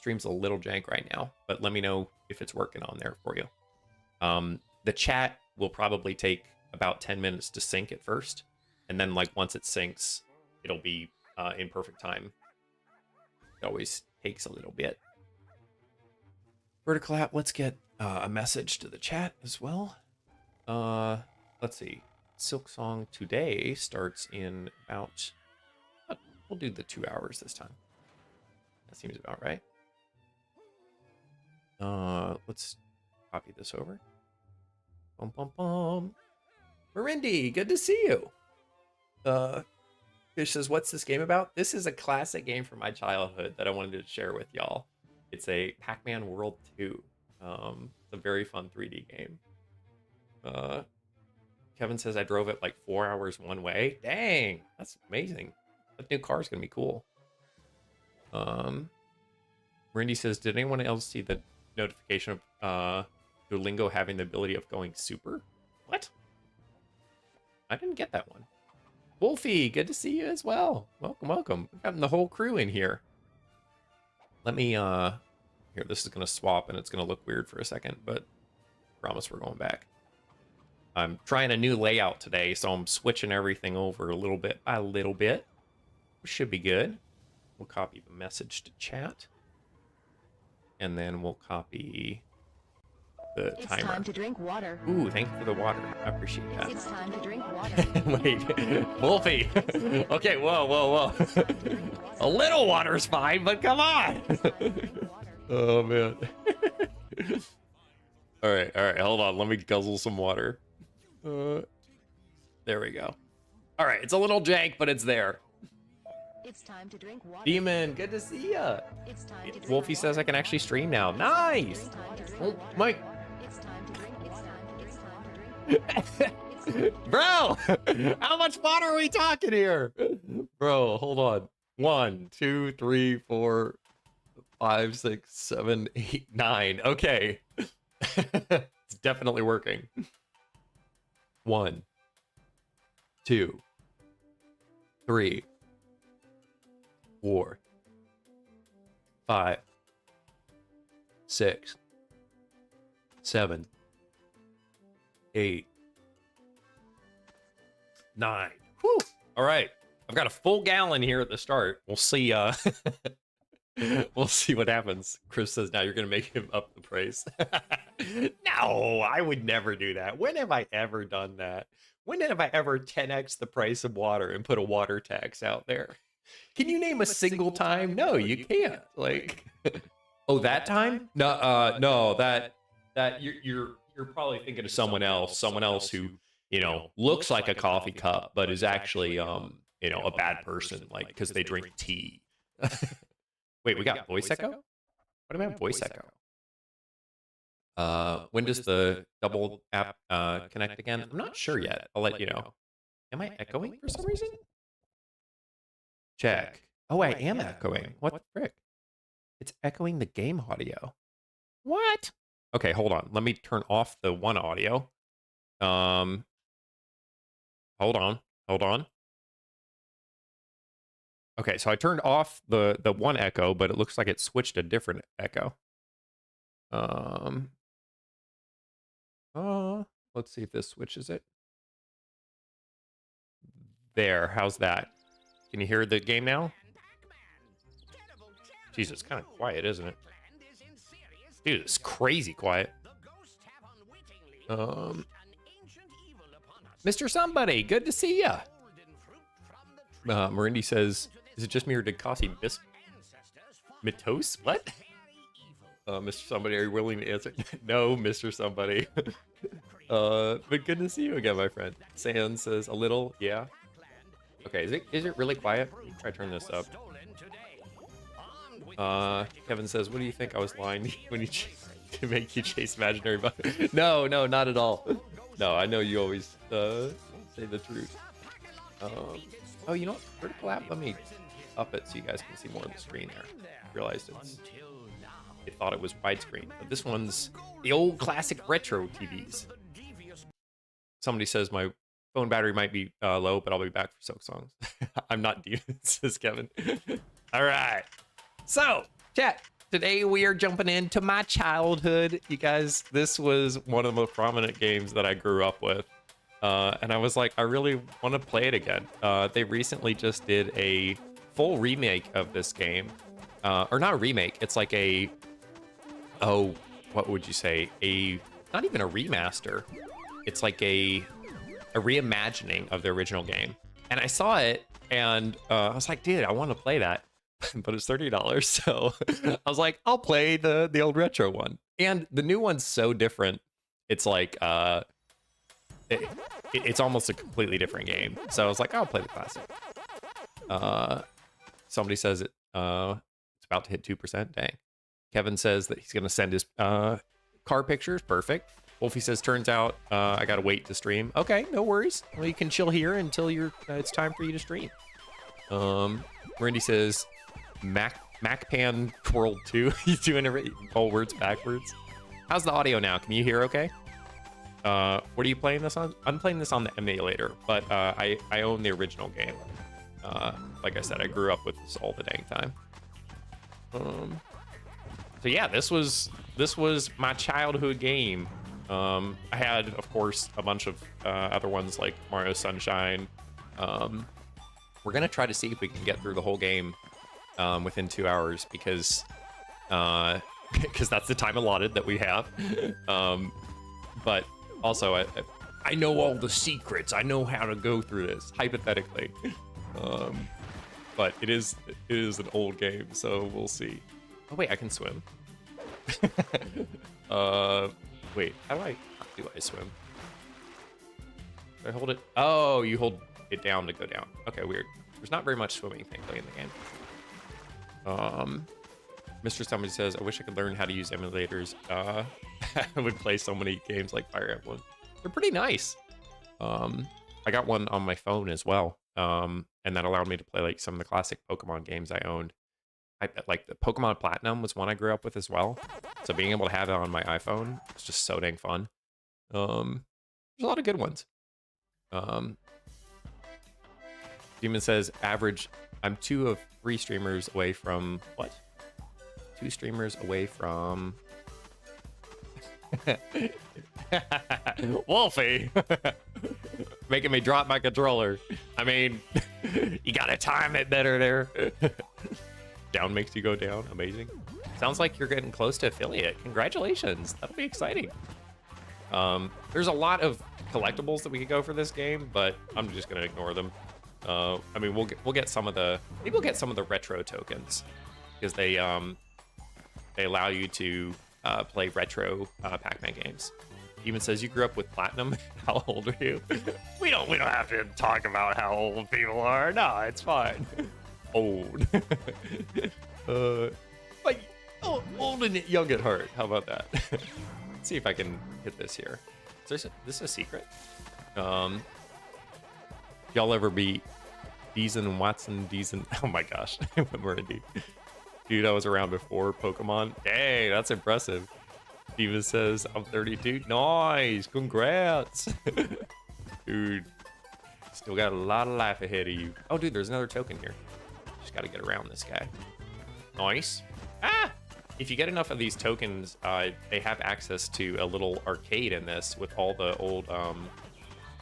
stream's a little jank right now, but let me know if it's working on there for you. The chat will probably take about 10 minutes to sync at first, and then like once it syncs, it'll be in perfect time. It always takes a little bit. Vertical app, let's get a message to the chat as well. Let's see. SILKSONG today starts in about... We'll do the 2 hours this time. That seems about right. Let's copy this over. Bum, bum, bum. Marindi, good to see you. Fish says, what's this game about? This is a classic game from my childhood that I wanted to share with y'all. It's a Pacman World 2. It's a very fun 3D game. Kevin says I drove it like 4 hours one way. Dang, that's amazing. That new car is going to be cool. Randy says, did anyone else see the notification of Duolingo having the ability of going super? What? I didn't get that one. Wolfie, good to see you as well. Welcome, welcome. We've gotten the whole crew in here. Let me, here, this is going to swap and it's going to look weird for a second, but I promise we're going back. I'm trying a new layout today, so I'm switching everything over a little bit by a little bit. Should be good. We'll copy the message to chat. And then we'll copy the timer. It's time to drink water. Ooh, thank you for the water. I appreciate that. It's time to drink water. Wait, Wolfie. Okay, whoa, whoa, whoa. A little water's fine, but come on. Oh, man. All right, hold on. Let me guzzle some water. There we go. All right, it's a little jank, but it's there. It's time to drink water. Demon, good to see ya. It's time to drink Wolfie says I can actually stream now. Nice. Oh, Mike. It's time to drink. It's time to drink. Bro, how much water are we talking here? Bro, hold on. 1, 2, 3, 4, 5, 6, 7, 8, 9. Okay. It's definitely working. 1, 2, 3, 4, 5, 6, 7, 8, 9. Whew. All right. I've got a full gallon here at the start. We'll see. We'll see what happens. Chris says now you're going to make him up the price. No, I would never do that. When have I ever done that? When have I ever 10x the price of water and put a water tax out there? Can you name a single time? No, you can't. Like, oh, that time? No, no, that you're probably thinking of someone else who, you know, looks like a coffee cup, but is actually, you know, a bad person, like, because they drink tea. Wait, we got voice echo? What do I have voice echo? When does the double app connect again? I'm not sure yet. I'll let you know. Am I echoing for some reason? Check. Oh, I am echoing. What the frick? It's echoing the game audio. What? Okay, hold on. Let me turn off the one audio. Hold on. Okay, so I turned off the one echo, but it looks like it switched a different echo. Let's see if this switches it. There, how's that? Can you hear the game now? Jesus, it's kind of quiet, isn't it? Dude, it's crazy quiet. Mr. Somebody, good to see ya. Marindi says, is it just me or did Kasi miss Mitos? What? Mr. Somebody, are you willing to answer? No, Mr. Somebody. But good to see you again, my friend. Sand says, a little, yeah. Okay, is it really quiet? Try to turn this up. Kevin says, what do you think I was lying when you to make you chase imaginary buttons? No, not at all. No, I know you always say the truth. Oh, you know what? Vertical app, let me up it so you guys can see more of the screen there. Realized it thought it was widescreen, but this one's the old classic retro TVs. Somebody says my phone battery might be low, but I'll be back for SILKSONG. I'm not demon, says Kevin. All right. So, chat, Today we are jumping into my childhood. You guys, this was one of the most prominent games that I grew up with. And I was like, I really want to play it again. They recently just did a full remake of this game. Or not a remake, it's like a, oh, what would you say? Not even a remaster. It's like a reimagining of the original game. And I saw it and I was like, dude, I want to play that. But it's $30, so I was like, I'll play the old retro one. And the new one's so different. It's like it's almost a completely different game. So I was like, I'll play the classic. Somebody says it's about to hit 2%. Dang. Kevin says that he's gonna send his car pictures. Perfect. Wolfie says, turns out I gotta wait to stream. Okay, no worries. Well, you can chill here until it's time for you to stream. Randy says, Pacman World 2. He's doing all words backwards. How's the audio now? Can you hear okay? What are you playing this on? I'm playing this on the emulator, but I own the original game. Like I said, I grew up with this all the dang time. So yeah, this was my childhood game. I had, of course, a bunch of other ones like Mario Sunshine. We're gonna try to see if we can get through the whole game within 2 hours because that's the time allotted that we have. But also, I know all the secrets. I know how to go through this hypothetically. But it is an old game, so we'll see. Oh wait, I can swim. Wait, how do I swim? Do I hold it? Oh, you hold it down to go down. Okay, weird. There's not very much swimming, thankfully, in the game. Mr. Somebody says, I wish I could learn how to use emulators. I would play so many games like Fire Emblem. They're pretty nice. I got one on my phone as well. And that allowed me to play like some of the classic Pokemon games I owned. Like the Pokemon Platinum was one I grew up with as well. So being able to have it on my iPhone was just so dang fun. There's a lot of good ones. Demon says, average, I'm 2 of 3 streamers away from, what? 2 streamers away from... Wolfie! Making me drop my controller. I mean, you gotta time it better there. Down makes you go down. Amazing. Sounds like you're getting close to affiliate. Congratulations. That'll be exciting. There's a lot of collectibles that we could go for this game, but I'm just gonna ignore them. I mean, we'll get some of the, maybe we'll get some of the retro tokens because they allow you to play retro Pac-Man games. Even says you grew up with Platinum. How old are you? we don't have to talk about how old people are. No, it's fine. Old. Like old and young at heart. How about that? Let's see if I can hit this here. Is this a secret? Y'all ever beat Deezen and Watson? Deezen? Oh my gosh, Morindy. Dude, I was around before Pokemon. Dang, that's impressive. Steven says, I'm 32. Nice, congrats. Dude, still got a lot of life ahead of you. Oh, dude, there's another token here. Just gotta get around this guy. Nice. Ah! If you get enough of these tokens, they have access to a little arcade in this with all the old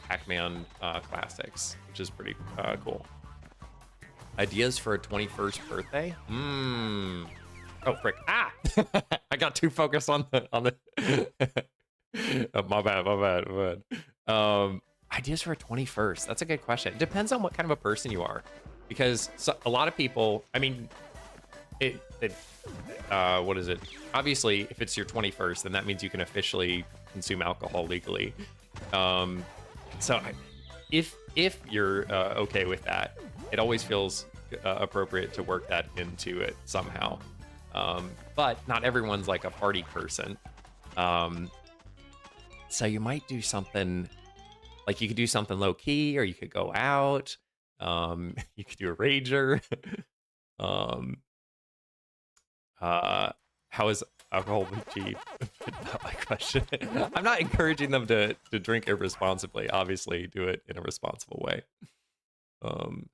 Pac-Man classics, which is pretty cool. Ideas for a 21st birthday? Oh, frick. Ah! I got too focused on the oh, my bad. Ideas for a 21st. That's a good question. It depends on what kind of a person you are. Because a lot of people, I mean, what is it? Obviously, if it's your 21st, then that means you can officially consume alcohol legally. So if you're okay with that, it always feels appropriate to work that into it somehow. But not everyone's like a party person. So you might do something, like you could do something low key, or you could go out. You could do a rager. How is alcohol cheap? Not my question. I'm not encouraging them to drink irresponsibly. Obviously, do it in a responsible way. Bum,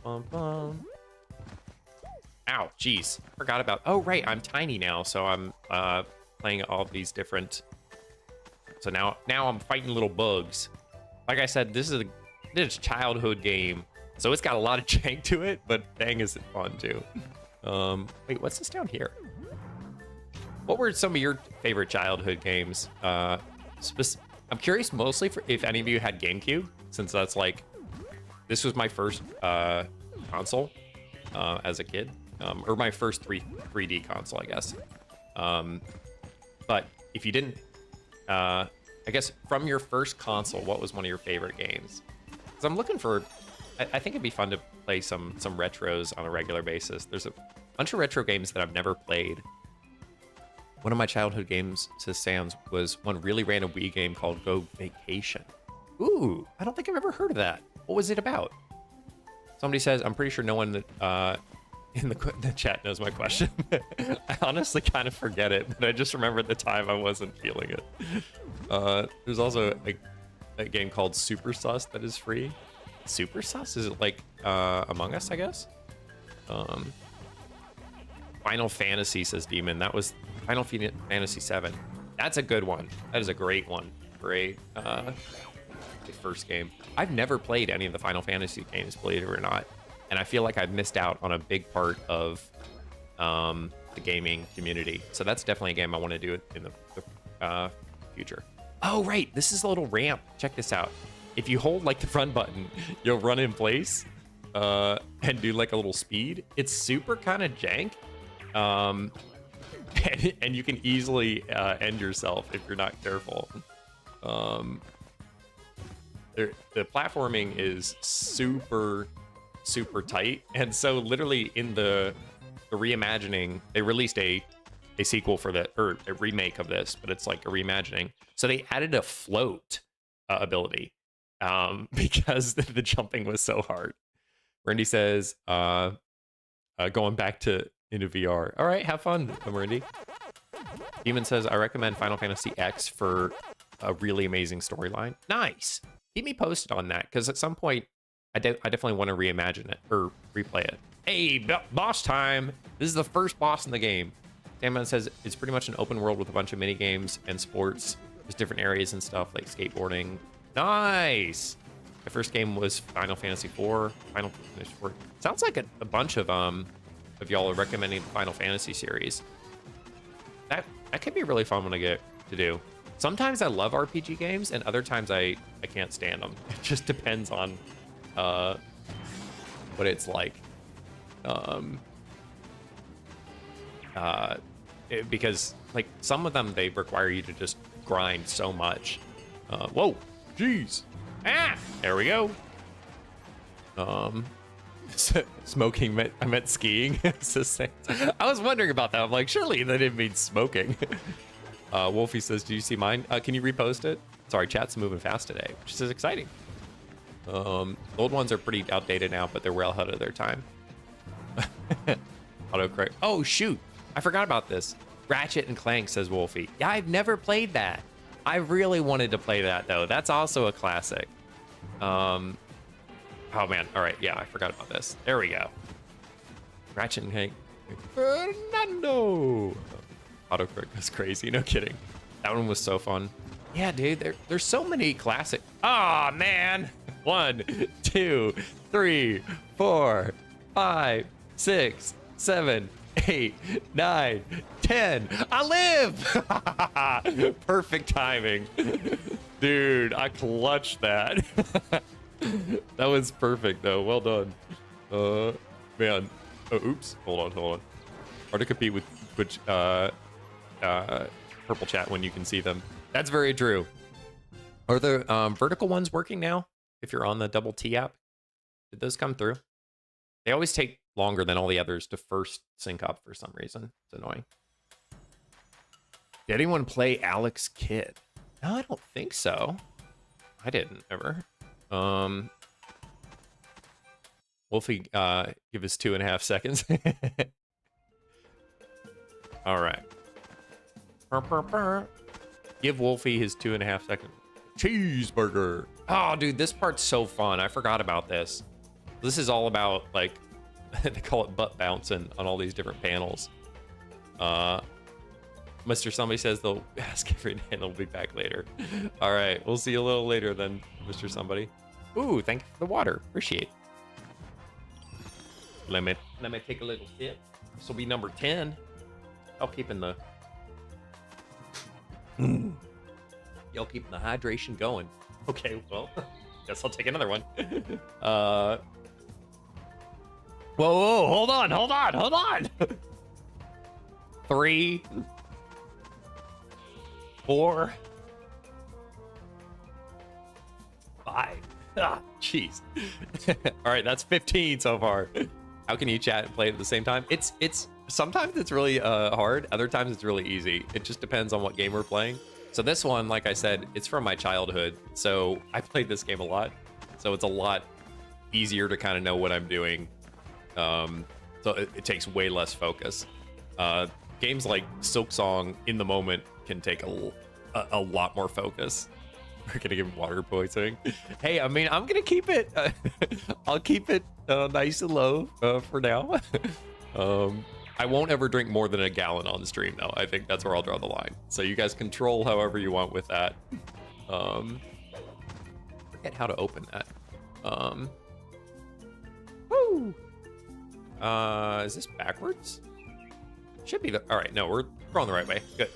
bum, bum. Ow, jeez. Forgot about... Oh, right, I'm tiny now, so I'm playing all these different... So now I'm fighting little bugs. Like I said, this is a childhood game, so it's got a lot of jank to it, but dang is it fun, too. Wait, what's this down here? What were some of your favorite childhood games? I'm curious mostly if any of you had GameCube, since that's like... This was my first console as a kid. Or my first 3D console, I guess. But if you didn't, I guess from your first console, what was one of your favorite games? Because I'm looking for, I think it'd be fun to play some retros on a regular basis. There's a bunch of retro games that I've never played. One of my childhood games, says Sam's, was one really random Wii game called Go Vacation. Ooh, I don't think I've ever heard of that. What was it about? Somebody says, I'm pretty sure no one that, in the chat knows my question. I honestly kind of forget it, but I just remember at the time I wasn't feeling it. There's also a game called Super Sus that is free. Super Sus? Is it like Among Us, I guess? Final Fantasy, says Demon. That was Final Fantasy 7. That's a good one. That is a great one. Great first game. I've never played any of the Final Fantasy games, believe it or not. And I feel like I've missed out on a big part of the gaming community. So that's definitely a game I want to do in the future. Oh, right. This is a little ramp. Check this out. If you hold like the front button, you'll run in place and do like a little speed. It's super kind of jank. And you can easily end yourself if you're not careful. The platforming is super tight, and so literally in the reimagining, they released a sequel for that, or a remake of this, but it's like a reimagining. So they added a float ability because the jumping was so hard. Randy says, going back into VR. All right, have fun, Randy. Demon says, I recommend Final Fantasy X for a really amazing storyline. Nice. Keep me posted on that, because at some point, I definitely want to reimagine it, or replay it. Hey, boss time! This is the first boss in the game. Sandman says, it's pretty much an open world with a bunch of mini games and sports. There's different areas and stuff, like skateboarding. Nice! My first game was Final Fantasy IV. Final Fantasy IV. Sounds like a bunch of y'all are recommending the Final Fantasy series. That could be a really fun one to get to do. Sometimes I love RPG games, and other times I can't stand them. It just depends on what it's like. Because like some of them, they require you to just grind so much. Whoa, jeez. There we go. Smoking I meant skiing. I was wondering about that. I'm like, surely they didn't mean smoking. Wolfie says, do you see mine? Can you repost it? Sorry, chat's moving fast today, which is exciting. Old ones are pretty outdated now, but they're well ahead of their time. Autocorrect. Oh, shoot. I forgot about this. Ratchet and Clank, says Wolfie. Yeah, I've never played that. I really wanted to play that, though. That's also a classic. Oh, man. All right. Yeah, I forgot about this. There we go. Ratchet and Clank. Fernando. Autocorrect goes crazy. No kidding. That one was so fun. Yeah, dude. There's so many classic. Oh, man. 1, 2, 3, 4, 5, 6, 7, 8, 9, 10. I live! Perfect timing. Dude, I clutched that. That was perfect, though. Well done. Man. Oh, oops. Hold on. Hard to compete with purple chat when you can see them. That's very true. Are the vertical ones working now? If you're on the Double T app, did those come through? They always take longer than all the others to first sync up for some reason. It's annoying. Did anyone play Alex Kidd? No, I don't think so. I didn't ever. Wolfie, give us 2.5 seconds. All right. Give Wolfie his 2.5 seconds. Cheeseburger. Oh, dude, this part's so fun. I forgot about this. This is all about, like, they call it butt bouncing on all these different panels. Mr. Somebody says they'll ask every day and they'll be back later. All right, we'll see you a little later then, Mr. Somebody. Ooh, thank you for the water. Appreciate. Let me take a little sip. This will be number 10. I'll keep in the. Y'all keeping the hydration going. Okay, well, guess I'll take another one. Whoa, hold on. 3, 4, 5. Ah, jeez. All right, that's 15 so far. How can you chat and play at the same time? It's sometimes it's really hard. Other times it's really easy. It just depends on what game we're playing. So this one, like I said, it's from my childhood. So I played this game a lot. So it's a lot easier to kind of know what I'm doing. So it takes way less focus. Games like SILKSONG in the moment can take a lot more focus. We're gonna give water poisoning. Hey, I mean, I'm gonna keep it. I'll keep it nice and low for now. I won't ever drink more than a gallon on the stream, though. I think that's where I'll draw the line. So you guys control however you want with that. Forget how to open that. Woo! Is this backwards? Should be the. All right, no, we're going the right way. Good.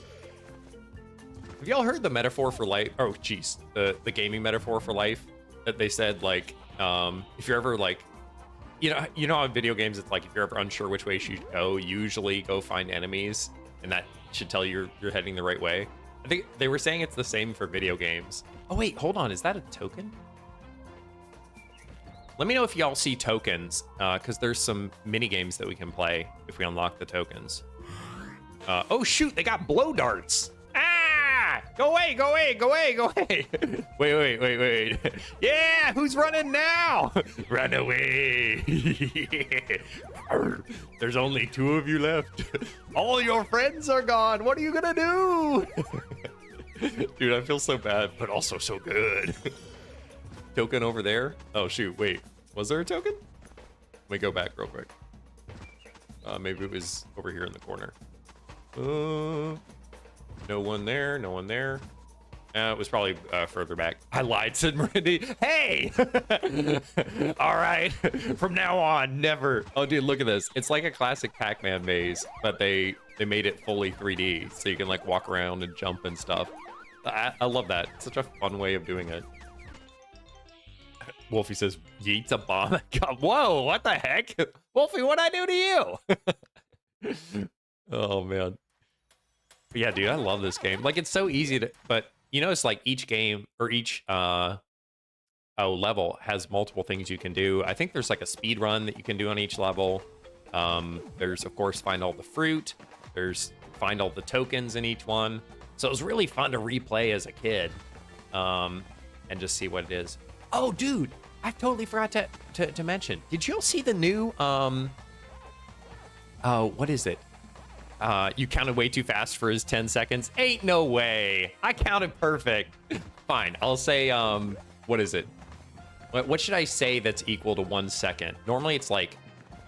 Have y'all heard the metaphor for life? Oh, geez, the gaming metaphor for life that they said, like, if you're ever like, you know how in video games it's like if you're ever unsure which way you should go, usually go find enemies, and that should tell you you're heading the right way. I think they were saying it's the same for video games. Oh wait, hold on, is that a token? Let me know if y'all see tokens, because there's some mini games that we can play if we unlock the tokens. Oh shoot, they got blow darts. Go away, go away, go away, go away. Wait. Yeah, who's running now? Run away. There's only 2 of you left. All your friends are gone. What are you gonna do? Dude, I feel so bad, but also so good. Token over there? Oh shoot, wait. Was there a token? Let me go back real quick. Maybe it was over here in the corner. No one there, no one there. It was probably further back. I lied, said Marindy. Hey! All right, from now on, never. Oh, dude, look at this. It's like a classic Pacman maze, but they made it fully 3D, so you can like walk around and jump and stuff. I love that. It's such a fun way of doing it. Wolfie says, yeet's a bomb. God, whoa, what the heck? Wolfie, what'd I do to you? Oh, man. But yeah, dude, I love this game. Like, it's so easy to, but you know, it's like each game or each level has multiple things you can do. I think there's like a speed run that you can do on each level. There's, of course, find all the fruit. There's find all the tokens in each one. So it was really fun to replay as a kid and just see what it is. Oh, dude, I totally forgot to mention. Did you all see the new, what is it? You counted way too fast for his 10 seconds. Ain't no way. I counted perfect. Fine, I'll say, what is it? What should I say that's equal to 1 second? Normally it's like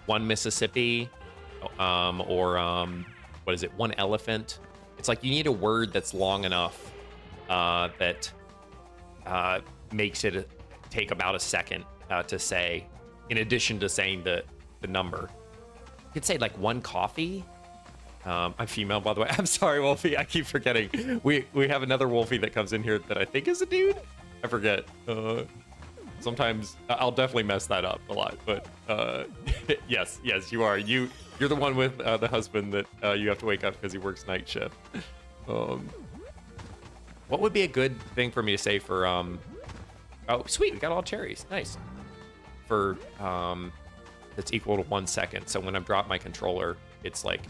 1 Mississippi, or what is it? 1 elephant. It's like you need a word that's long enough that makes it take about a second to say, in addition to saying the number. You could say like 1 coffee. I'm female, by the way. I'm sorry, Wolfie. I keep forgetting. We have another Wolfie that comes in here that I think is a dude. I forget. Sometimes I'll definitely mess that up a lot. But yes, you are. You're the one with the husband that you have to wake up because he works night shift. What would be a good thing for me to say for oh, sweet, we got all cherries. Nice. For that's equal to 1 second. So when I drop my controller, it's like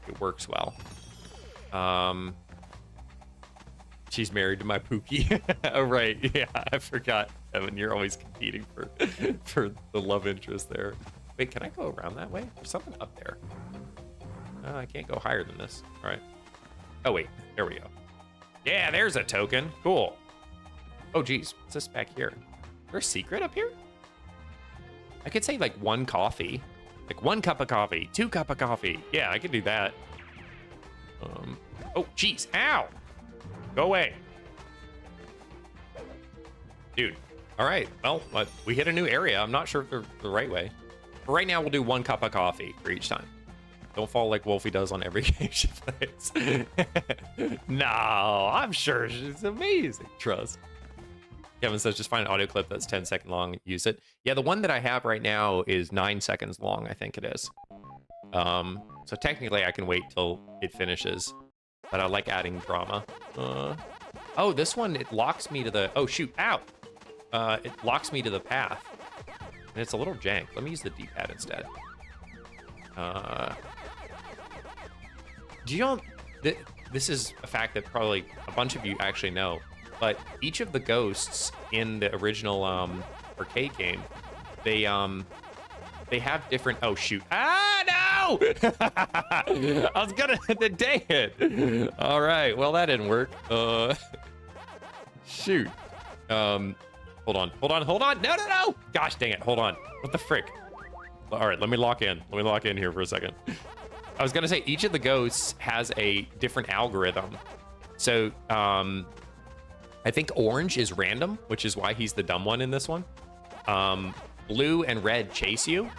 it works well. She's married to my Pookie. Oh, right. Yeah, I forgot. Evan, you're always competing for the love interest there. Wait, can I go around that way? There's something up there. I can't go higher than this. All right. Oh, wait. There we go. Yeah, there's a token. Cool. Oh, geez. What's this back here? Is there a secret up here? I could say like 1 coffee. Like 1 cup of coffee, 2 cup of coffee. Yeah, I can do that. Oh, jeez. Ow. Go away. Dude. All right. Well, we hit a new area. I'm not sure if they're the right way. But right now, we'll do 1 cup of coffee for each time. Don't fall like Wolfie does on every game she plays. No, I'm sure she's amazing. Trust. Kevin says, just find an audio clip that's 10 seconds long and use it. Yeah, the one that I have right now is 9 seconds long, I think it is. So technically I can wait till it finishes, but I like adding drama. Oh, this one, it locks me to the, oh shoot, ow. It locks me to the path. And it's a little jank. Let me use the D-pad instead. Do you know, this is a fact that probably a bunch of you actually know, but each of the ghosts in the original arcade game, they have different, oh shoot. Ah, no! I was gonna, dang it. All right, well that didn't work. Shoot. Hold on. No. Gosh dang it, hold on. What the frick? All right, let me lock in. Let me lock in here for a second. I was gonna say each of the ghosts has a different algorithm. So I think orange is random, which is why he's the dumb one in this one. Blue and red chase you,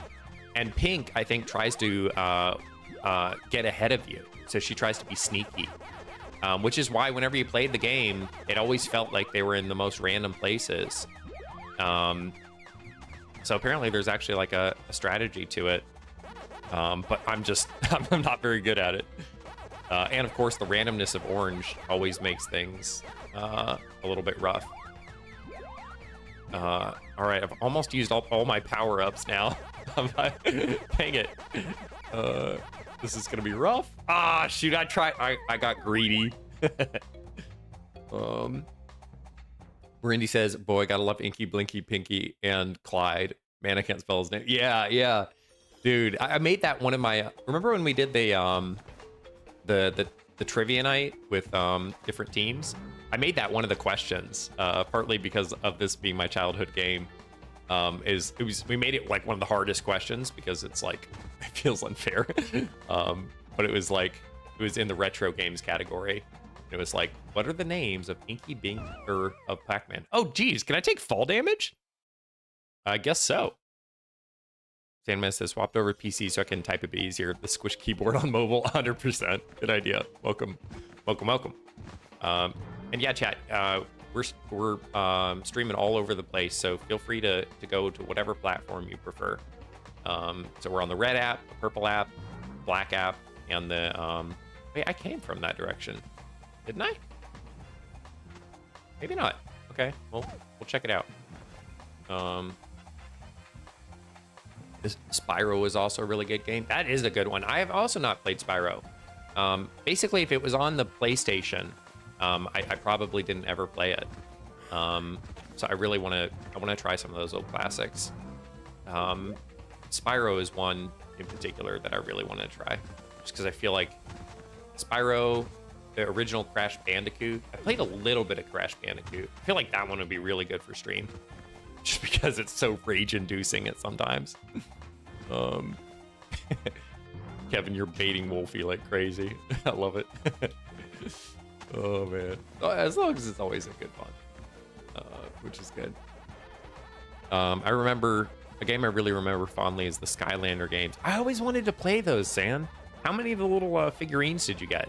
and pink I think tries to get ahead of you. So she tries to be sneaky, which is why whenever you played the game, it always felt like they were in the most random places. So apparently there's actually like a strategy to it. But I'm not very good at it. And of course the randomness of orange always makes things a little bit rough. All right, I've almost used all my power-ups now. Dang it. This is gonna be rough. Ah, shoot, I got greedy. Randy says, boy, gotta love Inky, Blinky, Pinky, and Clyde. Man, I can't spell his name. Yeah. Dude, I made that one of my, remember when we did the trivia night with different teams? I made that one of the questions, partly because of this being my childhood game. We made it like one of the hardest questions because it's like, it feels unfair. But it was in the retro games category. It was like, what are the names of Inky, Bink, or of Pacman? Oh, geez, can I take fall damage? I guess so. Sandman says, swapped over to PC so I can type a bit easier. The squish keyboard on mobile, 100%. Good idea. Welcome. And yeah, chat, we're streaming all over the place, so feel free to go to whatever platform you prefer. So we're on the red app, the purple app, black app, and the, wait, I came from that direction. Didn't I? Maybe not. Okay, well, we'll check it out. This Spyro is also a really good game. That is a good one. I have also not played Spyro. Basically, if it was on the PlayStation, I probably didn't ever play it. So I really want to try some of those old classics. Spyro is one in particular that I really want to try, just because I feel like Spyro, the original Crash Bandicoot. I played a little bit of Crash Bandicoot. I feel like that one would be really good for stream, just because it's so rage-inducing at sometimes. Kevin, you're baiting Wolfie like crazy. I love it. Oh man, as long as it's always a good fun, which is good. I remember a game I really remember fondly is the Skylander games. I always wanted to play those, Sam. How many of the little figurines did you get?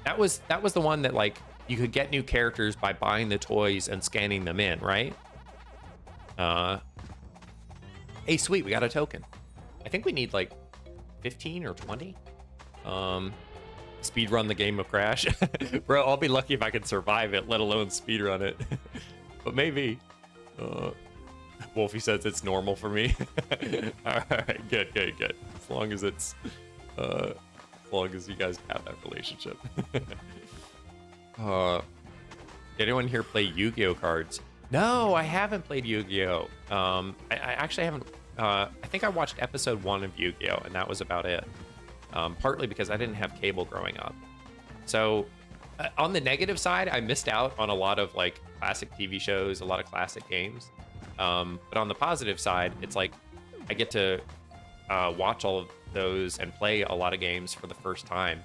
That was the one that like you could get new characters by buying the toys and scanning them in, right? Hey, sweet, we got a token. I think we need like 15 or 20. Speed run the game of Crash. Bro, I'll be lucky if I can survive it, let alone speed run it. But maybe. Wolfie says it's normal for me. All right, good. As long as it's, as long as you guys have that relationship. Did anyone here play Yu-Gi-Oh cards? No, I haven't played Yu-Gi-Oh. I actually haven't. I think I watched episode 1 of Yu-Gi-Oh, and that was about it. Partly because I didn't have cable growing up. So on the negative side, I missed out on a lot of like classic TV shows, a lot of classic games. But on the positive side, it's like I get to watch all of those and play a lot of games for the first time.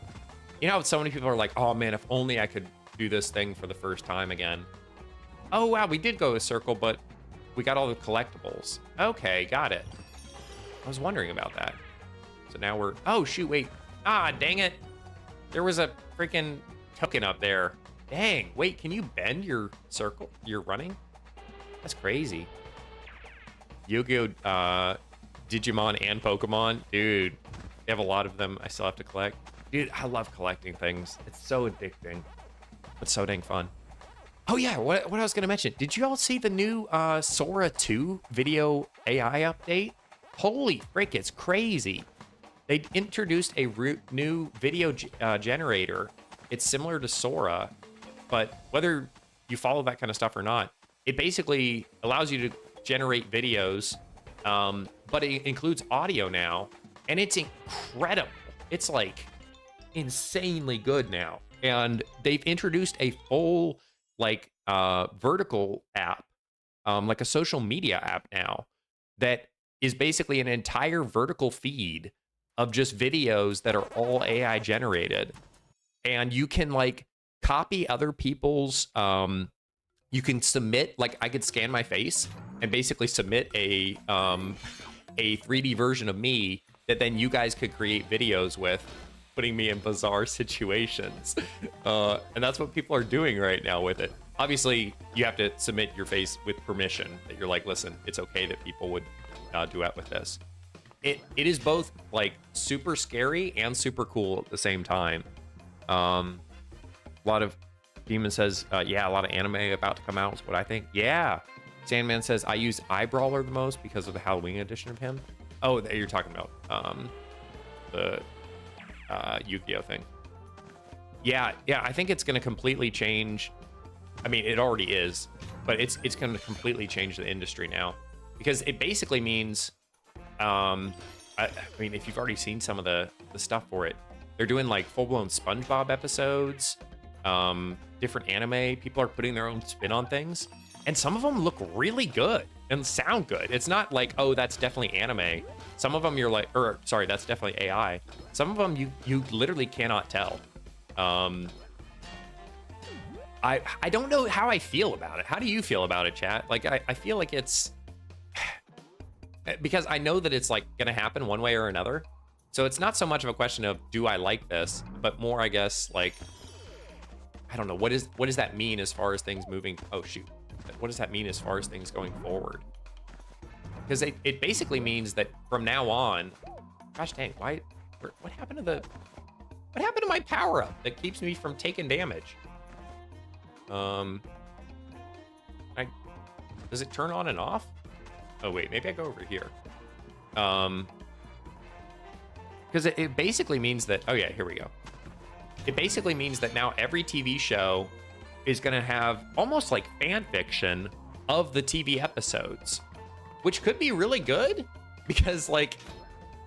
You know, so many people are like, oh man, if only I could do this thing for the first time again. Oh wow, we did go a circle, but we got all the collectibles. Okay, got it. I was wondering about that. So now we're, oh shoot, wait. Ah, dang it. There was a freaking token up there. Dang, wait, can you bend your circle? You're running? That's crazy. Yu-Gi-Oh! Digimon and Pokemon. Dude, they have a lot of them I still have to collect. Dude, I love collecting things. It's so addicting. It's so dang fun. Oh yeah, what I was gonna mention. Did you all see the new Sora 2 video AI update? Holy frick, it's crazy. They introduced a new video generator. It's similar to Sora, but whether you follow that kind of stuff or not, it basically allows you to generate videos, but it includes audio now, and it's incredible. It's like insanely good now. And they've introduced a full like vertical app, like a social media app now, that is basically an entire vertical feed of just videos that are all AI generated. And you can like copy other people's, you can submit, like I could scan my face and basically submit a 3D version of me that then you guys could create videos with, putting me in bizarre situations. And that's what people are doing right now with it. Obviously, you have to submit your face with permission, that you're like, listen, it's okay that people would duet with this. It is both like super scary and super cool at the same time. A lot of Demon says, yeah, a lot of anime about to come out is what I think. Yeah. Sandman says, I use Eyebrawler the most because of the Halloween edition of him. Oh, you're talking about the Yu-Gi-Oh thing. Yeah, I think it's going to completely change. I mean, it already is, but it's going to completely change the industry now, because it basically means, I mean, if you've already seen some of the stuff for it, they're doing like full-blown SpongeBob episodes, different anime. People are putting their own spin on things, and some of them look really good and sound good. It's not like, oh, that's definitely anime. Some of them you're like, or sorry, that's definitely AI. Some of them you literally cannot tell. I don't know how I feel about it. How do you feel about it, chat? Like, I feel like it's, because I know that it's like gonna happen one way or another. So it's not so much of a question of, do I like this, but more, I guess, like, I don't know, what does that mean as far as things moving? Oh shoot, what does that mean as far as things going forward? Because it basically means that from now on, gosh dang, what happened to my power up that keeps me from taking damage? Does it turn on and off? Oh wait, maybe I go over here. Because it basically means that, oh yeah, here we go. It basically means that now every TV show is going to have almost like fan fiction of the TV episodes, which could be really good, because like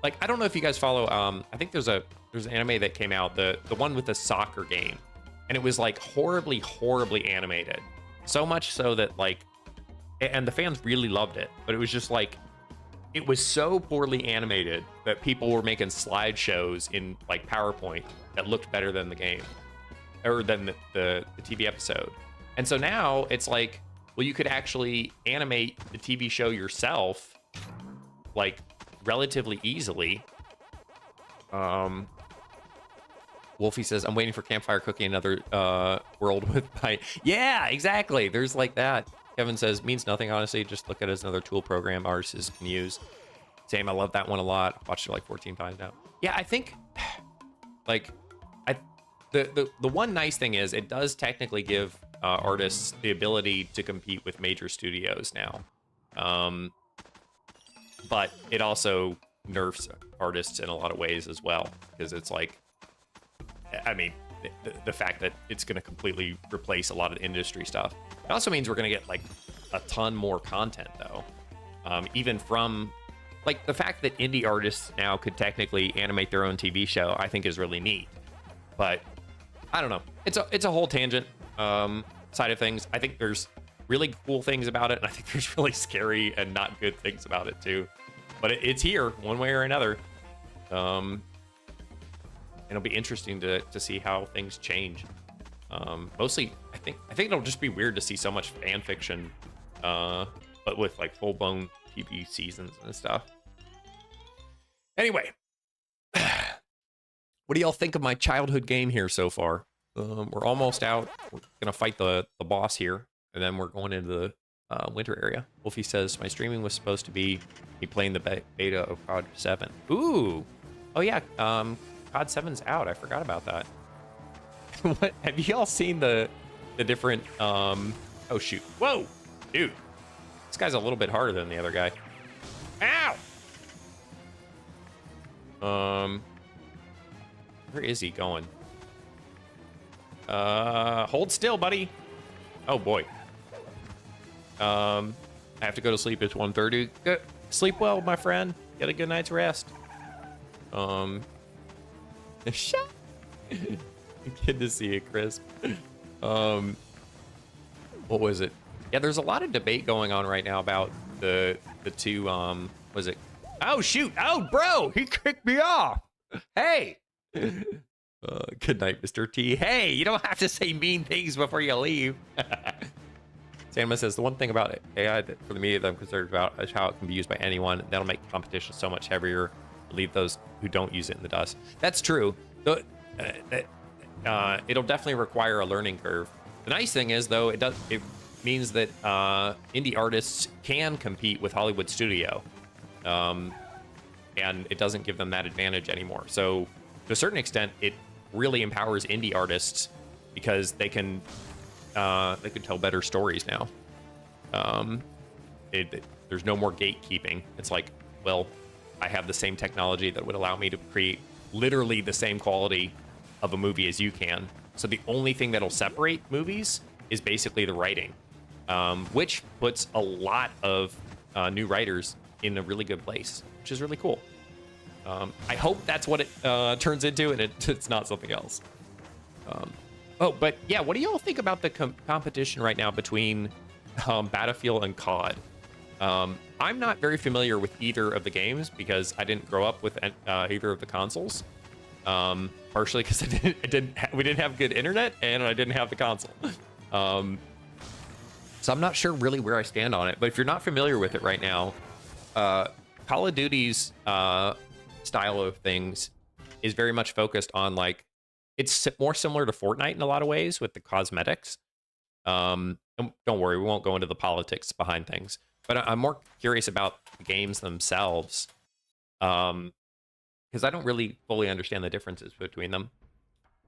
I don't know if you guys follow, I think there's an anime that came out, the one with the soccer game, and it was like horribly animated, so much so that like, and the fans really loved it, but it was just like, it was so poorly animated that people were making slideshows in like PowerPoint that looked better than the game, or than the TV episode. And so now it's like, well, you could actually animate the TV show yourself, like relatively easily. Wolfie says, I'm waiting for Campfire Cookie, another world with my, yeah, exactly. There's like that. Kevin says, means nothing, honestly. Just look at it as another tool program artists can use. Same, I love that one a lot. I've watched it like 14 times now. Yeah, I think, like, the one nice thing is it does technically give artists the ability to compete with major studios now. But it also nerfs artists in a lot of ways as well, because it's like, I mean, the fact that it's going to completely replace a lot of industry stuff. It also means we're going to get like a ton more content though. Even from like the fact that indie artists now could technically animate their own TV show, I think is really neat. But I don't know. It's a whole tangent side of things. I think there's really cool things about it, and I think there's really scary and not good things about it too. but it's here one way or another. It'll be interesting to see how things change. Mostly, I think it'll just be weird to see so much fan fiction, but with like full-blown TV seasons and stuff. Anyway, what do y'all think of my childhood game here so far? We're almost out. We're gonna fight the boss here, and then we're going into the winter area. Wolfie says my streaming was supposed to be me playing the beta of COD 7. Ooh, oh yeah, COD 7's out. I forgot about that. What have you all seen the different? Oh shoot! Whoa, dude, this guy's a little bit harder than the other guy. Ow! Where is he going? Hold still, buddy. Oh boy. I have to go to sleep. It's 1:30. Sleep well, my friend. Get a good night's rest. Shut. Good to see you, Chris. What was it? Yeah, there's a lot of debate going on right now about the two. Was it? Oh shoot! Oh, bro, he kicked me off. Hey. Good night, Mr. T. Hey, you don't have to say mean things before you leave. Sandman says, the one thing about AI for the media that I'm concerned about is how it can be used by anyone. That'll make competition so much heavier, leave those who don't use it in the dust. That's true. It'll definitely require a learning curve. The nice thing is, though, it means that indie artists can compete with Hollywood studio. And it doesn't give them that advantage anymore. So to a certain extent, it really empowers indie artists because they can tell better stories now. There's no more gatekeeping. It's like, well, I have the same technology that would allow me to create literally the same quality of a movie as you can. So the only thing that'll separate movies is basically the writing, which puts a lot of new writers in a really good place, which is really cool. I hope that's what it turns into, and it's not something else. Oh, but yeah, what do y'all think about the competition right now between Battlefield and COD? I'm not very familiar with either of the games because I didn't grow up with either of the consoles. Partially because we didn't have good internet and I didn't have the console. So I'm not sure really where I stand on it. But if you're not familiar with it right now, Call of Duty's style of things is very much focused on like, it's more similar to Fortnite in a lot of ways with the cosmetics. Don't worry, we won't go into the politics behind things, but I'm more curious about the games themselves, because I don't really fully understand the differences between them.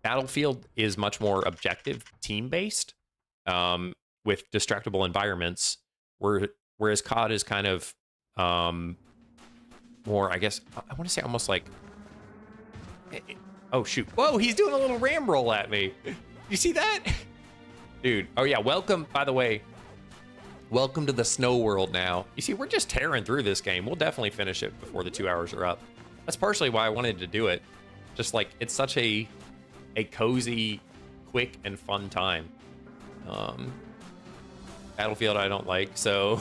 Battlefield is much more objective, team-based, with destructible environments, whereas COD is kind of more, I guess, I want to say almost like... Oh, shoot. Whoa, he's doing a little ram roll at me. You see that? Dude. Oh, yeah. Welcome, by the way. Welcome to the snow world now. You see, we're just tearing through this game. We'll definitely finish it before the 2 hours are up. That's partially why I wanted to do it. Just like, it's such a cozy, quick, and fun time. Battlefield I don't like, so...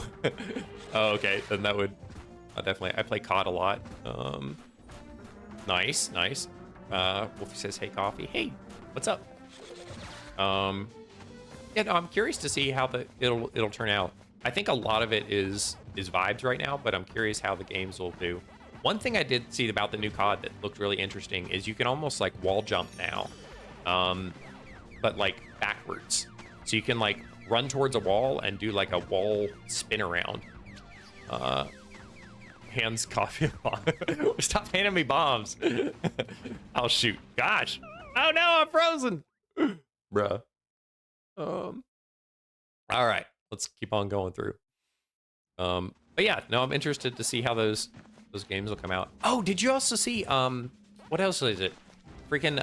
Oh, okay. Then that would... definitely. I play COD a lot. Nice, nice. Wolfie says, hey, coffee. Hey, what's up? Yeah, no, I'm curious to see how it'll turn out. I think a lot of it is vibes right now, but I'm curious how the games will do. One thing I did see about the new COD that looked really interesting is you can almost like wall jump now, but like backwards. So you can like run towards a wall and do like a wall spin around. Hands coffee bomb. Stop handing me bombs. Oh shoot. Gosh. Oh no, I'm frozen. Bruh. All right, let's keep on going through. But yeah, no, I'm interested to see how those games will come out. Oh, did you also see what else is it? Freaking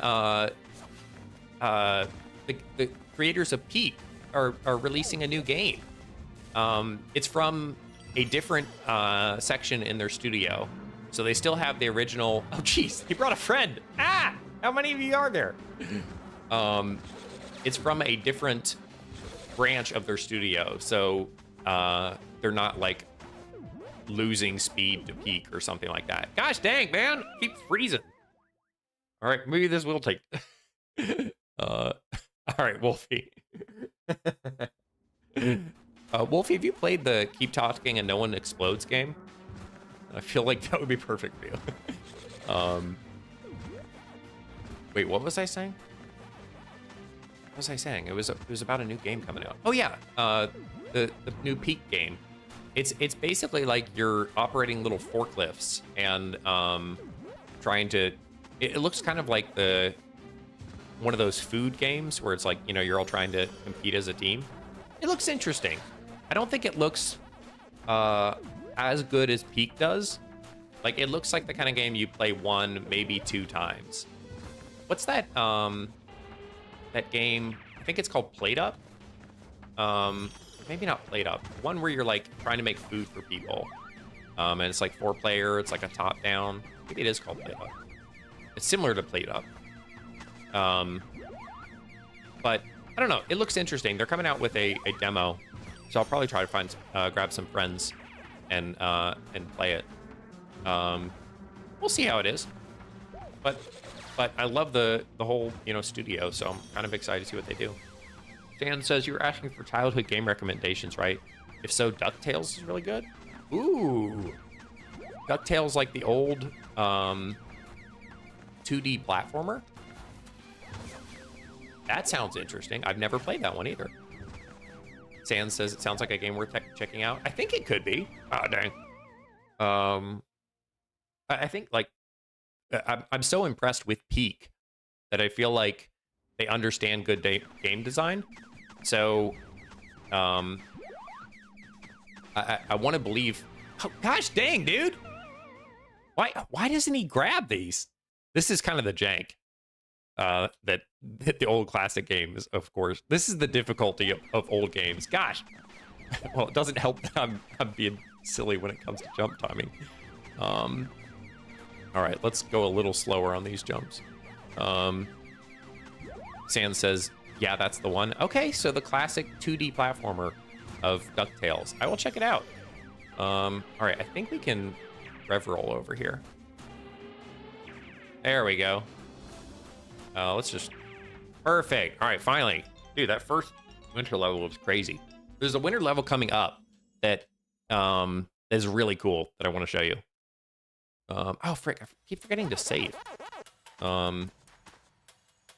the creators of Peak are releasing a new game. It's from a different section in their studio. So they still have the original. Oh, geez, he brought a friend. Ah, how many of you are there? It's from a different branch of their studio. So they're not like losing speed to peak or something like that. Gosh dang, man, keep freezing. All right, maybe this will take. All right, Wolfie. Wolfie, have you played the Keep Talking and No One Explodes game? I feel like that would be perfect for you. Wait, what was I saying? What was I saying? It was about a new game coming out. Oh yeah, the new Peak game. It's basically like you're operating little forklifts and trying to. It looks kind of like one of those food games where it's like, you know, you're all trying to compete as a team. It looks interesting. I don't think it looks as good as Peak does. Like, it looks like the kind of game you play 1, maybe 2 times. What's that that game? I think it's called Plate Up. Maybe not Plate Up. One where you're like trying to make food for people. And it's like 4-player. It's like a top-down. Maybe it is called Plate Up. It's similar to Plate Up. But I don't know. It looks interesting. They're coming out with a demo, so I'll probably try to find grab some friends and play it. We'll see how it is. But I love the whole, you know, studio, so I'm kind of excited to see what they do. Dan says you were asking for childhood game recommendations, right? If so, DuckTales is really good. Ooh, DuckTales, like the old 2D platformer. That sounds interesting. I've never played that one either. Sans says it sounds like a game worth checking out. I think it could be. Oh, dang. I think, like, I'm so impressed with Peak that I feel like they understand good game design. So, I want to believe. Oh, gosh dang, dude! Why doesn't he grab these? This is kind of the jank. That the old classic games, of course. This is the difficulty of old games. Gosh. Well, it doesn't help that I'm being silly when it comes to jump timing. All right, let's go a little slower on these jumps. Sans says, yeah, that's the one. Okay, so the classic 2D platformer of DuckTales. I will check it out. All right, I think we can rev roll over here. There we go. Let's just... Perfect. All right, finally. Dude, that first winter level was crazy. There's a winter level coming up that is really cool that I want to show you. Oh, frick. I keep forgetting to save.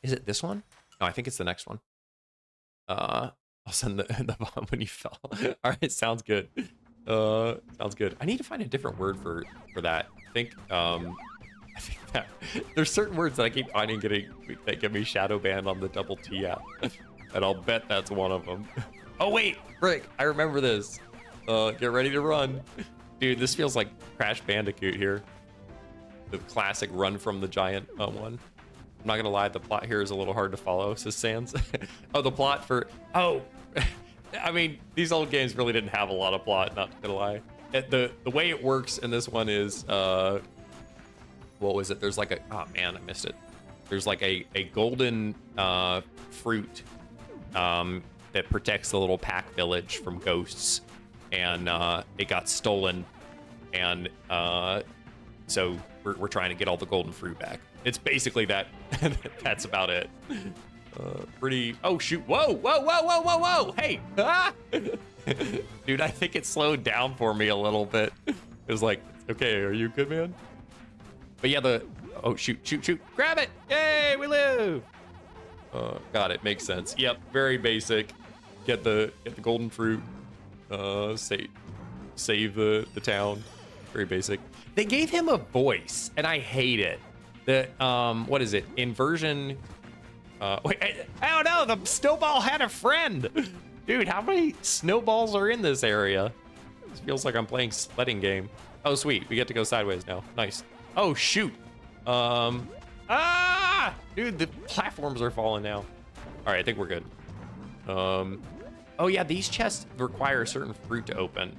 Is it this one? No, I think it's the next one. I'll send the bomb when you fell. All right, sounds good. Sounds good. I need to find a different word for that. I think that there's certain words that I keep finding that get me shadow banned on the Double T app, and I'll bet that's one of them. Oh wait, frick! I remember this. Get ready to run, dude. This feels like Crash Bandicoot here. The classic run from the giant one. I'm not gonna lie, the plot here is a little hard to follow, says Sans. Oh, the plot for I mean, these old games really didn't have a lot of plot. Not gonna lie. The way it works in this one is what was it? There's like oh man, I missed it. There's like a golden fruit that protects the little Pack village from ghosts, and it got stolen, and so we're trying to get all the golden fruit back. It's basically that. That's about it. Pretty. Oh shoot! Whoa! Whoa! Whoa! Whoa! Whoa! Whoa! Hey! Ah! Dude, I think it slowed down for me a little bit. It was like, okay, are you good, man? But yeah, oh shoot! Shoot! Shoot! Grab it! Yay! We live! Got it. Makes sense. Yep. Very basic. Get the golden fruit. Save the town. Very basic. They gave him a voice, and I hate it. What is it? Inversion. Wait, I don't know. The snowball had a friend. Dude, how many snowballs are in this area? This feels like I'm playing sledding game. Oh, sweet. We get to go sideways now. Nice. Oh, shoot. Dude, the platforms are falling now. All right, I think we're good. Oh yeah, these chests require a certain fruit to open.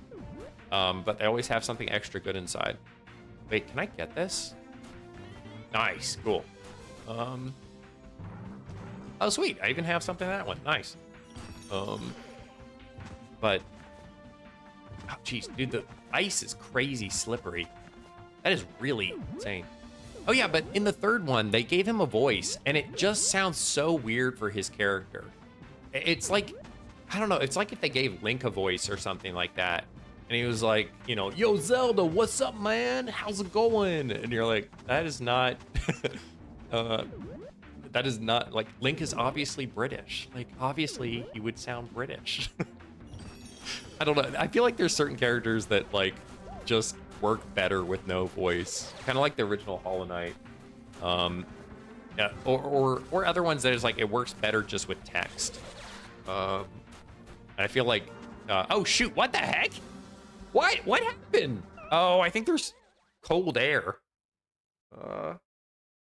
But they always have something extra good inside. Wait, can I get this? Nice, cool. Oh sweet, I even have something in that one. Nice. But Oh, jeez, dude, the ice is crazy slippery. That is really insane. Oh yeah, but in the third one, they gave him a voice, and it just sounds so weird for his character. It's like, I don't know, it's like if they gave Link a voice or something like that, and he was like, you know, yo, Zelda, what's up, man? How's it going? And you're like, that is not, that is not, like, Link is obviously British. Like, obviously, he would sound British. I don't know. I feel like there's certain characters that, like, just work better with no voice. Kind of like the original Hollow Knight. Yeah, or other ones that is like, it works better just with text. I feel like, oh, shoot, what the heck? What happened? Oh, I think there's cold air.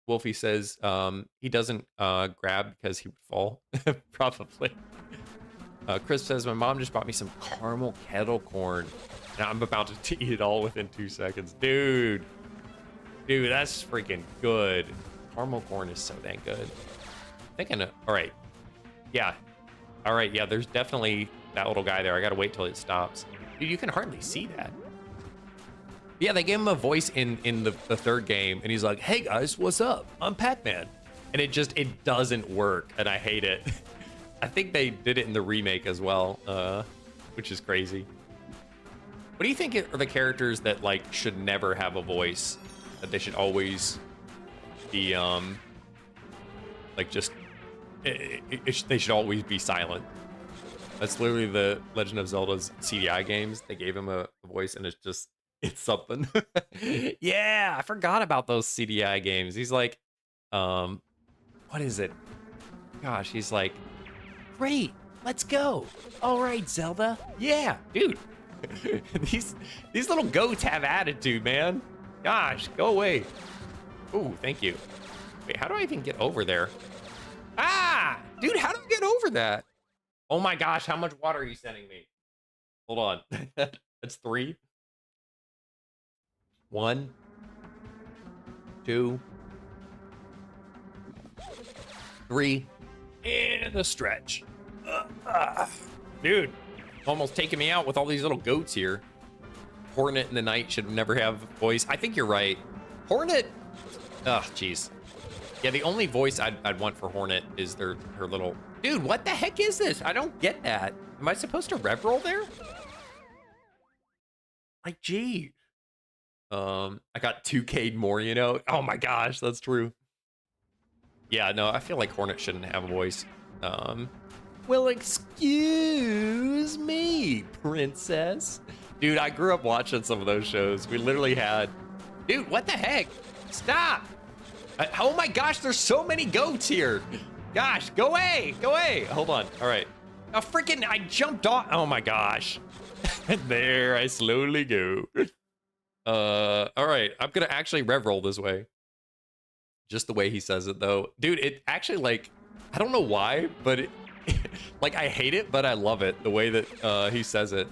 Wolfie says he doesn't grab because he would fall. Probably. Chris says, my mom just bought me some caramel kettle corn, and I'm about to eat it all within 2 seconds. Dude, that's freaking good. Caramel corn is so dang good. Thinking, all right. Yeah. All right, yeah, there's definitely that little guy there. I gotta wait till it stops. Dude, you can hardly see that. Yeah, they gave him a voice in the third game, and he's like, hey guys, what's up? I'm Pacman. And it doesn't work, and I hate it. I think they did it in the remake as well, which is crazy. What do you think are the characters that, like, should never have a voice? That they should always be, like, just, they should always be silent. That's literally the Legend of Zelda's CDI games. They gave him a voice, and it's something. Yeah, I forgot about those CDI games. He's like, what is it? Gosh, he's like, great, let's go. All right, Zelda. Yeah, dude. These little goats have attitude, man. Gosh, go away. Ooh, thank you. Wait, how do I even get over there? Ah, dude, how do I get over that? Oh my gosh, how much water are you sending me? Hold on. That's 3. 1, 2, 3, and a stretch. Dude, almost taking me out with all these little goats here. Hornet in the night should never have a voice. I think you're right. Hornet, oh, jeez. Yeah, the only voice I'd want for Hornet is her little... Dude, what the heck is this? I don't get that. Am I supposed to rev roll there? Like, gee. I got 2K'd more, you know? Oh my gosh, that's true. Yeah, no, I feel like Hornet shouldn't have a voice. Well, excuse me, princess. Dude, I grew up watching some of those shows. We literally had... Dude, what the heck? Stop! Oh my gosh, there's so many goats here. Gosh, go away, go away. Hold on, all right. Oh, freaking, I jumped off. Oh my gosh. There I slowly go. All right, I'm gonna actually rev roll this way. Just the way he says it though. Dude, it actually, like, I don't know why, but it, like, I hate it, but I love it. The way that he says it.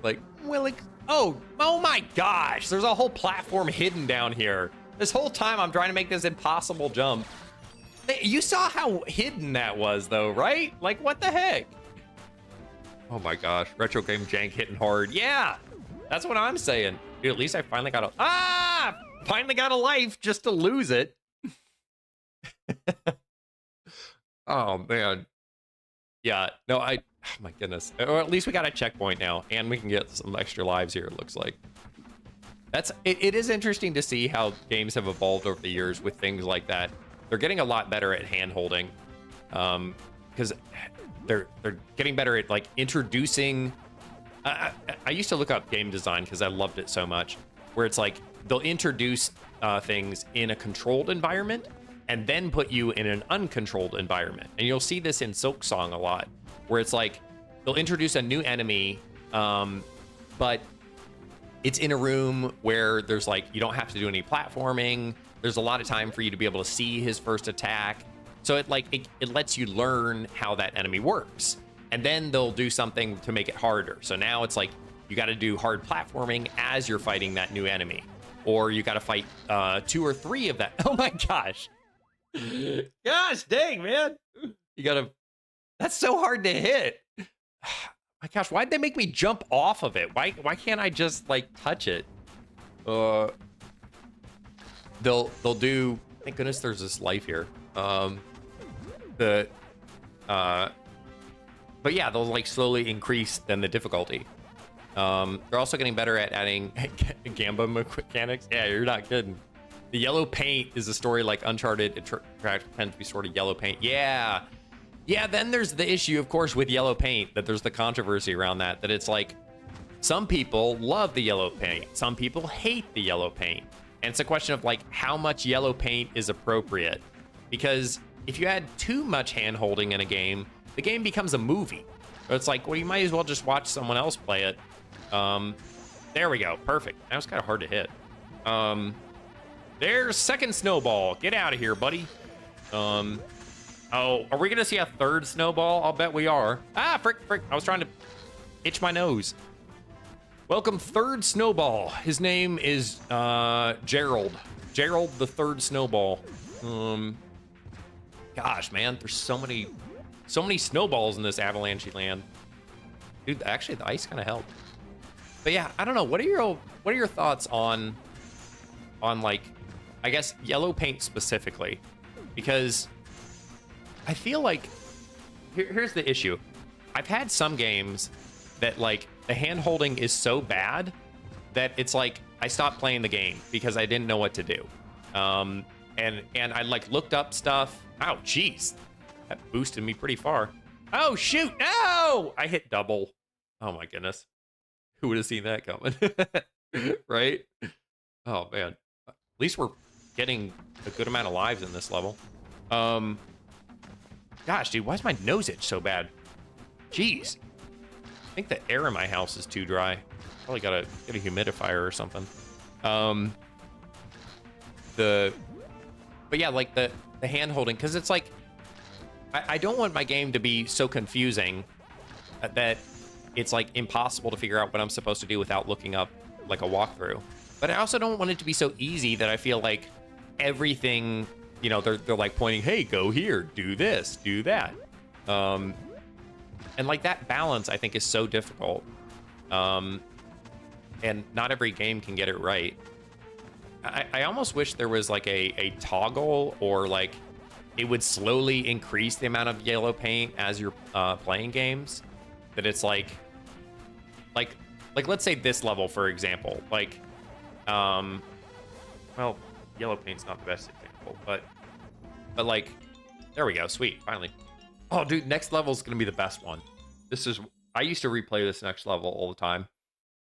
Like, well, like, oh my gosh, there's a whole platform hidden down here. This whole time I'm trying to make this impossible jump. Hey, you saw how hidden that was though, right? Like, what the heck? Oh my gosh, retro game jank hitting hard. Yeah, that's what I'm saying. Dude, at least I finally got finally got a life just to lose it. Oh man. Yeah, no, oh my goodness. Or at least we got a checkpoint now, and we can get some extra lives here, it looks like. It is interesting to see how games have evolved over the years with things like that. They're getting a lot better at hand holding, because they're getting better at, like, introducing. I used to look up game design because I loved it so much, where it's like they'll introduce things in a controlled environment and then put you in an uncontrolled environment. And you'll see this in SILKSONG a lot, where it's like they'll introduce a new enemy, but it's in a room where there's, like, you don't have to do any platforming. There's a lot of time for you to be able to see his first attack. So it lets you learn how that enemy works. And then they'll do something to make it harder. So now it's like you got to do hard platforming as you're fighting that new enemy, or you got to fight 2 or 3 of that. Oh my gosh. Gosh dang, man. You got to, that's so hard to hit. My gosh, why'd they make me jump off of it? Why can't I just like touch it? They'll do. Thank goodness there's this life here. But yeah, they'll like slowly increase then the difficulty. They're also getting better at adding gamba mechanics. Yeah, you're not kidding. The yellow paint is a story like Uncharted. It tends to be sort of yellow paint. Yeah. Yeah, then there's the issue, of course, with yellow paint, that there's the controversy around that it's like, some people love the yellow paint. Some people hate the yellow paint. And it's a question of like, how much yellow paint is appropriate? Because if you add too much hand-holding in a game, the game becomes a movie. So it's like, well, you might as well just watch someone else play it. There we go, perfect. That was kind of hard to hit. There's second snowball. Get out of here, buddy. Oh, are we gonna see a third snowball? I'll bet we are. Ah, frick. I was trying to itch my nose. Welcome, third snowball. His name is Gerald. Gerald, the third snowball. Gosh, man, there's so many snowballs in this avalanche land. Dude, actually, the ice kind of helped. But yeah, I don't know. What are your thoughts on like, I guess yellow paint specifically? Because I feel like here's the issue. I've had some games that like the hand holding is so bad that it's like I stopped playing the game because I didn't know what to do. And I like looked up stuff. Oh, jeez, that boosted me pretty far. Oh shoot, no! I hit double. Oh my goodness, who would have seen that coming? Right? Oh man, at least we're getting a good amount of lives in this level. Gosh, dude, why is my nose itch so bad? Jeez. I think the air in my house is too dry. Probably gotta get a humidifier or something. But yeah, like the hand holding, because it's like, I don't want my game to be so confusing that it's like impossible to figure out what I'm supposed to do without looking up like a walkthrough. But I also don't want it to be so easy that I feel like everything, you know, they're like pointing, hey, go here, do this, do that. And like that balance, I think, is so difficult. And not every game can get it right. I almost wish there was like a toggle, or like it would slowly increase the amount of yellow paint as you're playing games. That it's like let's say this level, for example, like, well, yellow paint's not the best example, but like, there we go, sweet, finally. Oh, dude, next level is gonna be the best one. I used to replay this next level all the time,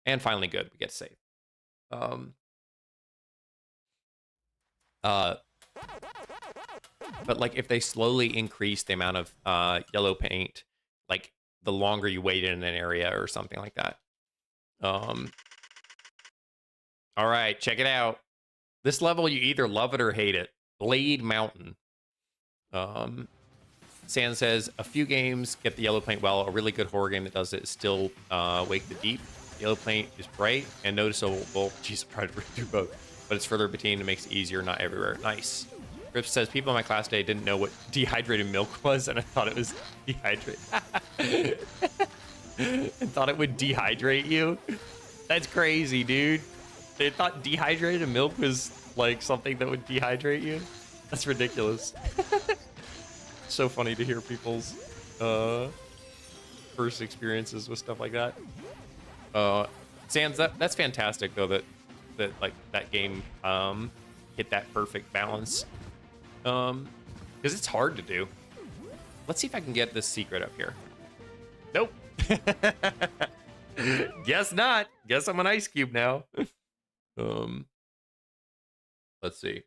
and finally, good, we get to save. But like, if they slowly increase the amount of yellow paint, like the longer you wait in an area or something like that. All right, check it out. This level, you either love it or hate it. Blade Mountain. Sand says, a few games get the yellow paint well. A really good horror game that does it is still Wake the Deep. Yellow paint is bright and noticeable. Jeez, I'm trying to do both. But it's further between and makes it easier, not everywhere. Nice. Rip says, people in my class today didn't know what dehydrated milk was, and I thought it was dehydrated. And thought it would dehydrate you? That's crazy, dude. They thought dehydrated milk was like something that would dehydrate you? That's ridiculous. So funny to hear people's first experiences with stuff like that. Sans, that's fantastic though, that like that game hit that perfect balance. Because it's hard to do. Let's see if I can get this secret up here. Nope. Guess not. Guess I'm an ice cube now. Let's see.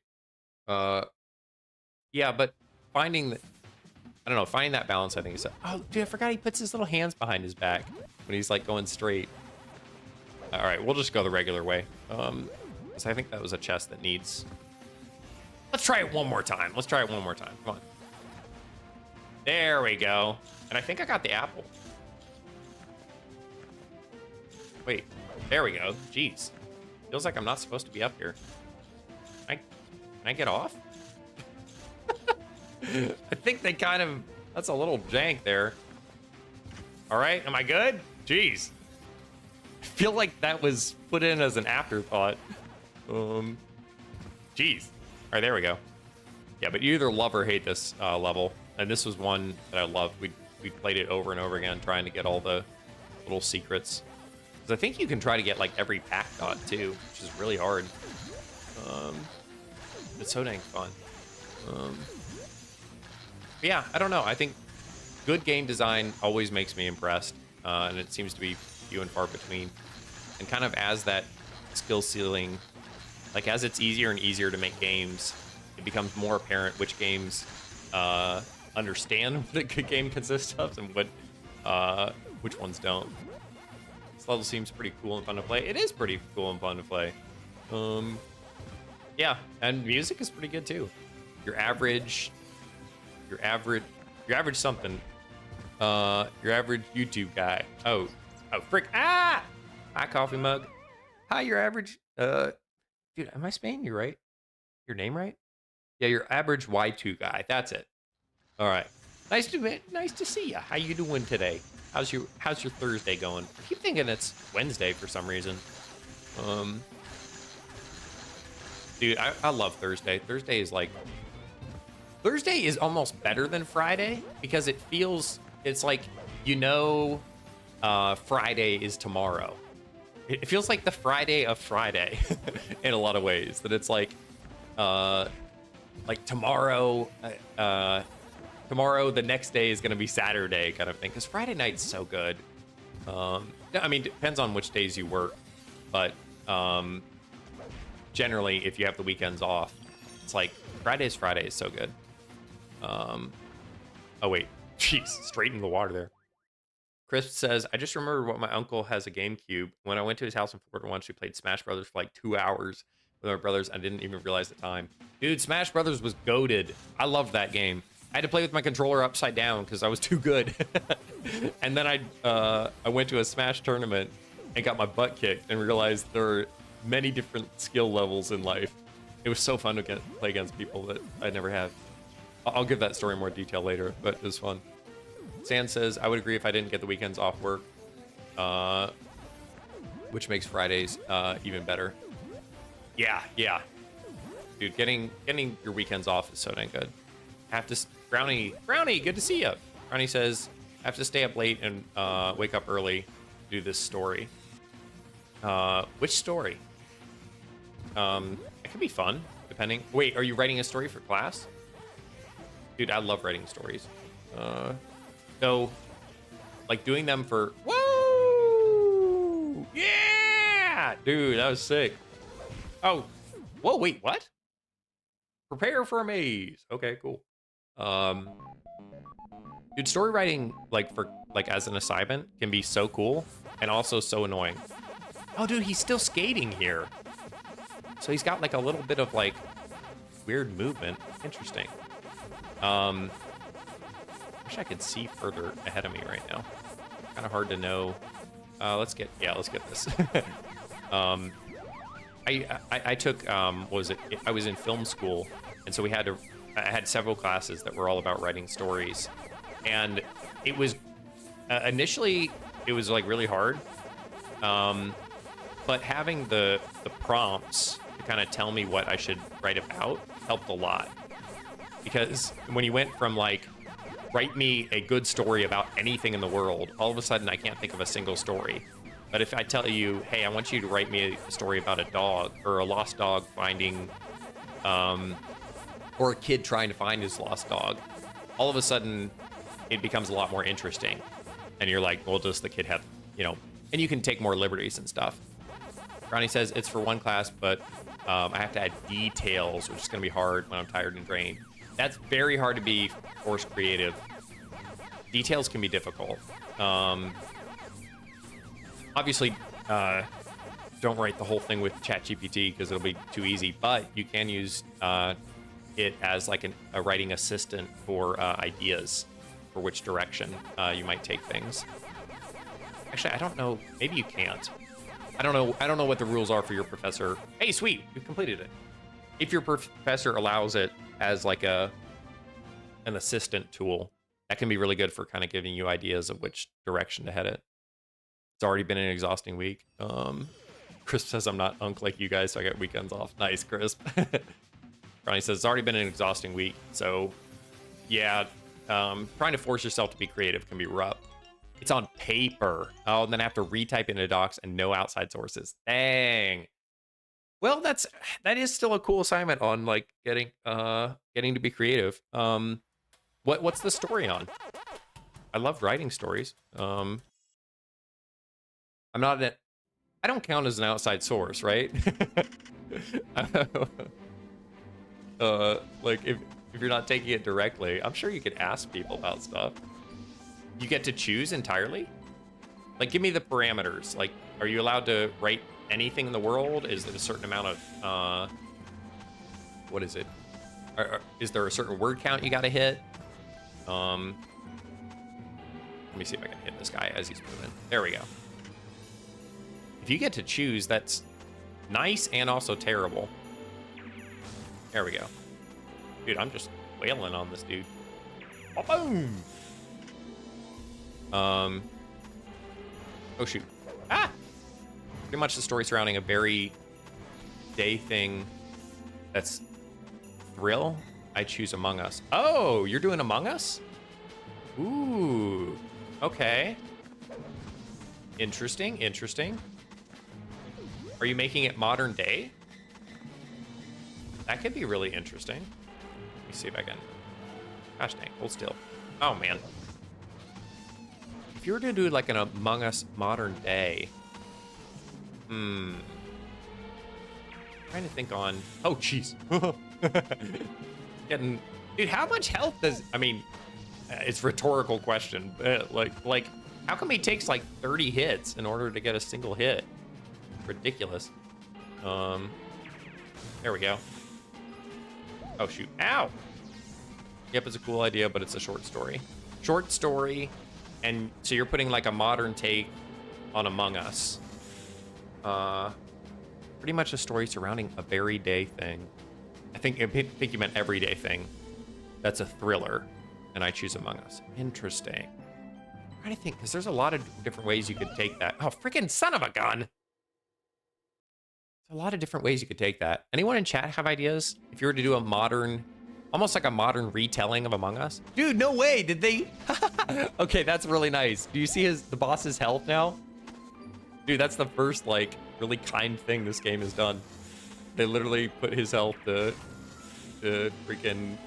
Yeah, but finding that balance, I think is. Oh, dude, I forgot he puts his little hands behind his back when he's like going straight. All right, we'll just go the regular way. Because I think that was a chest that needs. Let's try it one more time. Come on. There we go. And I think I got the apple. Wait, there we go. Jeez. Feels like I'm not supposed to be up here. Can I get off? I think they kind of, that's a little jank there. All right, am I good? Jeez. I feel like that was put in as an afterthought. Jeez. All right, there we go. Yeah, but you either love or hate this level. And this was one that I loved. We played it over and over again, trying to get all the little secrets. Because I think you can try to get like every pack dot too, which is really hard. It's so dang fun. Yeah, I don't know. I think good game design always makes me impressed, and it seems to be few and far between. And kind of as that skill ceiling, like as it's easier and easier to make games, it becomes more apparent which games understand what a good game consists of and which ones don't. This level seems pretty cool and fun to play. It is pretty cool and fun to play. Yeah, and music is pretty good too. Your average something. Your average YouTube guy. Oh, frick. Ah! Hi, coffee mug. Hi, your average. Dude, am I spelling you right? Your name right? Yeah, your average Y2 guy. That's it. All right. Nice to see you. How you doing today? How's your Thursday going? I keep thinking it's Wednesday for some reason. Dude, I love Thursday. Thursday is almost better than Friday because it's like, Friday is tomorrow. It feels like the Friday of Friday in a lot of ways, that it's like tomorrow, the next day is going to be Saturday kind of thing. Because Friday night's so good. I mean, depends on which days you work, but generally, if you have the weekends off, it's like Friday is so good. Oh wait, jeez, straight in the water there. Chris says, I just remembered what my uncle has a GameCube. When I went to his house in Florida once, we played Smash Brothers for like 2 hours with my brothers. I didn't even realize the time. Dude, Smash Brothers was goated. I loved that game. I had to play with my controller upside down because I was too good. And then I went to a Smash tournament and got my butt kicked and realized there are many different skill levels in life. It was so fun to play against people that I never had. I'll give that story more detail later, but it was fun. Sand says, I would agree if I didn't get the weekends off work, which makes Fridays even better. Yeah. Dude, getting your weekends off is so dang good. Brownie, good to see you. Brownie says, I have to stay up late and wake up early to do this story. Which story? It could be fun, depending. Wait, are you writing a story for class? Dude, I love writing stories. So, like doing them for... Woo! Yeah! Dude, that was sick. Oh, whoa, wait, what? Prepare for a maze. Okay, cool. Dude, story writing, as an assignment, can be so cool and also so annoying. Oh, dude, he's still skating here. So he's got like a little bit of like weird movement. Interesting. Wish I could see further ahead of me right now. Kind of hard to know. Let's get this. I took what was it? I was in film school, and so I had several classes that were all about writing stories, and it was initially it was like really hard, but having the prompts to kind of tell me what I should write about helped a lot, because when you went from like write me a good story about anything in the world, all of a sudden I can't think of a single story. But if I tell you, hey, I want you to write me a story about a dog or a lost dog finding, or a kid trying to find his lost dog, all of a sudden it becomes a lot more interesting. And you're like, well, does the kid have, and you can take more liberties and stuff. Ronnie says it's for one class, but I have to add details, which is going to be hard when I'm tired and drained. That's very hard to be force creative. Details can be difficult. Obviously, don't write the whole thing with ChatGPT because it'll be too easy, but you can use it as like a writing assistant for ideas for which direction you might take things. Actually, I don't know. Maybe you can't. I don't know what the rules are for your professor. Hey, sweet, you completed it. If your professor allows it as like an assistant tool, that can be really good for kind of giving you ideas of which direction to head it. It's already been an exhausting week. Crisp says I'm not unk like you guys, so I get weekends off. Nice, Crisp. Ronnie says it's already been an exhausting week, so yeah, trying to force yourself to be creative can be rough. It's on paper. Oh, and then I have to retype into docs and no outside sources. Dang. Well, that is still a cool assignment on like getting to be creative. What's the story on? I love writing stories. I'm not an, I don't count as an outside source, right? Like if you're not taking it directly, I'm sure you could ask people about stuff. You get to choose entirely? Like, give me the parameters. Like, are you allowed to write anything in the world? Is it a certain amount of, what is it? Is there a certain word count you gotta hit? Let me see if I can hit this guy as he's moving. There we go. If you get to choose, that's nice and also terrible. There we go. Dude, I'm just wailing on this dude. Oh, boom! Oh, shoot. Ah! Pretty much the story surrounding a very day thing that's thrill. I choose Among Us. Oh, you're doing Among Us? Ooh. Okay. Interesting, interesting. Are you making it modern day? That could be really interesting. Let me see if I can. Gosh dang, hold still. Oh, man. If you were to do like an Among Us modern day, trying to think on. Oh, jeez. Getting, dude. How much health does? I mean, it's a rhetorical question. Like, how come he takes like 30 hits in order to get a single hit? Ridiculous. There we go. Oh shoot! Ow. Yep, it's a cool idea, but it's a short story. Short story. And so you're putting like a modern take on Among Us. Pretty much a story surrounding a very day thing. I think you meant everyday thing. That's a thriller, and I choose Among Us. Interesting. I'm trying to think, because there's a lot of different ways you could take that. Oh, freaking son of a gun! There's a lot of different ways you could take that. Anyone in chat have ideas? If you were to do a modern, almost like a modern retelling of Among Us? Dude, no way, did they? Okay, that's really nice. Do you see the boss's health now? Dude, that's the first, like, really kind thing this game has done. They literally put his health to freaking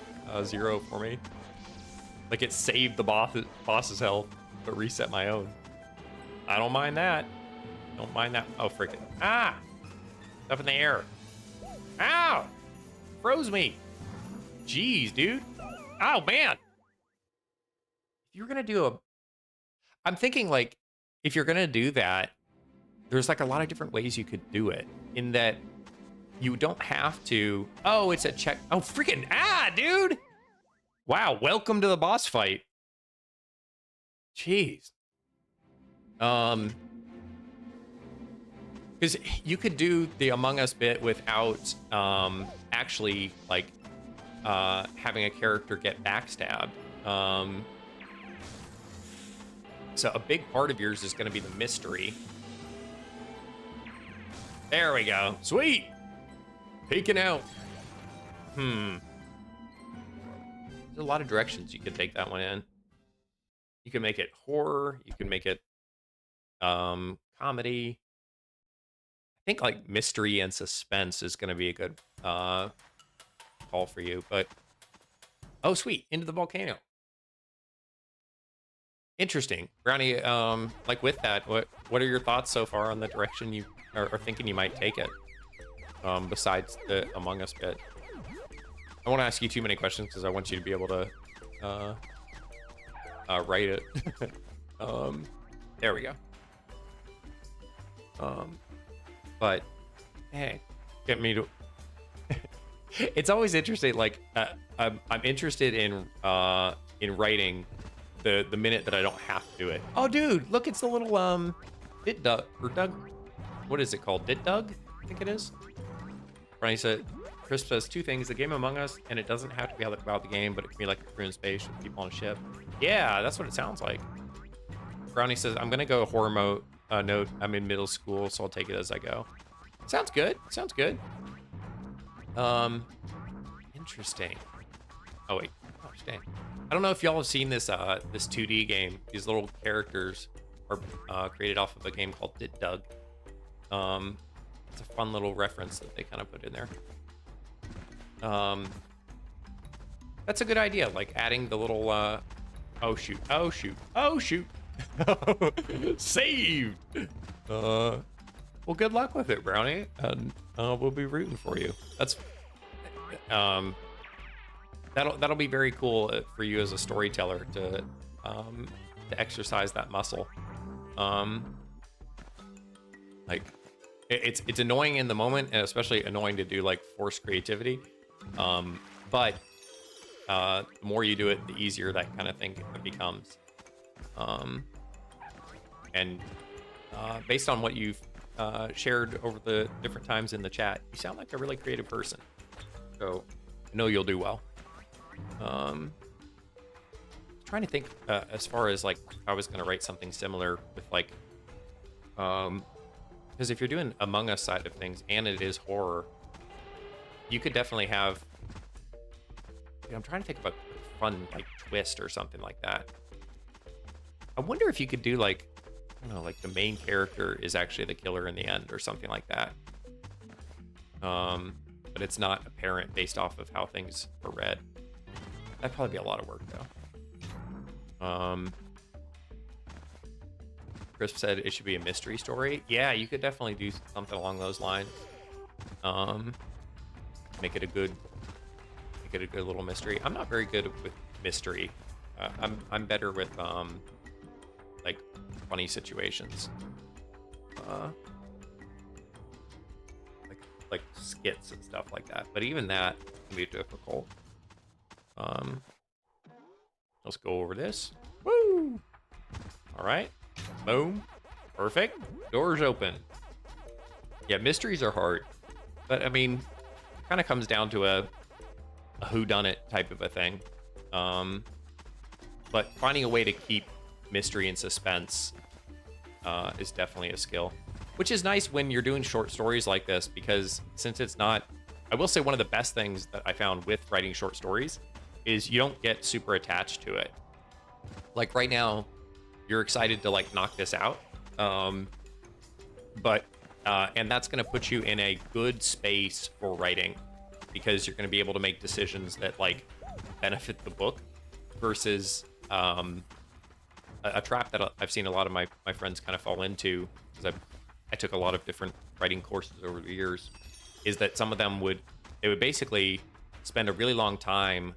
0 for me. Like, it saved the boss's health, but reset my own. I don't mind that. Don't mind that. Oh, freaking. Ah! Up in the air. Ow! Froze me. Jeez, dude. Oh, man. If you're gonna do I'm thinking, like, if you're gonna do that, there's like a lot of different ways you could do it, in that you don't have to. Oh, it's a check. Oh, freaking. Ah, dude. Wow. Welcome to the boss fight. Jeez. Because you could do the Among Us bit without actually, like, having a character get backstabbed. So a big part of yours is going to be the mystery. There we go. Sweet. Peeking out. There's a lot of directions you could take that one in. You can make it horror. You can make it comedy. I think like mystery and suspense is going to be a good call for you. But oh, sweet, into the volcano. Interesting, Brownie. Like with that, what are your thoughts so far on the direction you are thinking you might take it? Besides the Among Us bit, I won't ask you too many questions because I want you to be able to write it. There we go. But hey, get me to. It's always interesting. Like I'm interested in writing the minute that I don't have to do it. Oh, dude, look, it's the little Dit Dug or Doug. What is it called? Dit Dug? I think it is. Ronnie said, Chris says two things: the game Among Us, and it doesn't have to be about the game, but it can be like a crew in space with people on a ship. Yeah, that's what it sounds like. Brownie says, I'm gonna go horror mode. Note, I'm in middle school, so I'll take it as I go. Sounds good. Sounds good. Interesting. Oh wait. Oh dang. I don't know if y'all have seen this this 2D game. These little characters are created off of a game called Dit Dug. It's a fun little reference that they kind of put in there. That's a good idea, like adding the little oh shoot, oh shoot, oh shoot. Saved. Well, good luck with it, Brownie, and we'll be rooting for you. That's that'll be very cool for you as a storyteller to exercise that muscle. Like it's annoying in the moment, and especially annoying to do like forced creativity. But the more you do it, the easier that kind of thing becomes. And based on what you've shared over the different times in the chat, you sound like a really creative person. So I know you'll do well. Trying to think as far as like I was gonna write something similar with like, because if you're doing Among Us side of things and it is horror, you could definitely have. I'm trying to think of a fun like twist or something like that. I wonder if you could do like, I don't know, like the main character is actually the killer in the end or something like that. But it's not apparent based off of how things are read. That'd probably be a lot of work though. Crisp said it should be a mystery story. Yeah, you could definitely do something along those lines. Make it a good little mystery. I'm not very good with mystery. I'm better with like funny situations, like skits and stuff like that. But even that can be difficult. Let's go over this. Woo! All right, boom, perfect. Doors open. Yeah, mysteries are hard, but I mean, it kind of comes down to a whodunit type of a thing. But finding a way to keep mystery and suspense is definitely a skill, which is nice when you're doing short stories like this, because since it's not, I will say one of the best things that I found with writing short stories is you don't get super attached to it. Like right now, you're excited to like knock this out, but and that's going to put you in a good space for writing, because you're going to be able to make decisions that like benefit the book versus a trap that I've seen a lot of my friends kind of fall into, because I took a lot of different writing courses over the years, is that some of them would basically spend a really long time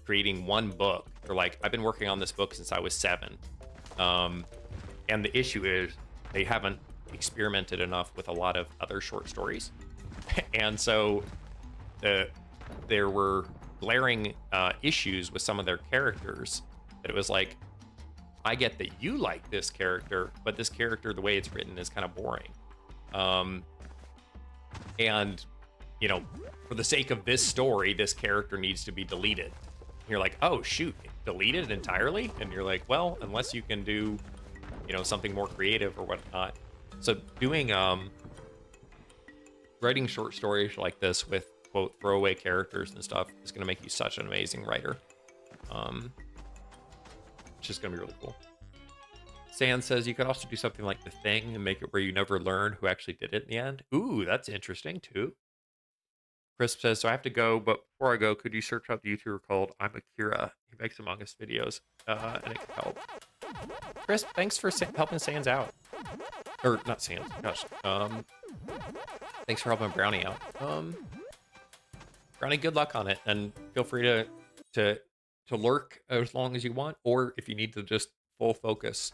creating one book. They're like, I've been working on this book since I was 7. And the issue is they haven't experimented enough with a lot of other short stories. And so there were glaring issues with some of their characters that it was like, I get that you like this character, but this character, the way it's written, is kind of boring. And, you know, for the sake of this story, this character needs to be deleted. You're like, oh, shoot, deleted entirely? And you're like, well, unless you can do, you know, something more creative or whatnot. So doing, writing short stories like this with, quote, throwaway characters and stuff is going to make you such an amazing writer. It's just going to be really cool. Sand says you could also do something like The Thing and make it where you never learn who actually did it in the end. Ooh, that's interesting too. Crisp says, so I have to go, but before I go, could you search out the YouTuber called I'm Akira? He makes Among Us videos, and it can help. Crisp, thanks for helping Sands out. Or, not Sands, gosh. Thanks for helping Brownie out. Brownie, good luck on it, and feel free to lurk as long as you want, or if you need to just full focus,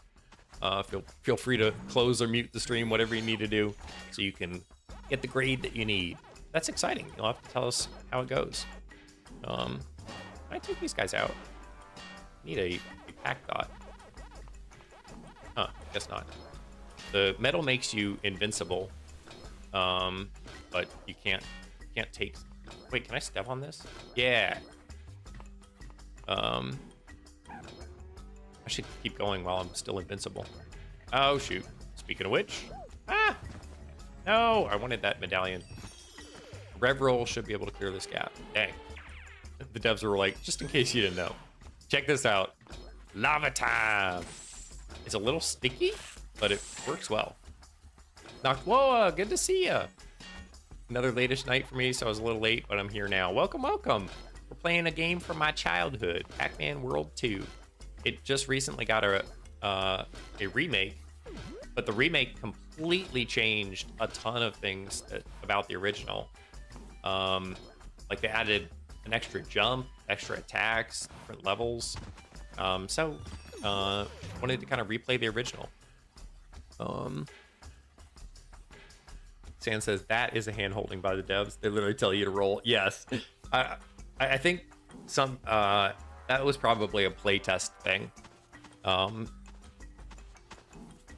feel free to close or mute the stream, whatever you need to do, so you can get the grade that you need. That's exciting. You'll have to tell us how it goes. Can I take these guys out? Need a pack dot. Huh, guess not. The metal makes you invincible, but you can't take Wait, can I step on this? Yeah. I should keep going while I'm still invincible. Oh, shoot. Speaking of which. Ah! No, I wanted that medallion. Revroll should be able to clear this gap. Dang. The devs were like, just in case you didn't know. Check this out. Lava time. It's a little sticky, but it works well. Noctwoa, good to see ya. Another latest night for me, so I was a little late, but I'm here now. Welcome, welcome. We're playing a game from my childhood, Pacman World 2. It just recently got a remake, but the remake completely changed a ton of things about the original. Like they added an extra jump, extra attacks, different levels. So wanted to kind of replay the original. San says that is a hand holding by the devs. They literally tell you to roll. Yes, I think some that was probably a playtest thing. That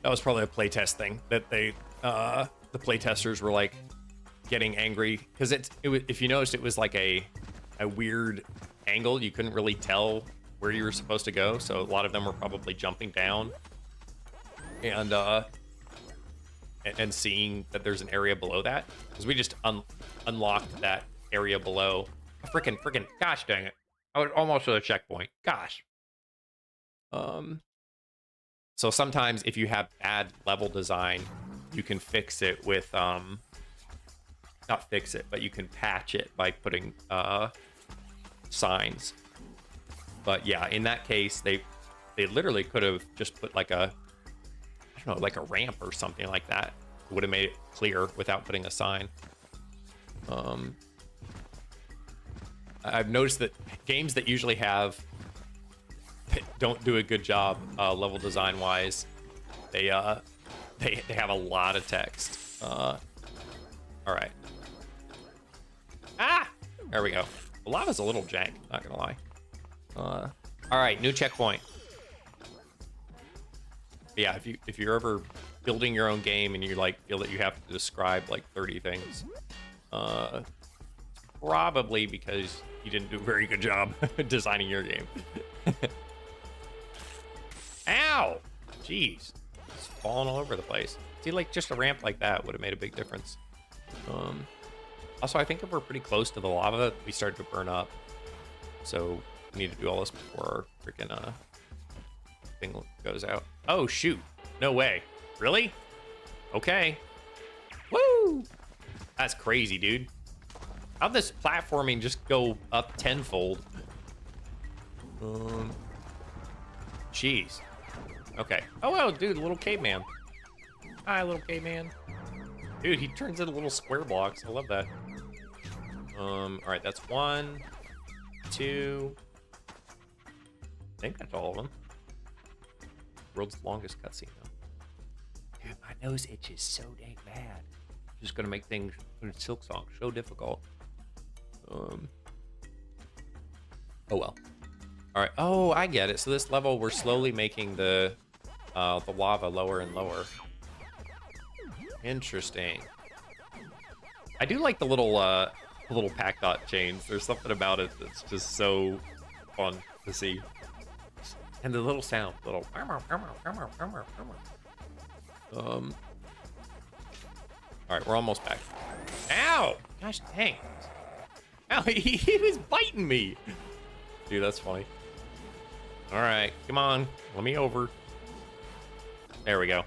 was probably a playtest thing that they the playtesters were like getting angry because if you noticed, it was like a weird angle. You couldn't really tell where you were supposed to go, so a lot of them were probably jumping down and seeing that there's an area below that, because we just unlocked that area below. Freaking gosh dang it, I would almost at a checkpoint. Gosh. So sometimes if you have bad level design, you can fix it with not fix it, but you can patch it by putting signs. But yeah, in that case, they literally could have just put like a, I don't know, like a ramp or something like that. It would have made it clear without putting a sign. I've noticed that games that usually don't do a good job level design wise, they have a lot of text. All right. Ah, there we go. The lava's a little jank, not gonna lie. All right, new checkpoint. Yeah, if you're ever building your own game and you like feel that you have to describe like 30 things, probably because you didn't do a very good job designing your game. Ow! Jeez, it's falling all over the place. See, like just a ramp like that would have made a big difference. Also, I think if we're pretty close to the lava, we start to burn up. So we need to do all this before our freaking thing goes out. Oh shoot! No way! Really? Okay. Woo! That's crazy, dude. How'd this platforming just go up tenfold? Jeez. Okay. Oh, well, dude, little caveman. Hi, little caveman. Dude, he turns into little square blocks. I love that. All right, that's 1, 2. I think that's all of them. World's longest cutscene, though. Dude, my nose itches so dang bad. Just gonna make things in SILKSONG so difficult. Oh well. All right. Oh, I get it. So this level, we're slowly making the lava lower and lower. Interesting. I do like the little pack dot chains. There's something about it that's just so fun to see. And the little sound, little. All right, we're almost back. Ow! Gosh dang. Ow, he was biting me. Dude, that's funny. All right, come on, let me over. There we go.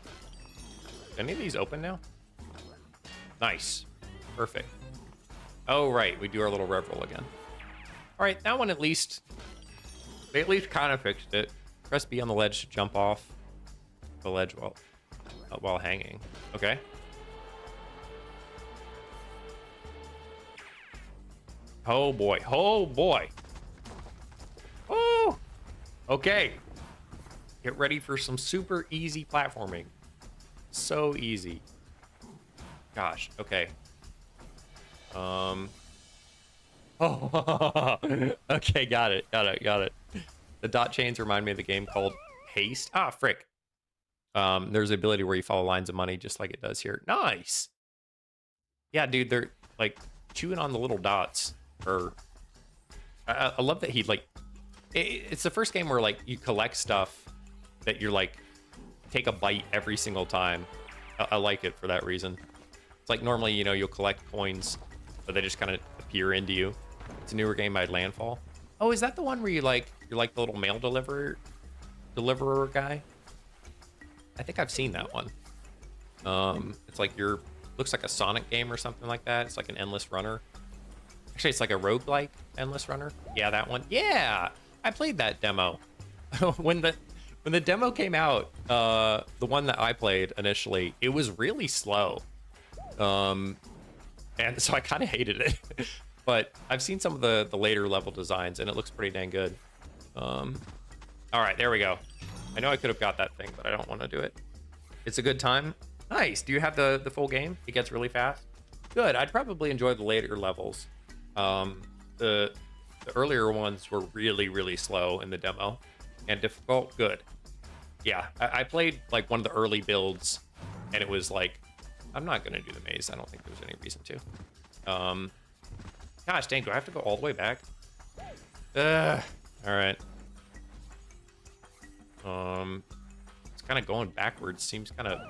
Any of these open now? Nice, perfect. Oh right, we do our little rev roll again. All right, that one they at least kind of fixed it. Press B on the ledge to jump off the ledge while hanging. Okay. Oh boy, oh boy. Oh, okay. Get ready for some super easy platforming. So easy. Gosh, okay. Oh, okay, got it. The dot chains remind me of the game called Haste. Ah, frick. There's the ability where you follow lines of money just like it does here. Nice. Yeah, dude, they're like chewing on the little dots. Or I love that he like. It's the first game where like you collect stuff that you're like take a bite every single time. I like it for that reason. It's like normally, you know, you'll collect coins, but they just kind of appear into you. It's a newer game by Landfall. Oh, is that the one where you're like the little mail deliverer guy? I think I've seen that one. It's like looks like a Sonic game or something like that. It's like an endless runner. Actually, it's like a roguelike endless runner. Yeah, that one. Yeah, I played that demo. when the demo came out, the one that I played initially, it was really slow. And so I kind of hated it. But I've seen some of the later level designs, and it looks pretty dang good. All right, there we go. I know I could have got that thing, but I don't want to do it. It's a good time. Nice. Do you have the full game? It gets really fast. Good. I'd probably enjoy the later levels. The earlier ones were really, really slow in the demo and difficult. Good. Yeah, I played like one of the early builds, and it was like, I'm not gonna do the maze. I don't think there's any reason to. Gosh dang, do I have to go all the way back? All right. It's kind of going backwards. Seems kind of.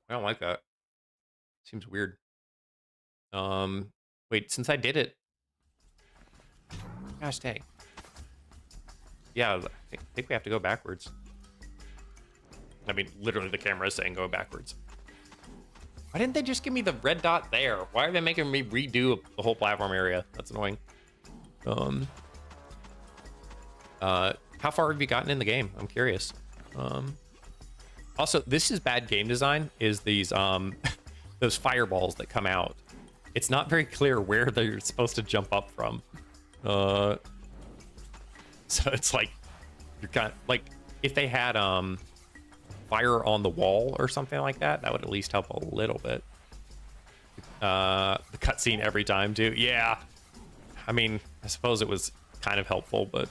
I don't like that. Seems weird. Wait, since I did it. Gosh dang. Yeah, I think we have to go backwards. I mean, literally the camera is saying go backwards. Why didn't they just give me the red dot there? Why are they making me redo the whole platform area? That's annoying. How far have you gotten in the game? I'm curious. Also, this is bad game design, is these those fireballs that come out. It's not very clear where they're supposed to jump up from. So it's like you're kind of like if they had fire on the wall or something like that, that would at least help a little bit. The cutscene every time too. Yeah, I mean, I suppose it was kind of helpful, but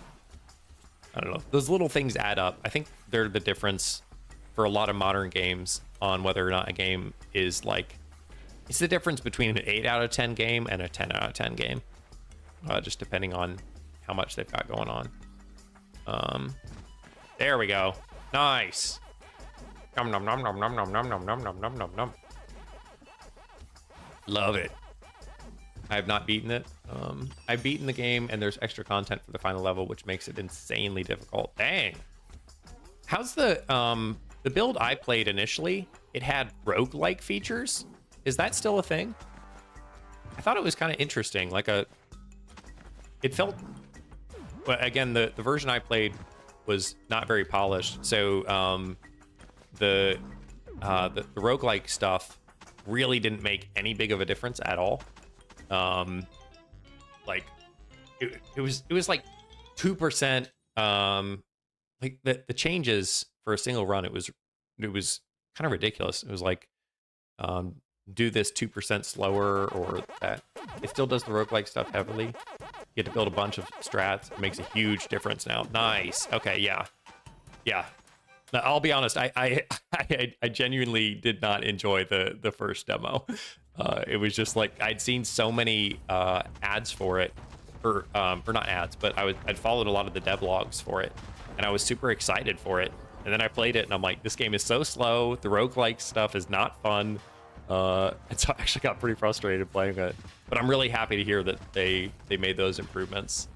I don't know. Those little things add up. I think they're the difference for a lot of modern games on whether or not a game is like. It's the difference between an 8 out of 10 game and a 10 out of 10 game, just depending on how much they've got going on. There we go. Nice. Nom nom nom nom nom nom nom nom nom nom nom nom nom. Love it. I have not beaten it. I've beaten the game, and there's extra content for the final level, which makes it insanely difficult. Dang. How's the build I played initially? It had roguelike features. Is that still a thing? I thought it was kind of interesting. Like it felt. Well, again, the version I played was not very polished, so the roguelike stuff really didn't make any big of a difference at all. Like it was like 2%. Like the changes for a single run, it was kind of ridiculous. It was like do this 2% slower, or that. It still does the roguelike stuff heavily. You get to build a bunch of strats. It makes a huge difference now. Nice. Okay, yeah. Now, I'll be honest, I genuinely did not enjoy the first demo. It was just like I'd seen so many ads for it, or not ads, but I'd followed a lot of the devlogs for it, and I was super excited for it. And then I played it, and I'm like, this game is so slow. The roguelike stuff is not fun. And so I actually got pretty frustrated playing it. But I'm really happy to hear that they made those improvements,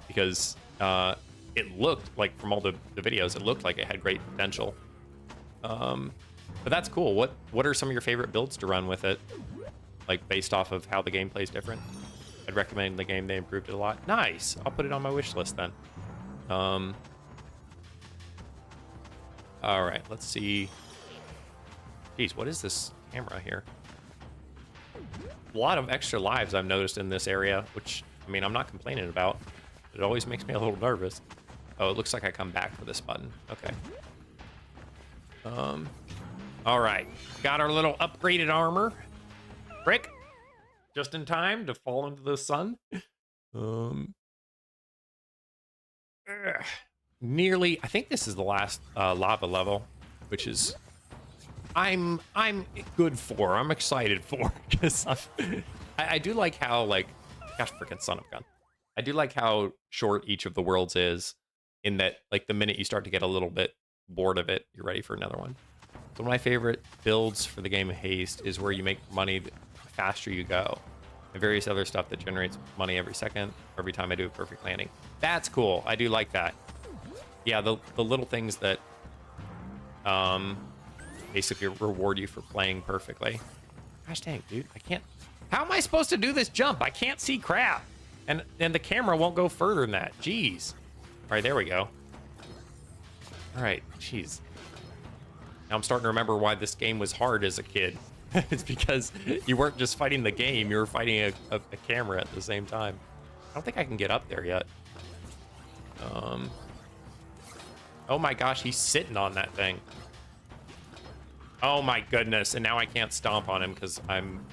because it looked like, from all the videos, it looked like it had great potential. But that's cool. What are some of your favorite builds to run with it? Like, based off of how the gameplay is different? I'd recommend the game. They improved it a lot. Nice. I'll put it on my wish list then. All right, let's see. Geez, what is this camera here? A lot of extra lives I've noticed in this area, which, I mean, I'm not complaining about. It always makes me a little nervous. Oh, it looks like I come back for this button. Okay. All right. Got our little upgraded armor. Frick. Just in time to fall into the sun. Nearly, I think this is the last lava level, which is I'm good for. I'm excited for, because I do like how, like, gosh, freaking son of a gun. I do like how short each of the worlds is, in that, like, the minute you start to get a little bit bored of it, you're ready for another one. So one of my favorite builds for the game of Haste is where you make money the faster you go. And various other stuff that generates money every second, every time I do a perfect landing. That's cool. I do like that. Yeah, the little things that basically reward you for playing perfectly. Gosh dang, dude, I can't. How am I supposed to do this jump? I can't see crap. And the camera won't go further than that. Jeez. All right, there we go. All right, jeez. Now I'm starting to remember why this game was hard as a kid. It's because you weren't just fighting the game, you were fighting a camera at the same time. I don't think I can get up there yet. Oh my gosh, he's sitting on that thing. Oh my goodness, and now I can't stomp on him because I'm...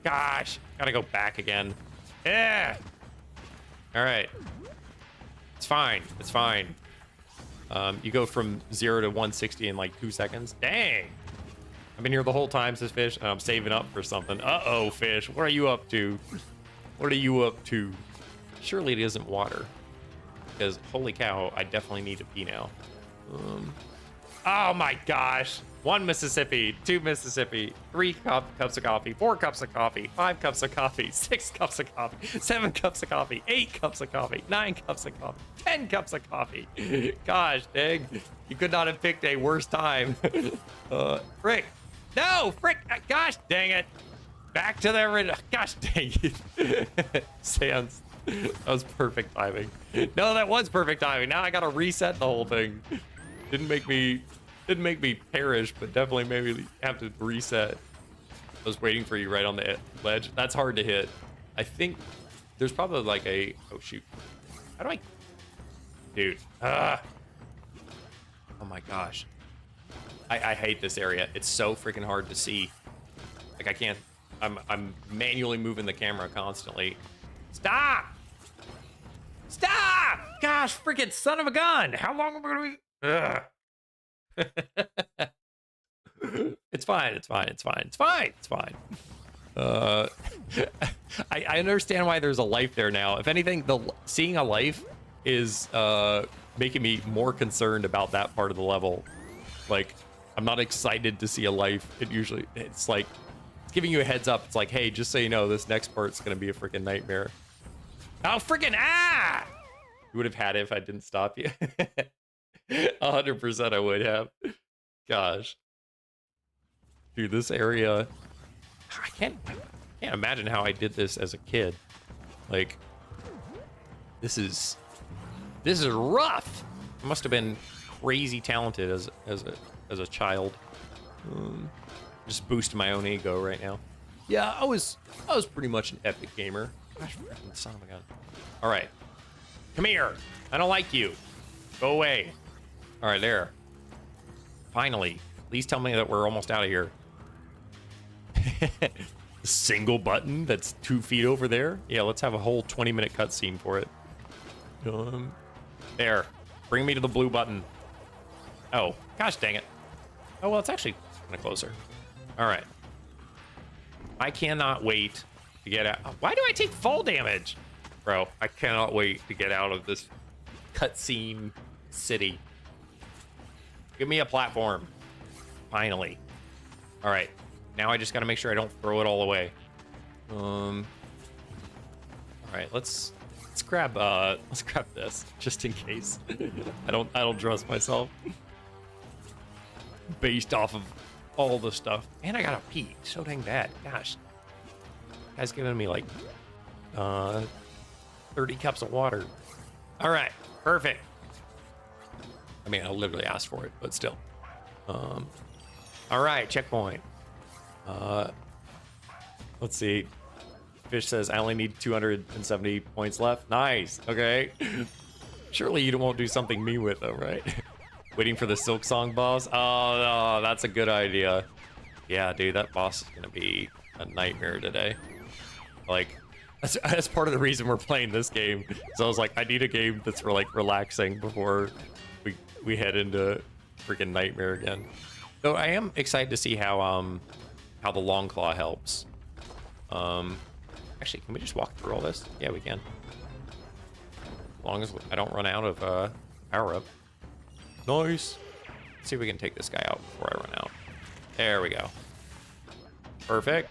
Gosh, gotta go back again. Yeah. All right. It's fine, it's fine. You go from 0 to 160 in like 2 seconds. Dang. I've been here the whole time, says Fish, and I'm saving up for something. Uh-oh, Fish, what are you up to? What are you up to? Surely it isn't water. Because, holy cow, I definitely need to pee now. Oh my gosh. 1 Mississippi, 2 Mississippi, 3 cups of coffee, 4 cups of coffee, 5 cups of coffee, 6 cups of coffee, 7 cups of coffee, 8 cups of coffee, 9 cups of coffee, 10 cups of coffee. Gosh, dang. You could not have picked a worse time. Frick. No, frick. Gosh, dang it. Back to the... Gosh, dang it. Sans. That was perfect timing. No, that was perfect timing. Now I gotta reset the whole thing. Didn't make me perish, but definitely made me have to reset. I was waiting for you right on the ledge. That's hard to hit. I think there's probably like a... Oh, shoot. How do I... Dude. Oh my gosh. I hate this area. It's so freaking hard to see. Like, I can't... I'm manually moving the camera constantly. Stop! Stop! Gosh, freaking son of a gun! How long am I gonna be... It's fine, it's fine, it's fine, it's fine, it's fine. I understand why there's a life there now. If anything, seeing a life is making me more concerned about that part of the level. Like, I'm not excited to see a life. It's like, it's giving you a heads up. It's like, hey, just so you know, this next part's gonna be a freaking nightmare. Oh, freaking, ah! You would have had it if I didn't stop you. 100% I would have. Gosh. Dude, this area... I can't imagine how I did this as a kid. Like, this is rough. I must have been crazy talented as a child. Just boosting my own ego right now. Yeah, I was pretty much an epic gamer. Gosh, freaking son of a gun. All right, come here. I don't like you. Go away. All right, there. Finally, please tell me that we're almost out of here. Single button that's 2 feet over there. Yeah, let's have a whole 20-minute cutscene for it. There. Bring me to the blue button. Oh, gosh dang it. Oh, well, it's actually kind of closer. All right. I cannot wait to get out. Why do I take fall damage? Bro, I cannot wait to get out of this cutscene city. Give me a platform. Finally. All right. Now I just got to make sure I don't throw it all away. All right, let's grab this just in case. I don't trust myself based off of all the stuff. And I gotta pee so dang bad. Gosh, guy's giving me like 30 cups of water. All right, perfect. I mean, I literally asked for it, but still. All right, checkpoint. Let's see. Fish says I only need 270 points left. Nice. Okay. Surely you won't do something me with though, right? Waiting for the SILKSONG boss. Oh, no, that's a good idea. Yeah, dude, that boss is gonna be a nightmare today. Like, that's part of the reason we're playing this game. So I was like, I need a game that's for like relaxing before we head into freaking nightmare again. Though I am excited to see how the long claw helps. Actually, can we just walk through all this? Yeah, we can. As long as I don't run out of power up. Nice. Let's see if we can take this guy out before I run out. There we go. Perfect.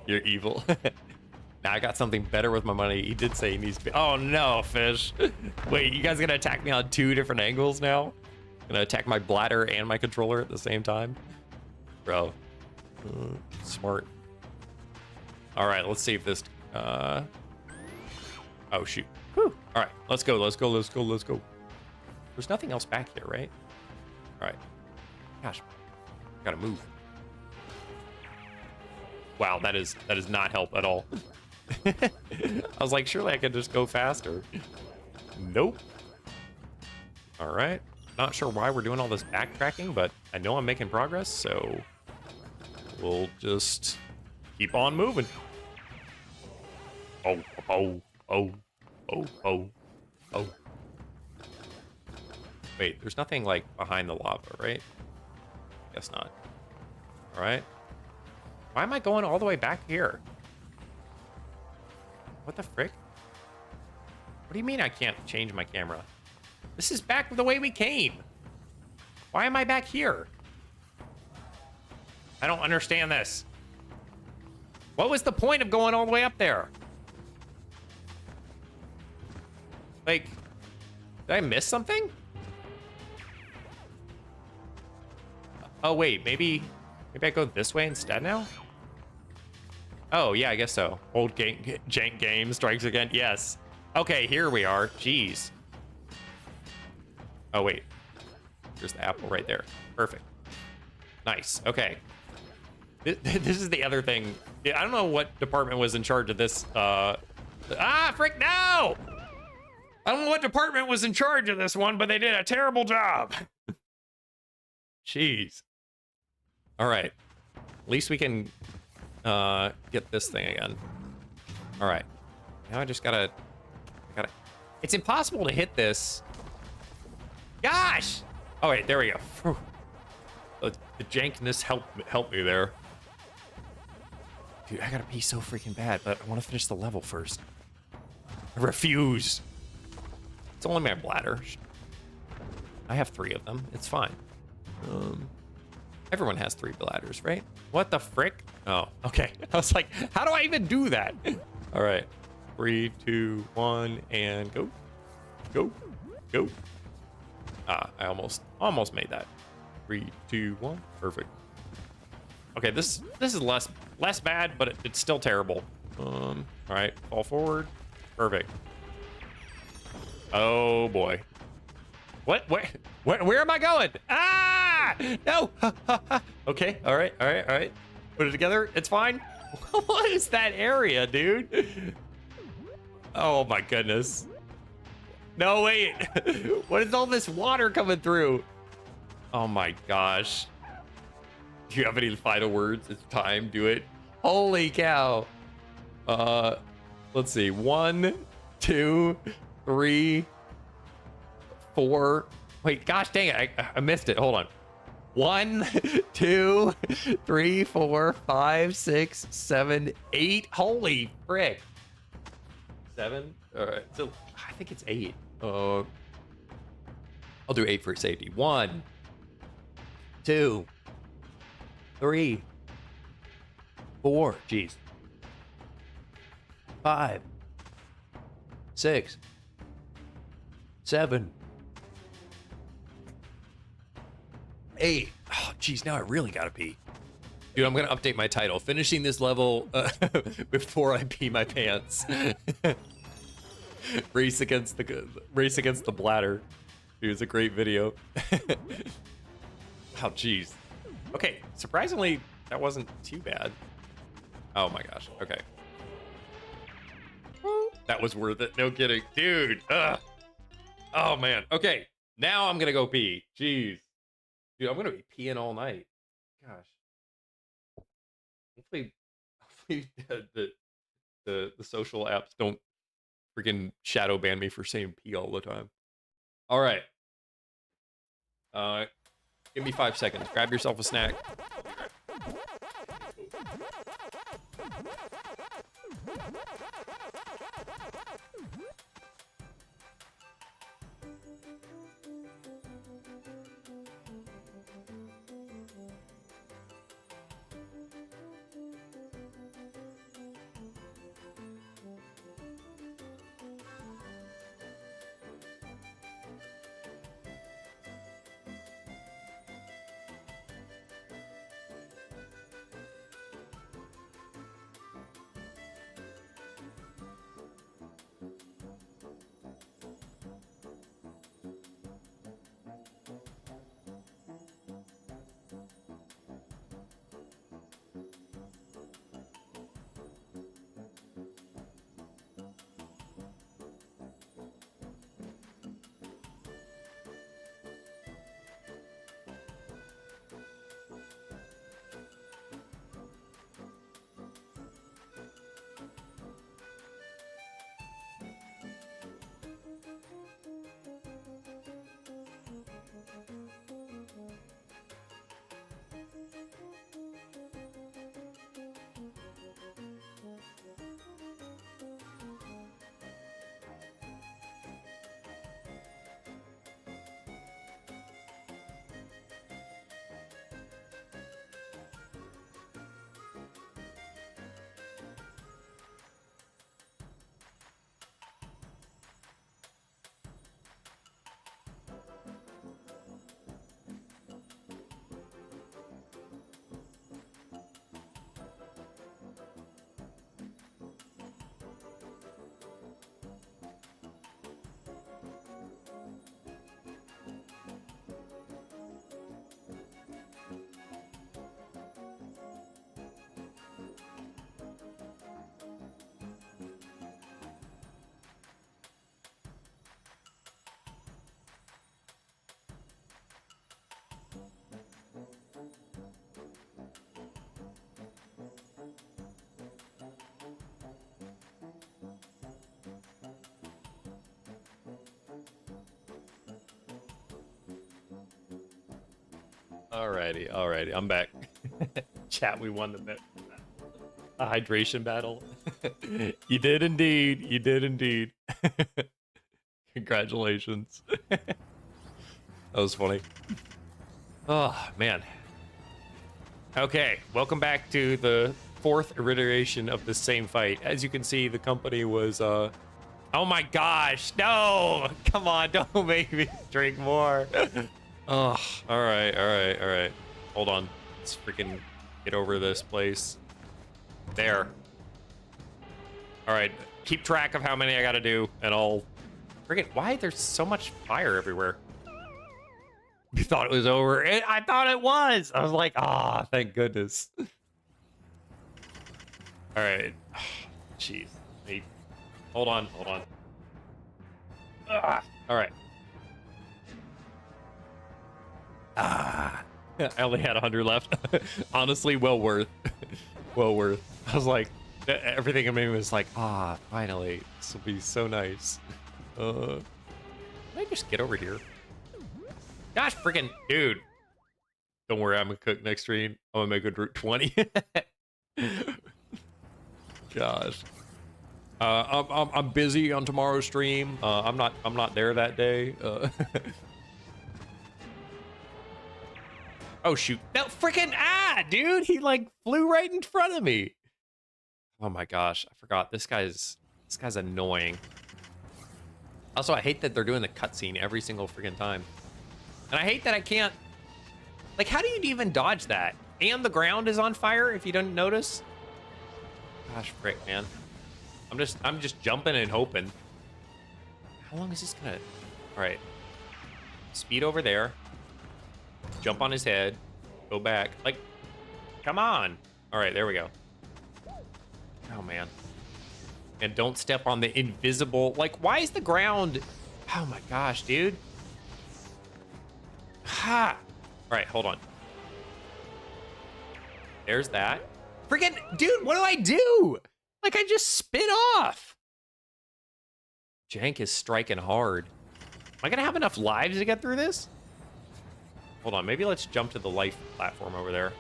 You're evil. Now I got something better with my money. He did say he needs to be. Oh no, fish. Wait, you guys gonna attack me on 2 different angles now? Gonna attack my bladder and my controller at the same time? Bro. Smart. All right, let's see if this. Oh shoot. Whew. All right, let's go. Let's go. Let's go. Let's go. There's nothing else back here, right? All right. Gosh, gotta move. Wow, that does not help at all. I was like, surely I could just go faster. Nope. All right. Not sure why we're doing all this backtracking, but I know I'm making progress, so we'll just keep on moving. Oh, oh, oh, oh, oh, oh. Wait, there's nothing like behind the lava, right? Guess not. All right. Why am I going all the way back here? What the frick? What do you mean I can't change my camera? This is back the way we came. Why am I back here? I don't understand this. What was the point of going all the way up there? Like, did I miss something? Oh wait, maybe I go this way instead now? Oh yeah, I guess so. Old jank game strikes again. Yes. Okay, here we are. Jeez. Oh wait, there's the apple right there. Perfect. Nice. Okay. This is the other thing. I don't know what department was in charge of this. Frick, no! I don't know what department was in charge of this one, but they did a terrible job. Jeez. All right. At least we can get this thing again. All right. Now I just gotta. It's impossible to hit this. Gosh! Oh wait, there we go. Whew. The jankness helped me there. Dude, I gotta pee so freaking bad, but I want to finish the level first. I refuse. It's only my bladder. I have 3 of them. It's fine. Everyone has 3 bladders, right? What the frick? Oh, okay. I was like, how do I even do that? All right. 3, 2, 1, and go. Go. Go. I almost made that. 3, 2, 1. Perfect. Okay, this is less bad, but it's still terrible. All right, fall forward. Perfect. Oh boy. What? Where am I going? Ah! No. Okay. All right. Put it together. It's fine. What is that area, dude? Oh my goodness. No, wait. What is all this water coming through? Oh my gosh. Do you have any final words? It's time. Do it. Holy cow. Let's see. 1, 2, 3, 4. Wait, gosh dang it. I missed it. Hold on. 1, 2, 3, 4, 5, 6, 7, 8. Holy frick. 7. All right. So I think it's 8. I'll do 8 for safety. 1, 2, 3, 4. Jeez. 5, 6, 7, 8. Oh, geez, now I really gotta pee. Dude, I'm gonna update my title. Finishing this level before I pee my pants. Race against the bladder. Dude, it's a great video. Oh, jeez. Okay, surprisingly, that wasn't too bad. Oh my gosh. Okay. That was worth it. No kidding, dude. Ugh. Oh man. Okay, now I'm gonna go pee. Jeez. Dude, I'm gonna be peeing all night. Gosh. Hopefully the social apps don't freaking shadow ban me for saying pee all the time. All right. Give me 5 seconds. Grab yourself a snack. Alrighty, alrighty, I'm back. Chat, we won the hydration battle. You did indeed. You did indeed. Congratulations. That was funny. Oh, man. Okay, welcome back to the 4th iteration of the same fight. As you can see, the company was, oh my gosh, no! Come on, don't make me drink more. Oh, all right. Hold on. Let's freaking get over this place. There. All right, keep track of how many I gotta do, and I'll... Freaking, why there's so much fire everywhere? You thought it was over. I thought it was. I was like, ah, thank goodness. All right. Jeez. Hey, hold on. Ah, all right. Ah, I only had 100 left. Honestly, well worth. Well worth. I was like, everything in me was like, ah, finally, this will be so nice. Can I just get over here? Gosh, freaking dude. Don't worry, I'm gonna cook next stream. I'm gonna make a Route 20. Gosh. I'm busy on tomorrow's stream. I'm not there that day. Oh shoot. No, freaking dude, he like flew right in front of me. Oh my gosh, I forgot. This guy's annoying. Also, I hate that they're doing the cutscene every single freaking time. And I hate that I can't... Like, how do you even dodge that? And the ground is on fire if you didn't notice? Gosh, frick, man. I'm just jumping and hoping. How long is this gonna... All right. Speed over there. Jump on his head. Go back. Like, come on. All right, there we go. Oh, man. And don't step on the invisible... Like, why is the ground... Oh, my gosh, dude. Ha! All right, hold on. There's that. Freaking... Dude, what do I do? Like, I just spin off. Jank is striking hard. Am I going to have enough lives to get through this? Hold on, maybe let's jump to the life platform over there.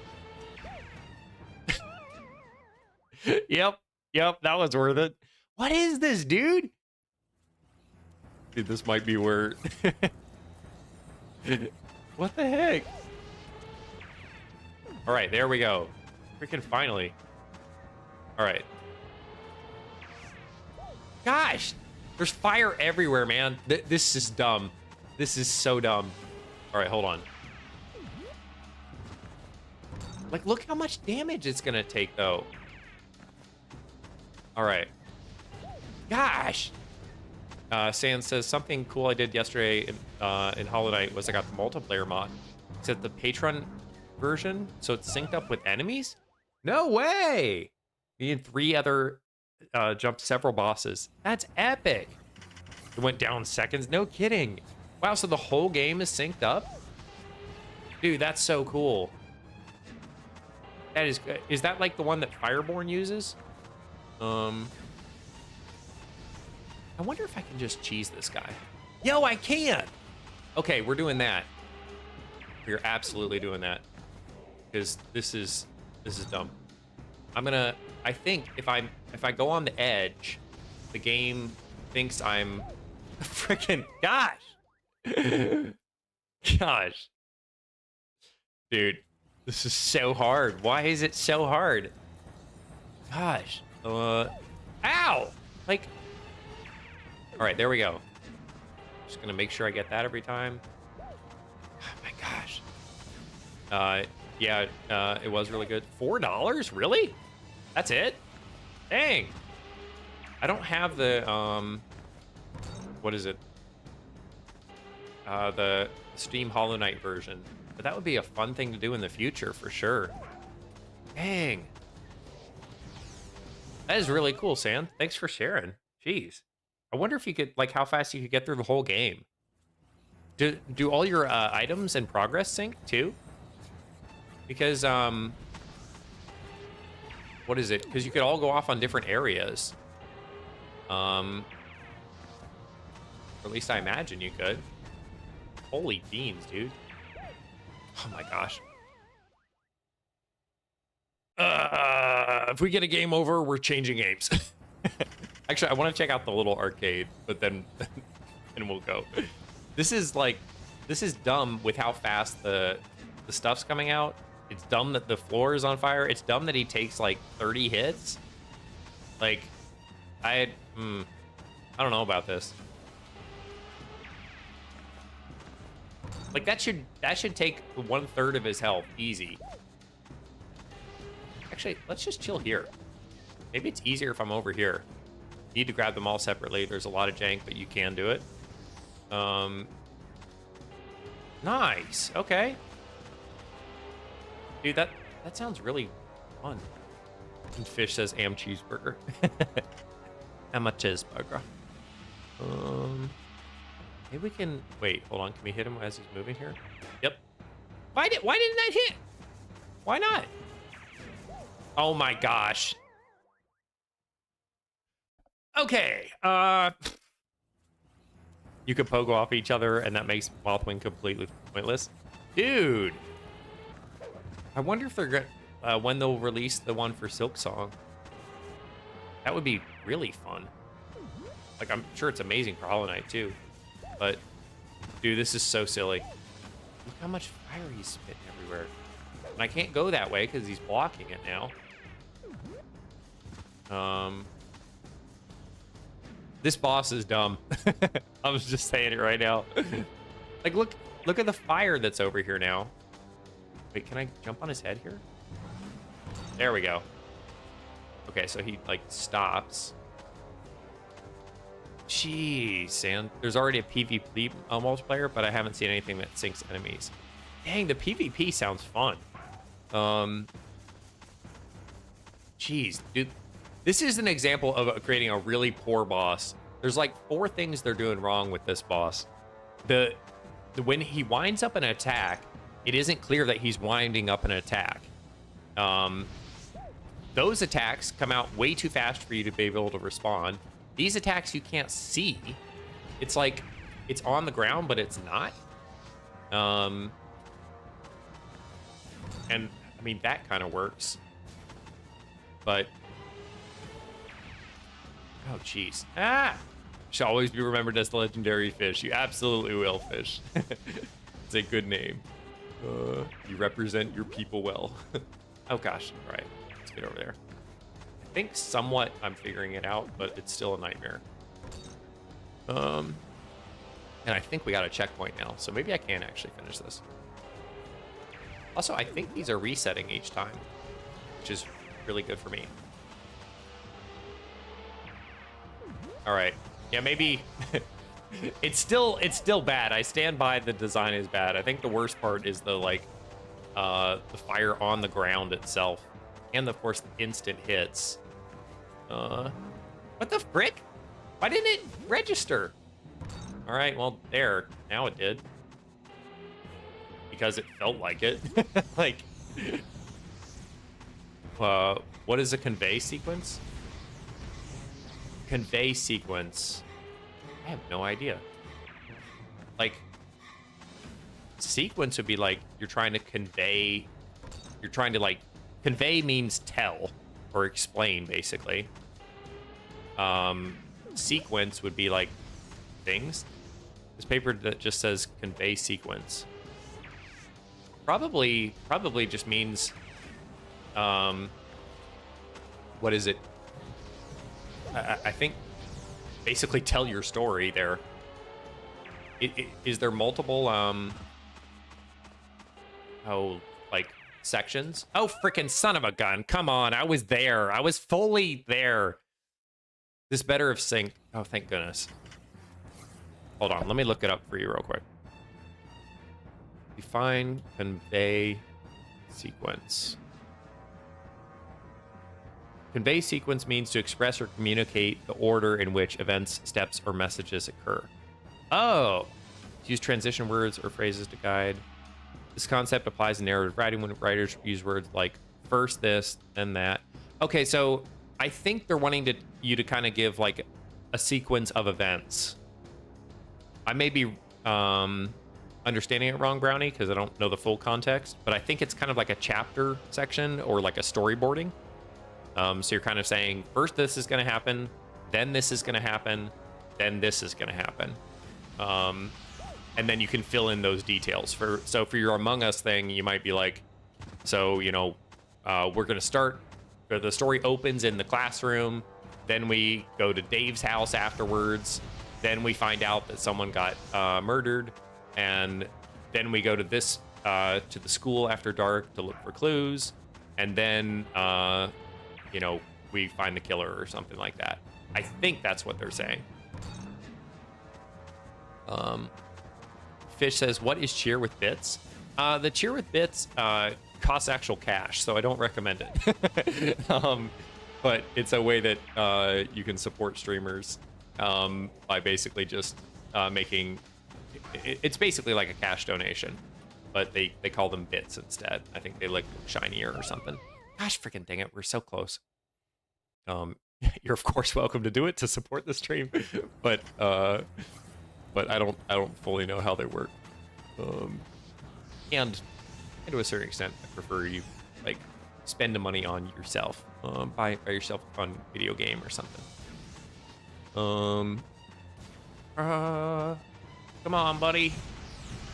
Yep. Yep. That was worth it. What is this, dude? Dude, this might be where. What the heck? All right, there we go. Freaking finally. All right. Gosh, there's fire everywhere, man. This is dumb. This is so dumb. All right, hold on. Like, look how much damage it's gonna take, though. All right. Gosh. Sand says, something cool I did yesterday in Hollow Knight was I got the multiplayer mod. It's at the Patron version, so it's synced up with enemies? No way! Me and 3 other jumped several bosses. That's epic! It went down seconds, no kidding. Wow, so the whole game is synced up? Dude, that's so cool. That is that like the one that Fireborn uses? I wonder if I can just cheese this guy. Yo, I can! Okay, we're doing that. We're absolutely doing that. Because this is dumb. I think if I go on the edge, the game thinks I'm freaking gosh. Dude, this is so hard. Why is it so hard? Gosh. Ow! Like, all right, there we go. Just gonna make sure I get that every time. Oh my gosh. Yeah, it was really good. $4? Really? That's it? Dang. I don't have the, what is it? The Steam Hollow Knight version. But that would be a fun thing to do in the future, for sure. Dang. That is really cool, Sam. Thanks for sharing. Jeez. I wonder if you could, like, how fast you could get through the whole game. Do all your items and progress sync, too? Because, what is it? Because you could all go off on different areas. Or at least I imagine you could. Holy beans, dude. Oh my gosh. If we get a game over, we're changing games. Actually, I want to check out the little arcade, but then we'll go. This is dumb with how fast the stuff's coming out. It's dumb that the floor is on fire. It's dumb that he takes like 30 hits. Like, I don't know about this. Like that should take 1/3 of his health easy. Actually, let's just chill here. Maybe it's easier if I'm over here. Need to grab them all separately. There's a lot of jank, but you can do it. Nice. Okay. Dude, that sounds really fun. And Fish says, "Am cheeseburger." I'm a cheeseburger. Maybe we can wait. Hold on. Can we hit him as he's moving here? Yep. Why didn't that hit? Why not? Oh my gosh. Okay. You could pogo off each other, and that makes Mothwing completely pointless. Dude. I wonder if they're gonna when they'll release the one for SILKSONG. That would be really fun. Like, I'm sure it's amazing for Hollow Knight too. But, dude, this is so silly. Look how much fire he's spitting everywhere. And I can't go that way because he's blocking it now. This boss is dumb. I was just saying it right now. Like, look at the fire that's over here now. Wait, can I jump on his head here? There we go. Okay, so he, like, stops. Jeez, and there's already a PvP multiplayer, but I haven't seen anything that syncs enemies. Dang, the PvP sounds fun. Jeez, dude. This is an example of creating a really poor boss. There's like 4 things they're doing wrong with this boss. When he winds up an attack, it isn't clear that he's winding up an attack. Those attacks come out way too fast for you to be able to respond. These attacks you can't see. It's like it's on the ground, but it's not. And I mean, that kind of works. But Oh, jeez. Ah! Shall always be remembered as the legendary fish. You absolutely will, fish. It's a good name. You represent your people well. Oh, gosh. All right. Let's get over there. I think somewhat I'm figuring it out, but it's still a nightmare. And I think we got a checkpoint now, so maybe I can actually finish this. Also, I think these are resetting each time, which is really good for me. All right. Yeah, maybe it's still bad. I stand by the design is bad. I think the worst part is the fire on the ground itself, and of course the instant hits. What the frick? Why didn't it register? All right, well there. Now it did. Because it felt like it. Like, what is a convey sequence? Convey sequence. I have no idea. Like, sequence would be like you're trying to convey. You're trying to like convey means tell or explain basically. Sequence would be like things. This paper that just says convey sequence. Probably just means, what is it? I think basically tell your story there. Is there multiple, like sections? Oh, freaking son of a gun. Come on. I was there. I was fully there. This better have synced. Oh, thank goodness. Hold on. Let me look it up for you real quick. Define convey sequence. Convey sequence means to express or communicate the order in which events, steps, or messages occur. Oh, use transition words or phrases to guide. This concept applies in narrative writing when writers use words like first this, then that. Okay, so I think they're wanting you to kind of give like a sequence of events. I may be understanding it wrong, Brownie, because I don't know the full context, but I think it's kind of like a chapter section or like a storyboarding. So you're kind of saying, first this is going to happen, then this is going to happen, then this is going to happen. And then you can fill in those details. So for your Among Us thing, you might be like, so, you know, we're going to start, the story opens in the classroom, then we go to Dave's house afterwards, then we find out that someone got murdered, and then we go to this, to the school after dark to look for clues, and then, you know, we find the killer or something like that. I think that's what they're saying. Fish says, what is cheer with bits? The cheer with bits costs actual cash, so I don't recommend it. But it's a way that you can support streamers by basically just making... It's basically like a cash donation, but they call them bits instead. I think they look shinier or something. Gosh, freaking dang it, we're so close. You're of course welcome to do it to support the stream, but I don't fully know how they work. And to a certain extent, I prefer you like spend the money on yourself. Buy yourself a fun video game or something. Come on, buddy.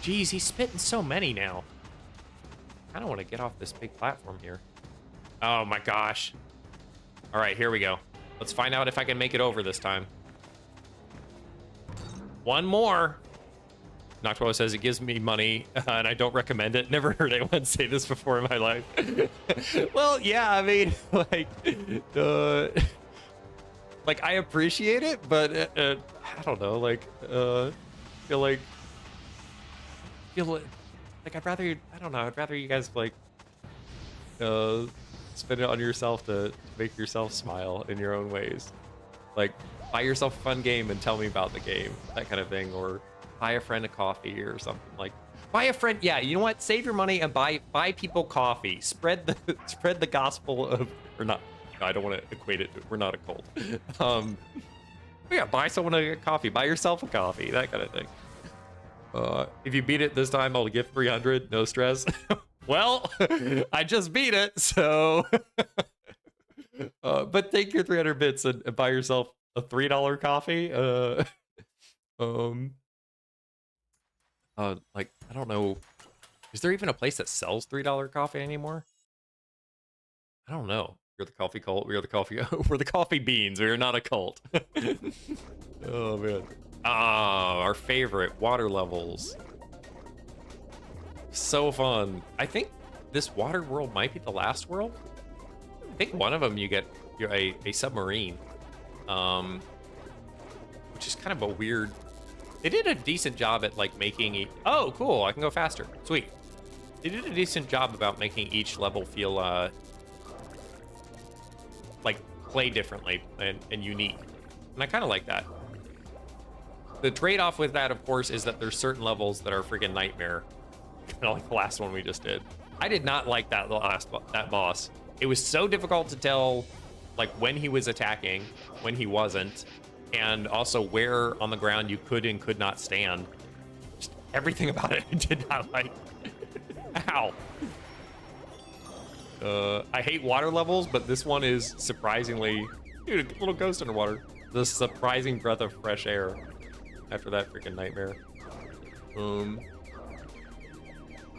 Jeez, he's spitting so many now. I don't want to get off this big platform here. Oh my gosh. All right, here we go. Let's find out if I can make it over this time. One more. Noctwell says it gives me money, and I don't recommend it. Never heard anyone say this before in my life. Well, yeah, I mean, like I appreciate it, but I don't know, like, feel like I'd rather, I don't know, I'd rather you guys like spend it on yourself to make yourself smile in your own ways. Like, buy yourself a fun game and tell me about the game, that kind of thing, or buy a friend a coffee or something. Like, buy a friend, yeah, you know what? Save your money and buy people coffee. Spread the gospel of, or not. No, I don't want to equate it to, we're not a cult. Yeah, buy someone a coffee, buy yourself a coffee, that kind of thing. If you beat it this time, I'll give 300, no stress. Well, I just beat it, so. But take your 300 bits and buy yourself a $3 coffee. Um, like I don't know. Is there even a place that sells $3 coffee anymore? I don't know. We're the coffee cult. We are the coffee. We're the coffee beans. We are not a cult. Oh man. Ah, our favorite water levels. So fun. I think this water world might be the last world. I think one of them you get a submarine, which is kind of a weird. They did a decent job at like making. Oh, cool! I can go faster. Sweet. They did a decent job about making each level feel like play differently and unique, and I kind of like that. The trade-off with that, of course, is that there's certain levels that are freaking nightmare, kind of like the last one we just did. I did not like that boss. It was so difficult to tell, like when he was attacking, when he wasn't, and also where on the ground you could and could not stand. Just everything about it I did not like. Ow. I hate water levels, but this one is surprisingly, dude, a little ghost underwater. The surprising breath of fresh air after that freaking nightmare.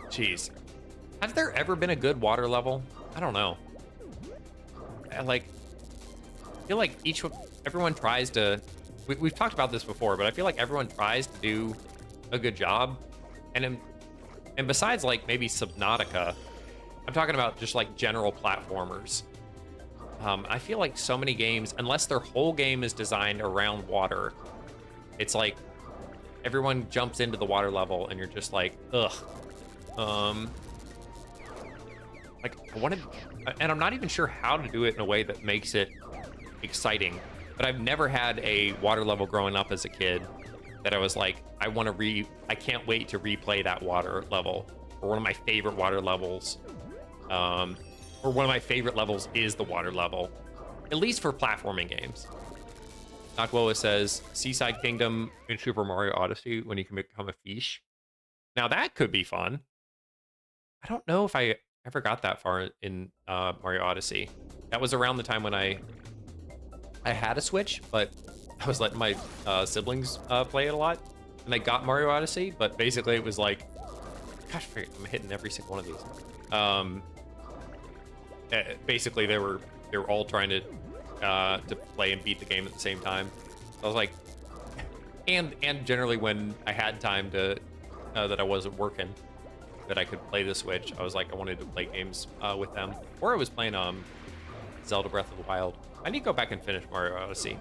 Jeez. Has there ever been a good water level? I don't know. I feel like everyone tries to, we've talked about this before, but I feel like everyone tries to do a good job. And besides like maybe Subnautica, I'm talking about just like general platformers. I feel like so many games, unless their whole game is designed around water, it's like everyone jumps into the water level and you're just like, ugh. Like I wanted, and I'm not even sure how to do it in a way that makes it exciting, but I've never had a water level growing up as a kid that I was like, I can't wait to replay that water level, or one of my favorite water levels. Or one of my favorite levels is the water level, at least for platforming games. Nakwoa says, Seaside Kingdom in Super Mario Odyssey when you can become a fish. Now that could be fun. I don't know if I ever got that far in Mario Odyssey. That was around the time when I had a Switch, but I was letting my siblings play it a lot. And I got Mario Odyssey, but basically it was like, gosh, I'm hitting every single one of these. Basically they were all trying to play and beat the game at the same time. I was like, and generally when I had time to that I wasn't working, that I could play the Switch, I was like, I wanted to play games with them. Or I was playing Zelda Breath of the Wild. I need to go back and finish Mario Odyssey.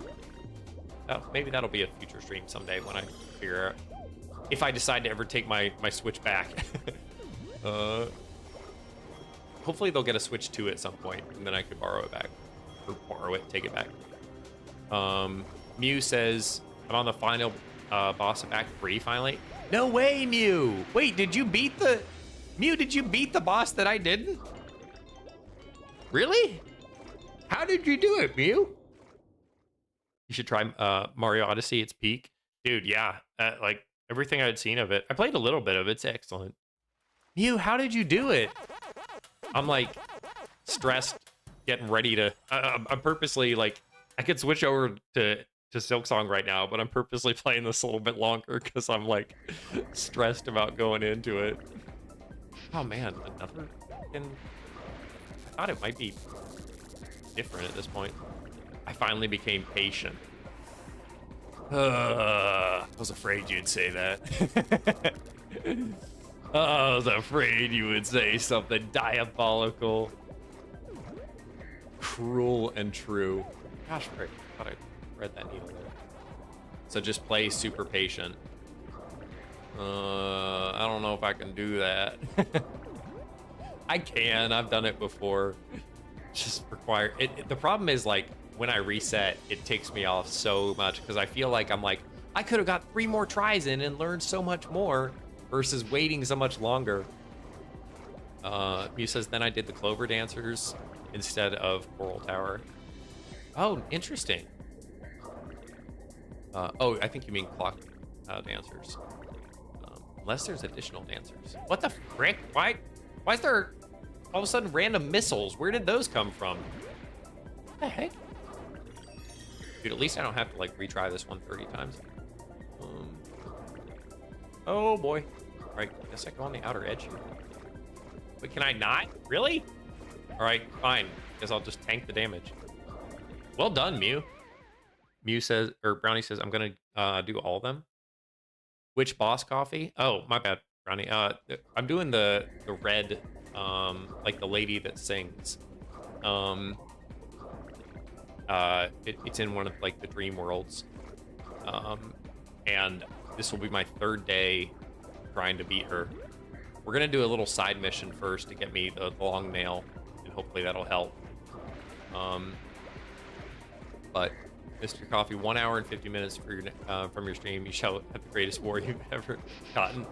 Maybe that'll be a future stream someday when I figure out if I decide to ever take my Switch back. Hopefully they'll get a Switch 2 at some point, and then I could borrow it back. Or take it back. Mew says, I'm on the final boss of Act 3 finally. No way, Mew! Wait, did you beat the boss that I didn't? Really? How did you do it, Mew? You should try Mario Odyssey, it's peak. Dude, yeah. Like, everything I'd seen of it. I played a little bit of it, it's excellent. Mew, how did you do it? I'm like, stressed, getting ready to... I'm purposely, like, I could switch over to SILKSONG right now, but I'm purposely playing this a little bit longer because I'm, like, stressed about going into it. Oh, man, another fucking... I thought it might be different at this point. I finally became patient. I was afraid you'd say that. I was afraid you would say something diabolical. Cruel and true. Gosh, I thought I read that needle there. So just play super patient. I don't know if I can do that. I can. I've done it before. Just require it. The problem is, like, when I reset, it takes me off so much because I feel like I'm like, I could have got 3 more tries in and learned so much more versus waiting so much longer. Mew says, then I did the Clover Dancers instead of Coral Tower. Oh, interesting. Oh, I think you mean Clock Dancers. Unless there's additional dancers. What the frick? Why is there all of a sudden random missiles? Where did those come from? What the heck? Dude, at least I don't have to like retry this one 30 times. Oh boy. All right, guess I go on the outer edge here. Wait, can I not? Really? All right, fine. Guess I'll just tank the damage. Well done, Mew. Mew says, or Brownie says, I'm gonna do all of them. Which boss coffee? Oh, my bad, Brownie. I'm doing the red, like the lady that sings. It's in one of like the dream worlds. And this will be my 3rd day trying to beat her. We're gonna do a little side mission first to get me the long nail, and hopefully that'll help. But Mr. Coffee, 1 hour and 50 minutes for your, from your stream. You shall have the greatest war you've ever gotten.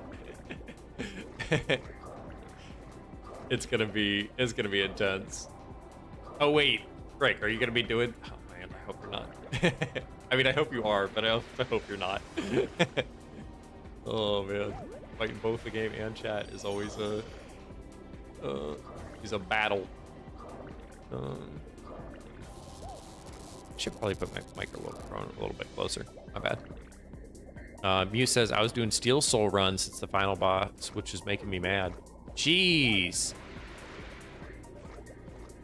It's gonna be intense. Oh wait, Greg, are you gonna be doing? Oh man, I hope you're not. I mean, I hope you are, but I also hope you're not. Oh man, fighting both the game and chat is always a battle. Should probably put my microphone a little bit closer. My bad. Mew says I was doing Steel Soul runs since the final boss, which is making me mad. Jeez.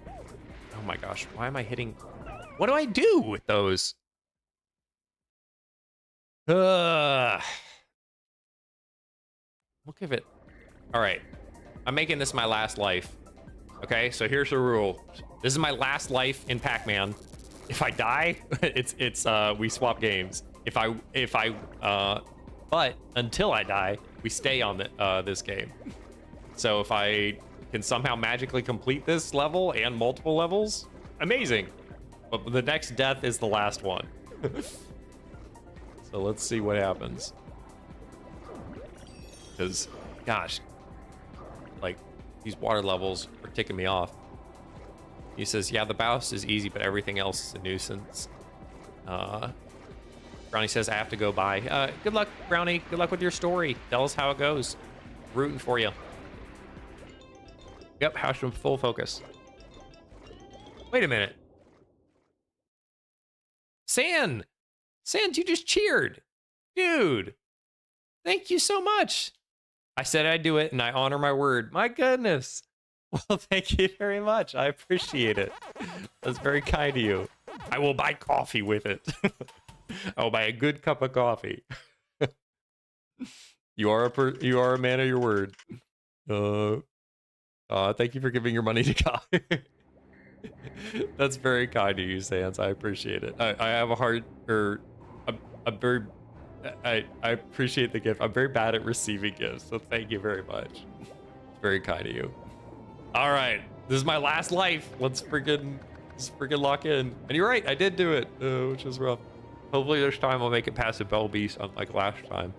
Oh my gosh, why am I hitting? What do I do with those? We'll give it. All right, I'm making this my last life. Okay, so here's the rule. This is my last life in Pac-Man. If I die, it's we swap games. But until I die, we stay on this game. So if I can somehow magically complete this level and multiple levels, amazing. But the next death is the last one. So let's see what happens. Because, gosh, like these water levels are ticking me off. He says, yeah, the boss is easy, but everything else is a nuisance. Brownie says, I have to go by. Good luck, Brownie. Good luck with your story. Tell us how it goes. Rooting for you. Yep, Hashim, full focus. Wait a minute. Sans, you just cheered. Dude, thank you so much. I said I'd do it, and I honor my word. My goodness. Well, thank you very much. I appreciate it. That's very kind of you. I will buy coffee with it. I will buy a good cup of coffee. You are a man of your word. Thank you for giving your money to coffee. That's very kind of you, Sans. I appreciate it. I have a heart, or I'm very. I appreciate the gift. I'm very bad at receiving gifts, so thank you very much. It's very kind of you. All right, this is my last life. Let's friggin' lock in. And you're right, I did do it, which is rough. Hopefully this time I'll make it past the Bell Beast unlike last time.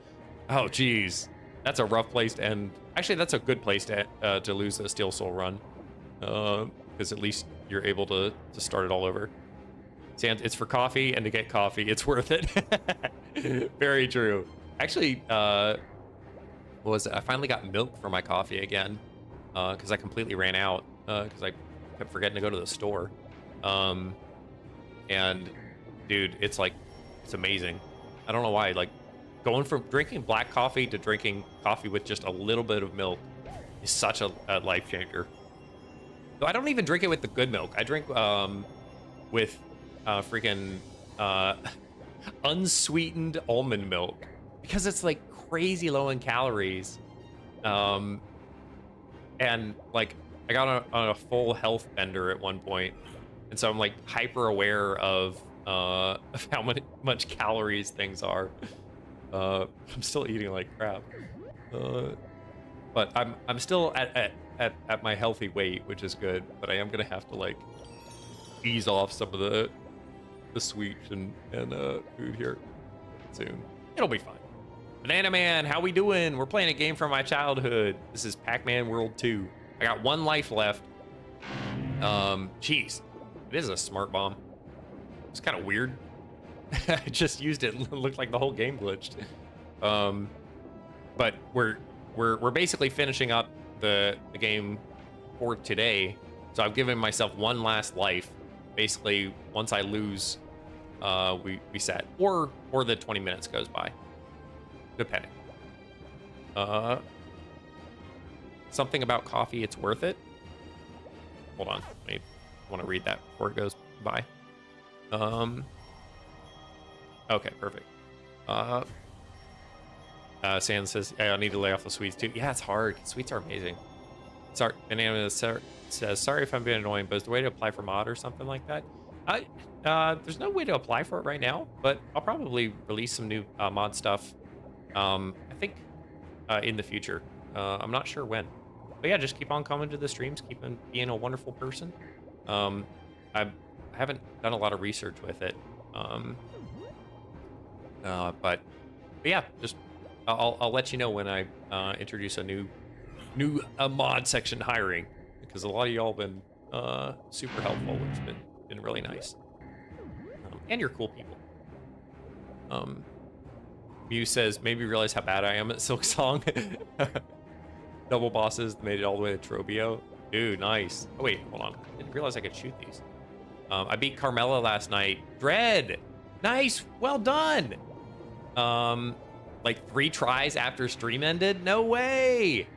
Oh, geez. That's a rough place to end. Actually, that's a good place to lose the Steel Soul run. Because at least you're able to start it all over. Sans, it's for coffee, and to get coffee, it's worth it. Very true. Actually, what was it? I finally got milk for my coffee again. Because I completely ran out because I kept forgetting to go to the store. And dude, it's amazing. I don't know why, like going from drinking black coffee to drinking coffee with just a little bit of milk is such a life changer. Though I don't even drink it with the good milk. I drink with freaking unsweetened almond milk because it's like crazy low in calories. And like I got on a full health bender at one point, and so I'm like hyper aware of how much calories things are. I'm still eating like crap, but I'm still at my healthy weight, which is good. But I am gonna have to like ease off some of the sweets and food here soon. It'll be fine. Banana Man, how we doing? We're playing a game from my childhood. This is Pacman World 2. I got 1 life left. Jeez, it is a smart bomb. It's kind of weird. I just used it and it looked like the whole game glitched. But we're basically finishing up the game for today. So I've given myself 1 last life. Basically, once I lose we set, or the 20 minutes goes by, depending. Something about coffee, it's worth it. Hold on, I want to read that before it goes by. Okay, perfect. Sand says, hey, I need to lay off the sweets too. Yeah, it's hard. Sweets are amazing. Sorry, Banana says, sorry if I'm being annoying, but is the way to apply for mod or something like that? There's no way to apply for it right now, but I'll probably release some new mod stuff. I think in the future. I'm not sure when. But yeah, just keep on coming to the streams, keep on being a wonderful person. I haven't done a lot of research with it. But yeah, just I'll let you know when I introduce a new mod section hiring, because a lot of y'all been super helpful, which has been really nice. And you're cool people. Mew says, maybe realize how bad I am at SilkSong. Double bosses made it all the way to Trobio. Dude, nice. Oh wait, hold on. I didn't realize I could shoot these. I beat Carmela last night. Dread, nice, well done. Like 3 tries after stream ended? No way.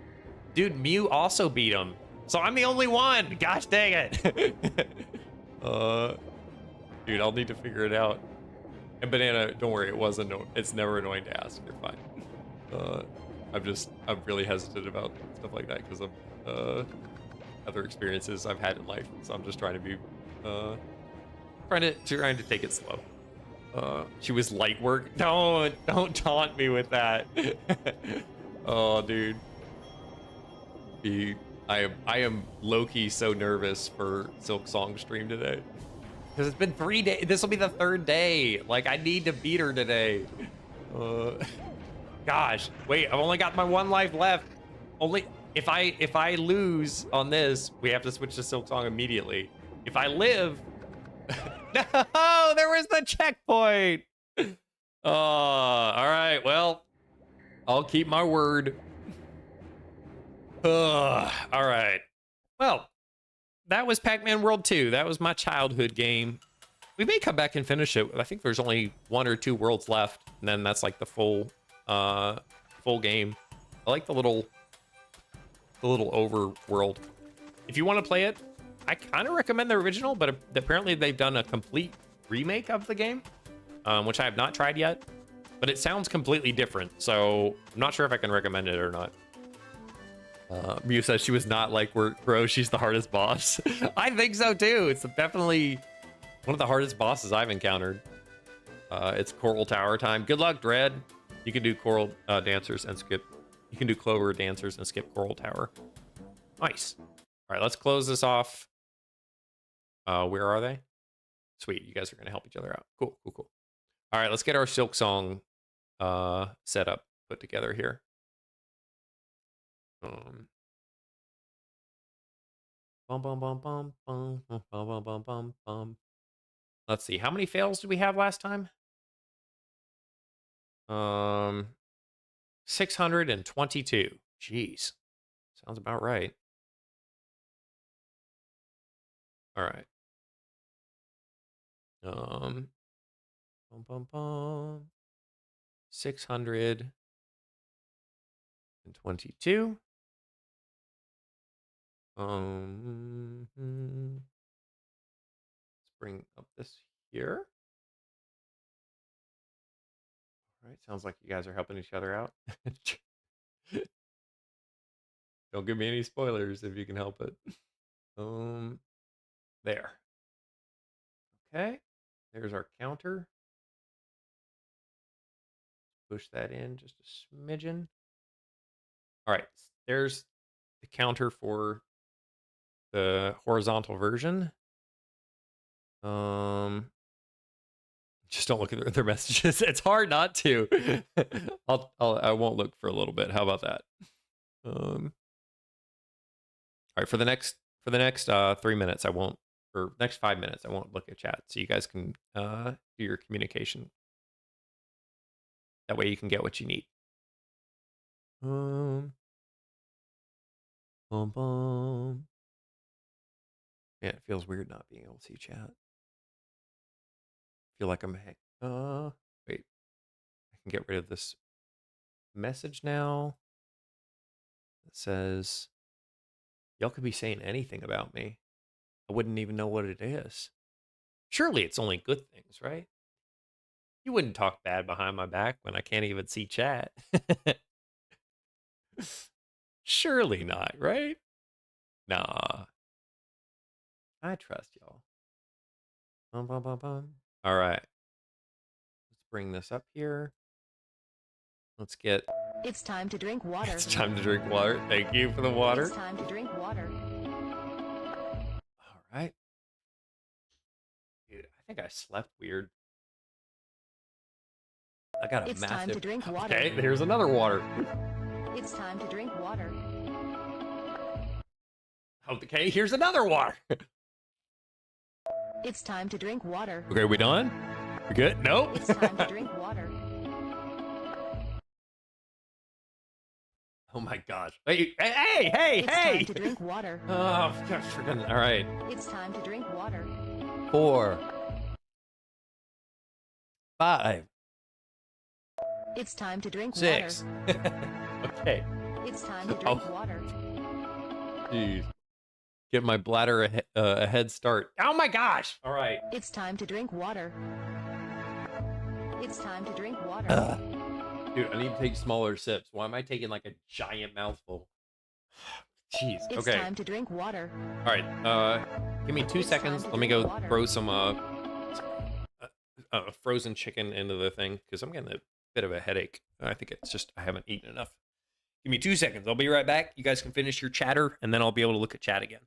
Dude, Mew also beat him. So I'm the only one. Gosh dang it. Dude, I'll need to figure it out. And Banana, don't worry, it's never annoying to ask. You're fine. I'm really hesitant about stuff like that because of other experiences I've had in life. So I'm just trying to be trying to take it slow. She was light work. Don't taunt me with that. Oh, dude. I am low-key so nervous for SilkSong stream today. Because it's been 3 days. This will be the 3rd day. Like, I need to beat her today. Gosh, wait, I've only got my 1 life left. Only if I lose on this, we have to switch to SilkSong immediately. If I live, no, there was the checkpoint. All right, well, I'll keep my word. All right, well, that was Pacman World 2. That was my childhood game. We may come back and finish it. I think there's only 1 or 2 worlds left, and then that's like the full game. I like the little overworld. If you want to play it, I kind of recommend the original, but apparently they've done a complete remake of the game, which I have not tried yet, but it sounds completely different, so I'm not sure if I can recommend it or not. Mew says she was not like, bro, she's the hardest boss. I think so too. It's definitely one of the hardest bosses I've encountered. It's Coral Tower time. Good luck, Dread. You can do Coral Dancers and skip. You can do Clover Dancers and skip Coral Tower. Nice. All right, let's close this off. Where are they? Sweet, you guys are gonna help each other out. Cool. All right, let's get our SilkSong setup put together here. Bum bum bum bum bum bum bum bum bum bum. Let's see, how many fails did we have last time? 622. Jeez, sounds about right. All right. Bum bum bum. 622. Let's bring up this here. All right, sounds like you guys are helping each other out. Don't give me any spoilers if you can help it. There. Okay, there's our counter. Push that in just a smidgen. All right, there's the counter for the horizontal version. Just don't look at their messages. It's hard not to. I won't look for a little bit. How about that? All right, for the next 3 minutes, I won't. For next 5 minutes, I won't look at chat, so you guys can do your communication. That way, you can get what you need. Bum bum. Yeah, it feels weird not being able to see chat. feel like I'm wait. I can get rid of this message now. It says y'all could be saying anything about me. I wouldn't even know what it is. Surely it's only good things, right? You wouldn't talk bad behind my back when I can't even see chat. Surely not, right? Nah. I trust y'all. Bum, bum, bum, bum. All right. Let's bring this up here. Let's get. It's time to drink water. It's time to drink water. Thank you for the water. It's time to drink water. All right. Dude, I think I slept weird. I got a It's massive. time to drink water. Okay, there's another water. It's time to drink water. Okay, here's another water. It's time to drink water. Okay, we done? We good? Nope. It's time to drink water. Oh my gosh. Hey, hey, hey, It's hey! time to drink water. Oh, gosh, freaking. All right. It's time to drink water. 4, 5, It's time to drink 6. Okay. water. It's time to drink water. Jeez. Get my bladder a head start. Oh my gosh. All right. It's time to drink water. It's time to drink water. Dude, I need to take smaller sips. Why am I taking like a giant mouthful? Jeez. It's Okay. time to drink water. All right. Give me 2 It's seconds. time to Let me drink go water. throw some frozen chicken into the thing because I'm getting a bit of a headache. I think it's just I haven't eaten enough. Give me 2 seconds. I'll be right back. You guys can finish your chatter and then I'll be able to look at chat again.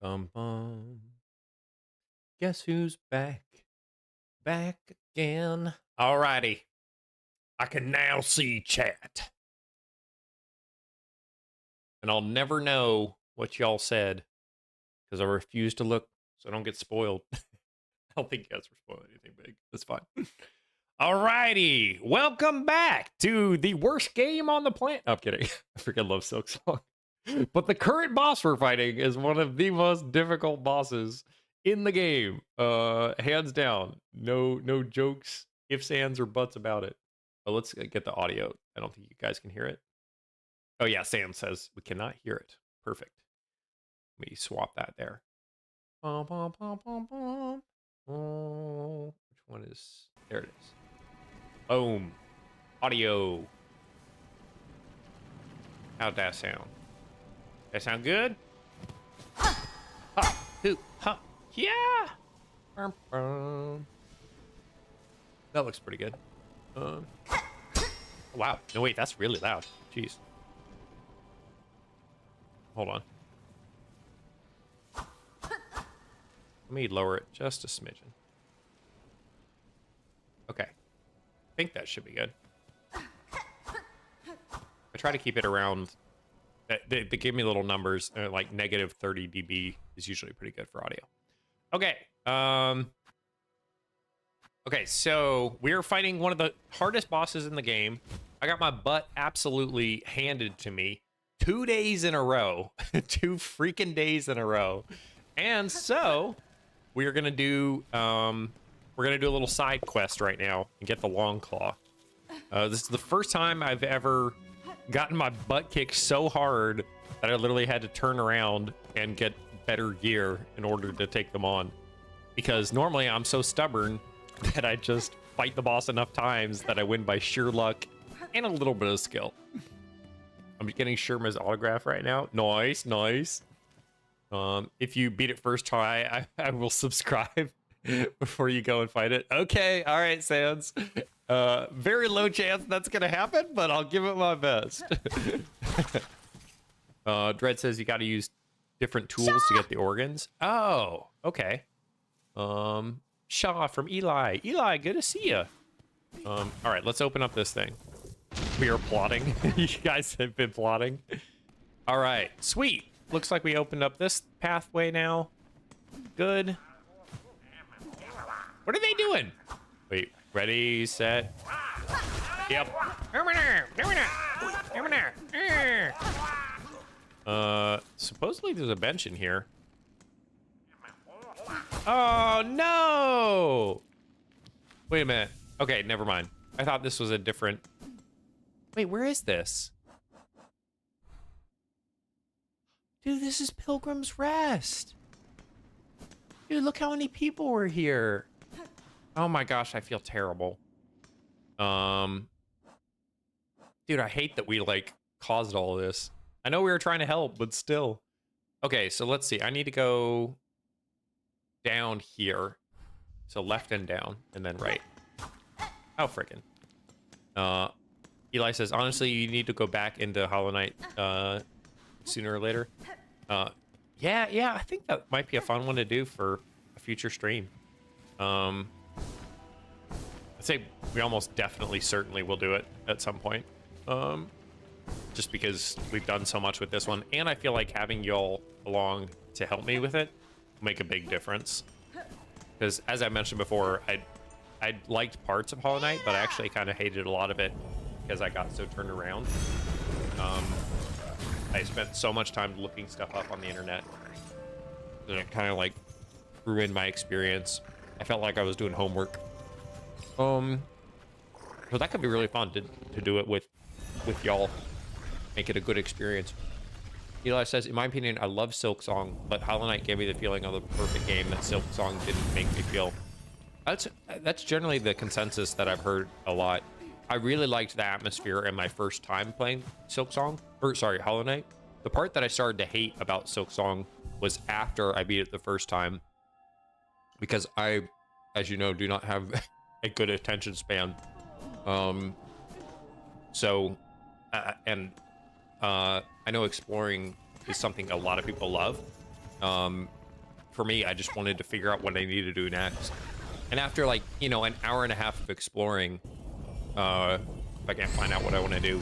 bum bum. Guess who's back? Back again. Alrighty. I can now see chat. And I'll never know what y'all said because I refuse to look so I don't get spoiled. I don't think you guys were spoiling anything big. That's fine. Alrighty. Welcome back to the worst game on the planet. I'm kidding. I freaking love SILKSONG. But the current boss we're fighting is one of the most difficult bosses in the game. Hands down. No jokes, ifs, ands, or buts about it. But let's get the audio. I don't think you guys can hear it. Oh yeah, Sam says we cannot hear it. Perfect. Let me swap that there. Bum, bum, bum, bum, bum. Oh, which one is... There it is. Boom. Audio. How'd that sound? That sound good? Ha! Hoo! Ha! Yeah! That looks pretty good. Wow. No, wait, that's really loud. Jeez. Hold on. Let me lower it just a smidgen. Okay. I think that should be good. I try to keep it around... They give me little numbers, like negative 30 dB is usually pretty good for audio. Okay. Okay, so we're fighting one of the hardest bosses in the game. I got my butt absolutely handed to me 2 days in a row. 2 freaking days in a row. And so we're gonna do a little side quest right now and get the long claw. This is the first time I've ever gotten my butt kicked so hard that I literally had to turn around and get better gear in order to take them on. Because normally I'm so stubborn that I just fight the boss enough times that I win by sheer luck and a little bit of skill. I'm getting Sherma's autograph right now. Nice, nice. If you beat it first try, I will subscribe before you go and fight it. Okay, all right, Sans. Very low chance that's gonna happen, but I'll give it my best. Dread says you got to use different tools to get the organs. Oh, okay. Shaw from Eli. Eli, good to see you. All right, let's open up this thing. We are plotting. You guys have been plotting. All right, sweet. Looks like we opened up this pathway now. Good. What are they doing? Wait, ready, set. Yep. Supposedly there's a bench in here. Oh, no! Wait a minute. Okay, never mind. I thought this was a different... Wait, where is this? Dude, this is Pilgrim's Rest. Dude, look how many people were here. Oh my gosh, I feel terrible. Dude, I hate that we, like, caused all this. I know we were trying to help, but still. Okay, so let's see. I need to go down here. So left and down, and then right. Oh, frickin'. Eli says, honestly, you need to go back into Hollow Knight sooner or later. Yeah, I think that might be a fun one to do for a future stream. I'd say we almost definitely, certainly will do it at some point. Just because we've done so much with this one, and I feel like having y'all along to help me with it will make a big difference. Because as I mentioned before, I liked parts of Hollow Knight, but I actually kind of hated a lot of it because I got so turned around. I spent so much time looking stuff up on the internet that it kind of like ruined my experience. I felt like I was doing homework. So that could be really fun to do it with y'all. Make it a good experience. Eli says, in my opinion, I love SILKSONG, but Hollow Knight gave me the feeling of the perfect game that SILKSONG didn't make me feel. That's generally the consensus that I've heard a lot. I really liked the atmosphere in my first time playing Hollow Knight. The part that I started to hate about SILKSONG was after I beat it the first time, because I, as you know, do not have a good attention span. I know exploring is something a lot of people love, For me, I just wanted to figure out what I need to do next. And after like, you know, an hour and a half of exploring, if I can't find out what I want to do,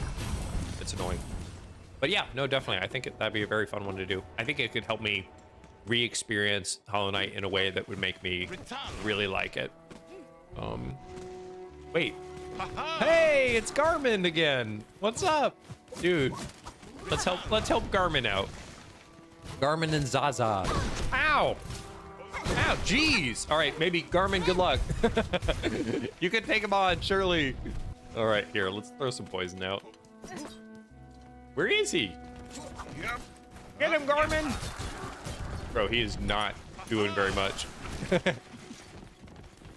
it's annoying. But yeah, no, definitely. I think that'd be a very fun one to do. I think it could help me re-experience Hollow Knight in a way that would make me really like it. Wait. Hey, it's Garmin again. What's up? Dude, let's help Garmin out. Garmin and Zaza. Ow! Ow, jeez! All right, maybe Garmin, good luck. You can take him on, surely. All right, here, let's throw some poison out. Where is he? Get him, Garmin! Bro, he is not doing very much.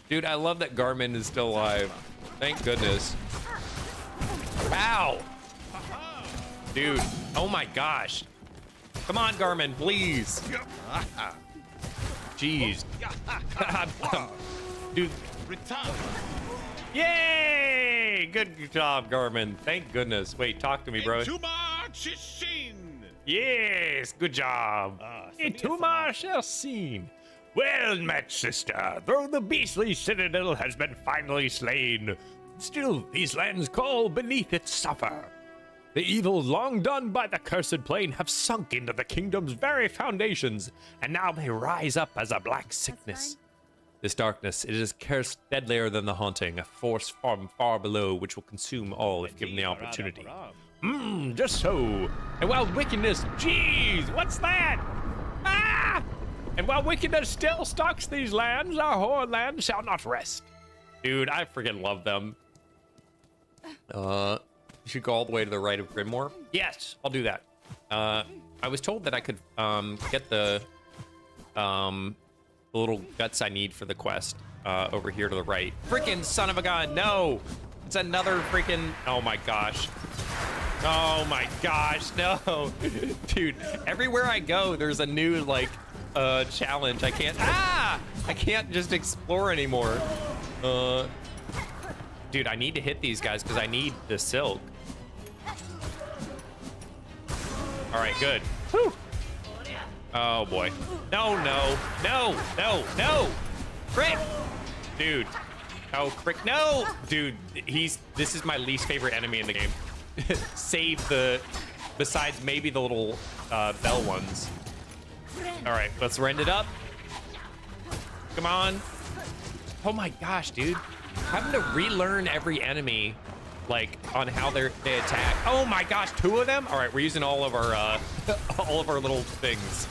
Dude, I love that Garmin is still alive. Thank goodness. Ow! Dude, oh my gosh. Come on, Garmin, please. Jeez. Dude. Yay! Good job, Garmin. Thank goodness. Wait, talk to me, bro. Yes, good job. Ituma shall seen. Well met, sister. Though the beastly citadel has been finally slain, still these lands call beneath it suffer. The evils long done by the cursed plane have sunk into the kingdom's very foundations, and now they rise up as a black sickness. This darkness, it is cursed deadlier than the haunting, a force from far below which will consume all if given the opportunity. Just so. And while wickedness, jeez, what's that? Ah! And while wickedness still stalks these lands, our whole land shall not rest. Dude, I freaking love them. You should go all the way to the right of Grimoire. Yes, I'll do that. I was told that I could get the little guts I need for the quest over here to the right. Freaking son of a gun, no! It's another freaking, oh my gosh. Oh my gosh, no. Dude, everywhere I go, there's a new, like, challenge. I can't just explore anymore. Dude, I need to hit these guys because I need the silk. All right, good. Whew. Oh boy. No, no, no, no, no. Frick. Dude. Oh, frick, no. Dude, this is my least favorite enemy in the game. Save besides maybe the little bell ones. All right, let's rend it up. Come on. Oh my gosh, dude. Having to relearn every enemy, like, on how they attack. Oh my gosh, 2 of them? All right, we're using all of our little things.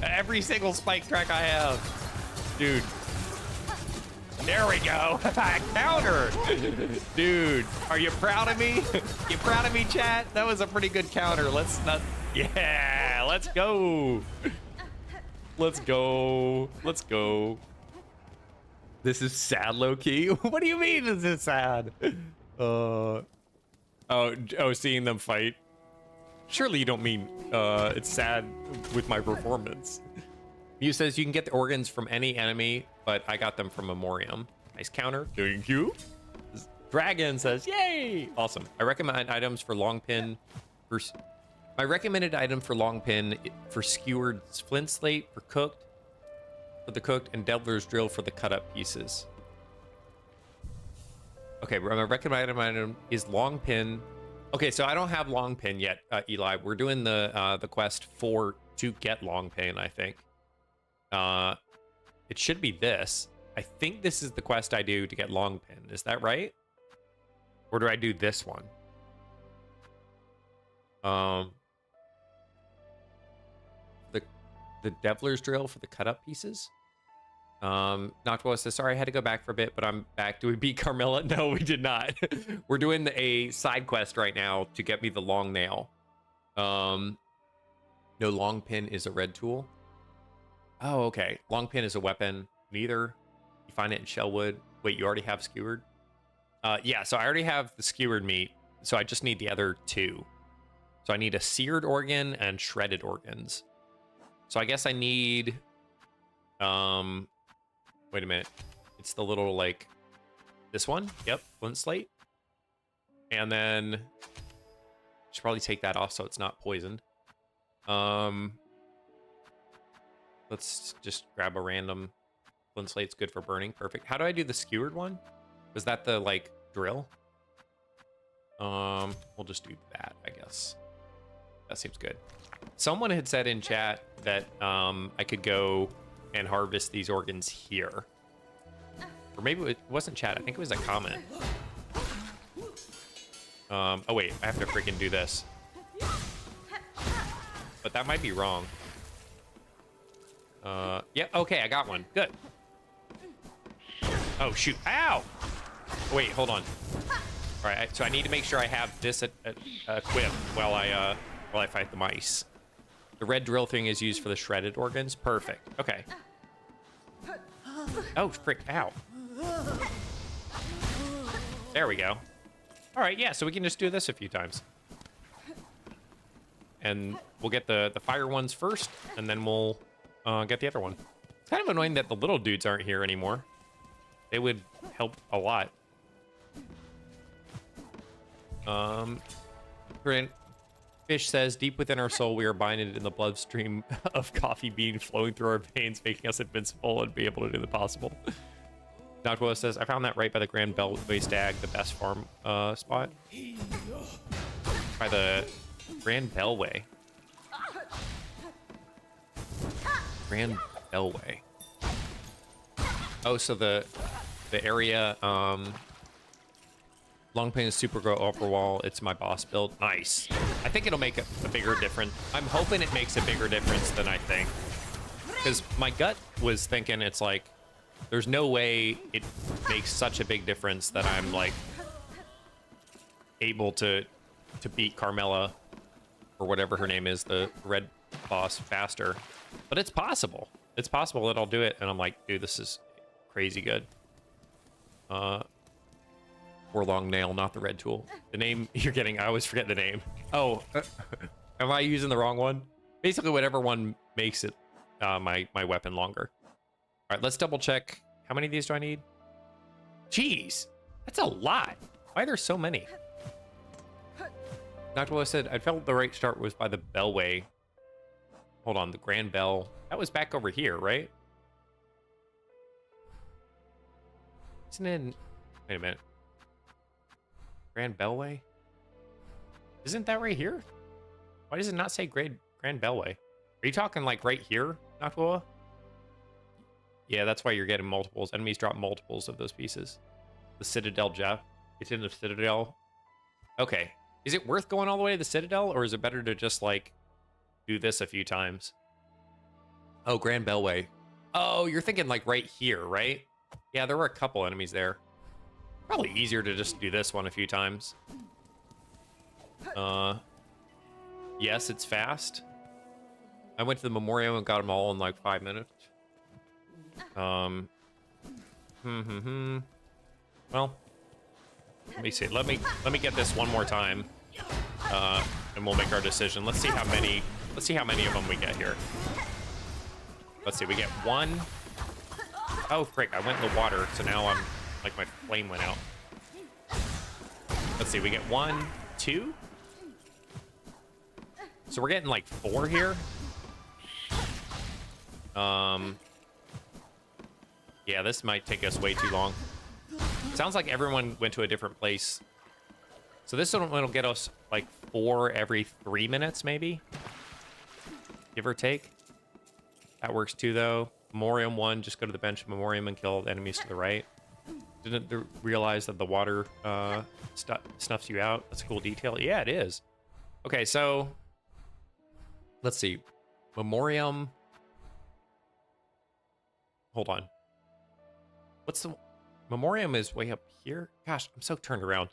Every single spike track I have. Dude. There we go. Counter. Dude, are you proud of me? You proud of me, chat? That was a pretty good counter. Let's not. Yeah, let's go. Let's go. Let's go. This is sad, low-key. What do you mean this is sad? Oh, seeing them fight. Surely you don't mean it's sad with my performance. Mew says you can get the organs from any enemy, but I got them from Memoriam. Nice counter. Thank you. Dragon says, yay! Awesome. I recommend items for long pin. My recommended item for long pin for skewered flint slate for the cooked, and Deviler's drill for the cut up pieces. Okay, my recommended item is long pin. Okay, so I don't have long pin yet, Eli. We're doing the quest to get long pin, I think. It should be this. I think this is the quest I do to get long pin. Is that right? Or do I do this one? The Deviler's drill for the cut up pieces. Noctwell says, sorry, I had to go back for a bit, but I'm back. Do we beat Carmilla? No, we did not. We're doing a side quest right now to get me the long nail. No, long pin is a red tool. Oh, okay. Long pin is a weapon. Neither. You find it in Shellwood. Wait, you already have skewered? Yeah, so I already have the skewered meat, so I just need the other 2. So I need a seared organ and shredded organs. So I guess I need, wait a minute. It's the little, like, this one? Yep, flint slate. And then, should probably take that off so it's not poisoned. Let's just grab a random flint slate. It's good for burning. Perfect. How do I do the skewered one? Was that the, like, drill? We'll just do that, I guess. That seems good. Someone had said in chat that I could go and harvest these organs here. Or maybe it wasn't chat. I think it was a comment. Oh, wait. I have to freaking do this. But that might be wrong. Yeah, okay, I got one. Good. Oh, shoot. Ow! Wait, hold on. All right, so I need to make sure I have this equipped while I fight the mice. The red drill thing is used for the shredded organs. Perfect. Okay. Oh, frick. Ow. There we go. All right, yeah, so we can just do this a few times. And we'll get the fire ones first, and then we'll get the other one. It's kind of annoying that the little dudes aren't here anymore. They would help a lot. Grant Fish says, deep within our soul, we are binded in the bloodstream of coffee bean flowing through our veins, making us invincible and be able to do the possible. Dr. Willis says, I found that right by the Grand Beltway Stag, the best farm spot. By the Grand Beltway. Grand Beltway. Oh, so the area, Long Pain is Super Grow Upper Wall. It's my boss build. Nice. I think it'll make a bigger difference. I'm hoping it makes a bigger difference than I think. Because my gut was thinking it's like, there's no way it makes such a big difference that I'm like able to beat Carmella or whatever her name is, the red boss, faster. But it's possible. It's possible that I'll do it. And I'm like, dude, this is crazy good. Or long nail, not the red tool. The name you're getting, I always forget the name. Oh, am I using the wrong one? Basically, whatever one makes it my weapon longer. All right, let's double check. How many of these do I need? Jeez, that's a lot. Why are there so many? Dr. Willis said, I felt the right start was by the Bellway. Hold on, the Grand Bell. That was back over here, right? Isn't it? Wait a minute. Grand Bellway? Isn't that right here? Why does it not say Grand Bellway? Are you talking like right here, Nakua? Yeah, that's why you're getting multiples. Enemies drop multiples of those pieces. The Citadel Jeff. It's in the Citadel. Okay. Is it worth going all the way to the Citadel, or is it better to just like do this a few times? Oh, Grand Bellway. Oh, you're thinking like right here, right? Yeah, there were a couple enemies there. Probably easier to just do this one a few times. Yes, it's fast. I went to the memorial and got them all in like 5 minutes. Well, let me see. Let me get this one more time, and we'll make our decision. Let's see how many of them we get here. Let's see. We get one. Oh frick! I went in the water, so now I'm like my flame went out. Let's see. We get 1, 2. So we're getting like 4 here. Yeah, this might take us way too long. Sounds like everyone went to a different place. So this one will get us like 4 every 3 minutes, maybe. Give or take. That works too, though. Memoriam 1, just go to the bench of Memoriam and kill enemies to the right. Didn't realize that the water snuffs you out. That's a cool detail. Yeah, it is. Okay, so let's see. Memoriam. Hold on. What's the... Memoriam is way up here? Gosh, I'm so turned around.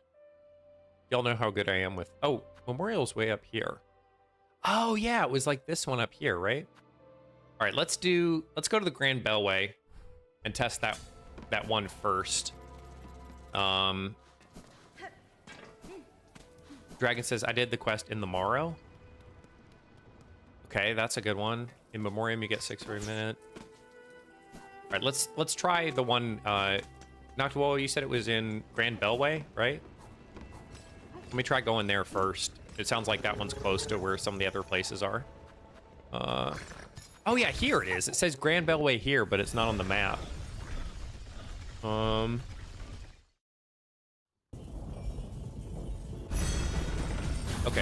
Y'all know how good I am with... Oh, Memorial's way up here. Oh, yeah, it was like this one up here, right? All right, let's go to the Grand Bellway and test that one first. Dragon says, I did the quest in the Morrow. Okay, that's a good one. In Memoriam, you get 6 every minute. All right, let's try the one... Noctuolo, you said it was in Grand Bellway, right? Let me try going there first. It sounds like that one's close to where some of the other places are. Oh yeah, here it is. It says Grand Bellway here, but it's not on the map. Okay,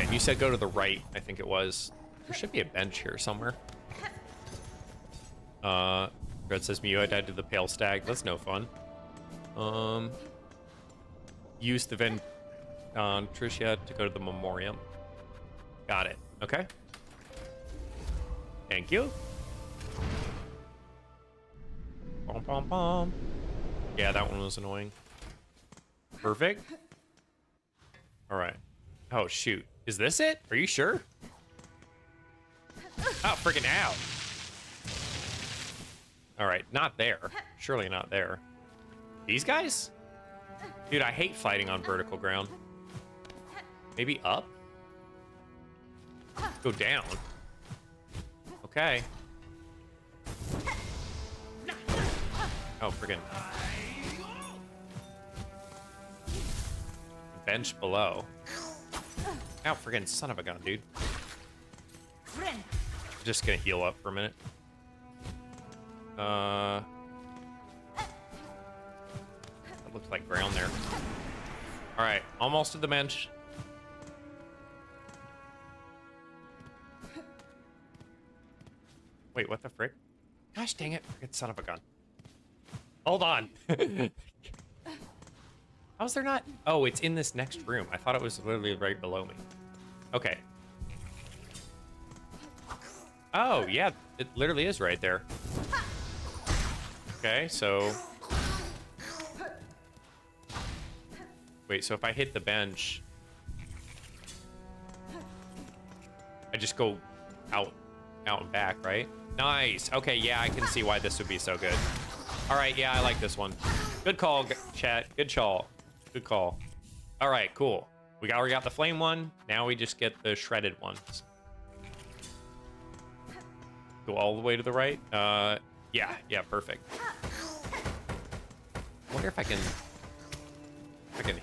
and you said go to the right, I think it was. There should be a bench here somewhere. Red says Mew, died to the Pale Stag. That's no fun. Use the Ven Tricia to go to the Memoriam. Got it. Okay. Thank you. Pom pom pom. Yeah, that one was annoying. Perfect. All right. Oh shoot. Is this it? Are you sure? Oh, freaking out. All right, not there. Surely not there. These guys? Dude, I hate fighting on vertical ground. Maybe up? Go down. Okay. Oh, friggin'. Bench below. Ow, friggin' son of a gun, dude. Just gonna heal up for a minute. That looks like ground there. All right, almost to the bench. Wait, what the frick? Gosh dang it, frickin' son of a gun. Hold on. How's there not? Oh, it's in this next room. I thought it was literally right below me. Okay. Oh, yeah, it literally is right there. Okay, so... Wait, so if I hit the bench... I just go out and back, right? Nice. Okay, yeah, I can see why this would be so good. All right, yeah, I like this one. Good call, chat. Good call. Good call. All right, cool. We already got the flame one. Now we just get the shredded ones. Go all the way to the right. Yeah, perfect. I wonder if I can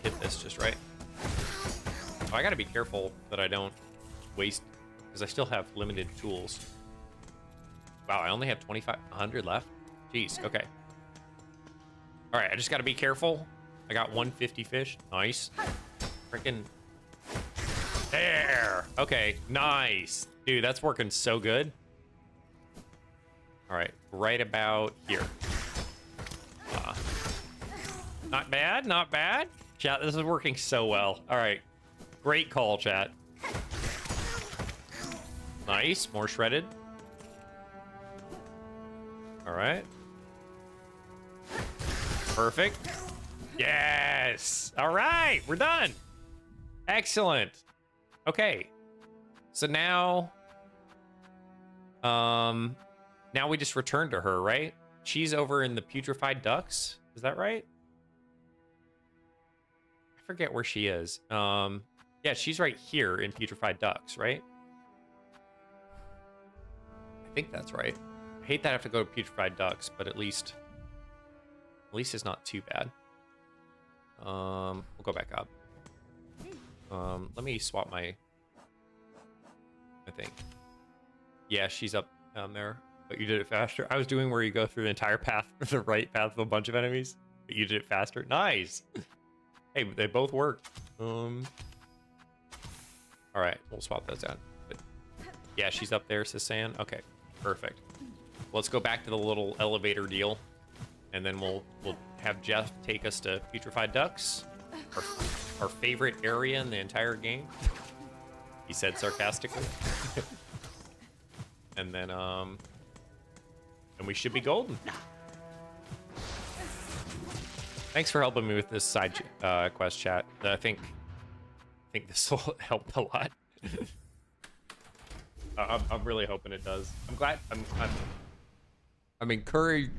hit this just right. Oh, I gotta be careful that I don't waste, because I still have limited tools. Wow, I only have 2,500 left. Jeez, okay. All right, I just gotta be careful. I got 150 fish. Nice. Freaking. There. Okay, nice. Dude, that's working so good. All right, right about here. Not bad, not bad. Chat, this is working so well. All right, great call, chat. Nice, more shredded. All right. Perfect. Yes. All right, we're done. Excellent. Okay. So now, now we just return to her, right? She's over in the putrefied ducks. Is that right? I forget where she is. Yeah, she's right here in putrefied ducks, right? I think that's right. I hate that I have to go to putrefied ducks, but at least it's not too bad. We'll go back up. Let me swap my, I think. Yeah, she's up down there, but you did it faster. I was doing where you go through the entire path, the right path of a bunch of enemies, but you did it faster. Nice. Hey, they both work. All right, we'll swap those out. But yeah, she's up there, says San. Okay, perfect. Let's go back to the little elevator deal, and then we'll have Jeff take us to Putrefied Ducks, our favorite area in the entire game. He said sarcastically. And then and we should be golden. Thanks for helping me with this side quest, chat. I think this will help a lot. I'm really hoping it does. I'm glad. I'm encouraged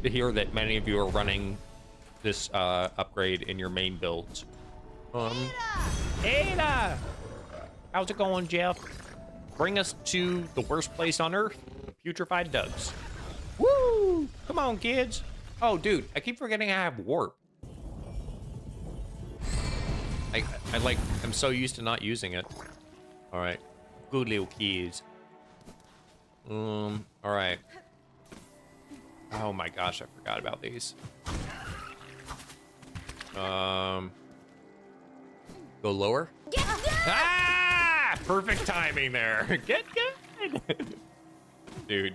to hear that many of you are running this upgrade in your main builds. Ada! How's it going, Jeff? Bring us to the worst place on Earth, the Putrefied Ducks. Woo! Come on, kids. Oh, dude, I keep forgetting I have warp. I'm so used to not using it. All right, good little kids. All right. Oh my gosh, I forgot about these. Go lower. Ah! Perfect timing there. Get good. Dude.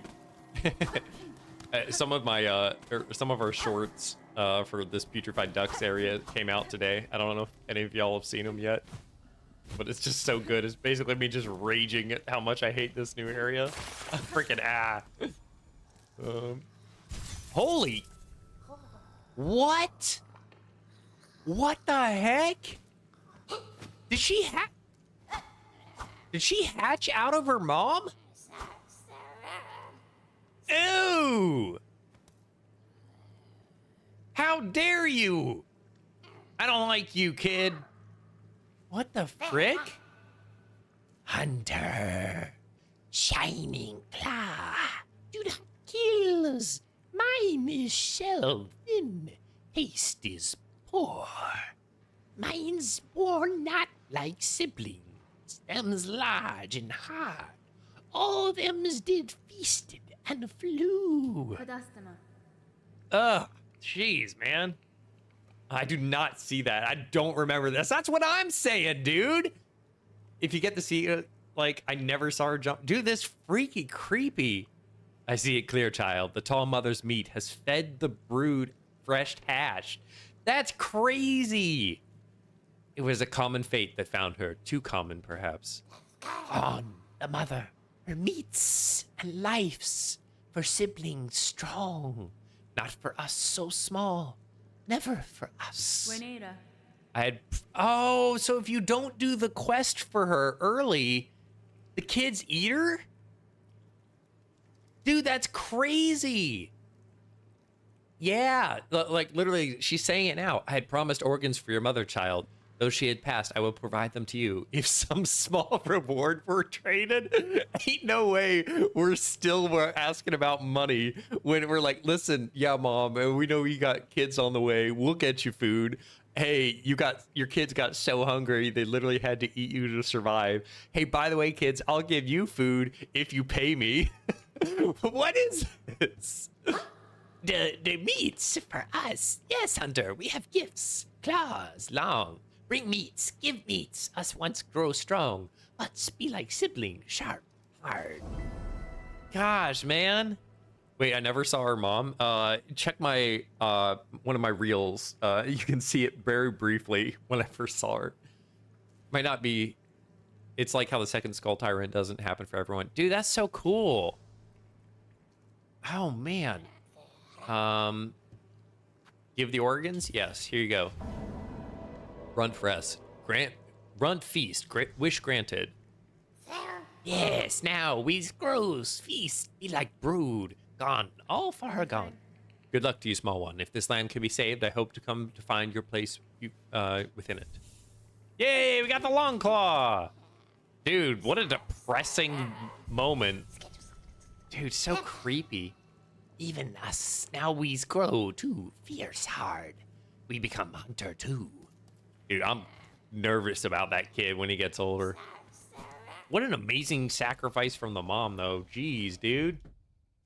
Some of our shorts for this Putrefied Ducks area came out today. I don't know if any of y'all have seen them yet, but it's just so good. It's basically me just raging at how much I hate this new area. Freaking holy, what? What the heck? Did she hatch out of her mom? Ew! How dare you? I don't like you, kid. What the frick? Hunter, shining claw, do not kill us. Mine is shell thin, taste is poor. Mine's born not like siblings, them's large and hard. All them's did feasted and flew. Ugh, jeez, man. I do not see that. I don't remember this. That's what I'm saying, dude. If you get to see it, like, I never saw her jump. Dude, this freaky creepy. I see it clear, child. The tall mother's meat has fed the brood fresh hash. That's crazy. It was a common fate that found her. Too common, perhaps. On the mother. Her meats and lives for siblings strong. Not for us so small. Never for us. Oh, so if you don't do the quest for her early, the kids eat her? Dude, that's crazy. Yeah, like literally, she's saying it now. I had promised organs for your mother, child. Though she had passed, I will provide them to you. If some small reward were traded, ain't no way we're asking about money when we're like, listen, yeah, mom, we know you got kids on the way. We'll get you food. Hey, your kids got so hungry they literally had to eat you to survive. Hey, by the way, kids, I'll give you food if you pay me. What is this? The meats for us. Yes, Hunter, we have gifts. Claws long. Bring meats, give meats. Us once grow strong. Let's be like sibling, sharp, hard. Gosh, man. Wait, I never saw her mom. Check my one of my reels. You can see it very briefly when I first saw her. Might not be. It's like how the second Skull Tyrant doesn't happen for everyone. Dude, that's so cool. Oh man. Give the organs? Yes, here you go. Runt rest. Runt feast. Wish granted. Yes, now we grows feast. Be like brood. Gone. All for her gone. Good luck to you, small one. If this land can be saved, I hope to come to find your place within it. Yay, we got the long claw. Dude, what a depressing moment. Dude, so creepy. Even us, now we's grow too fierce hard. We become hunter too. Dude, I'm nervous about that kid when he gets older. What an amazing sacrifice from the mom, though. Jeez, dude.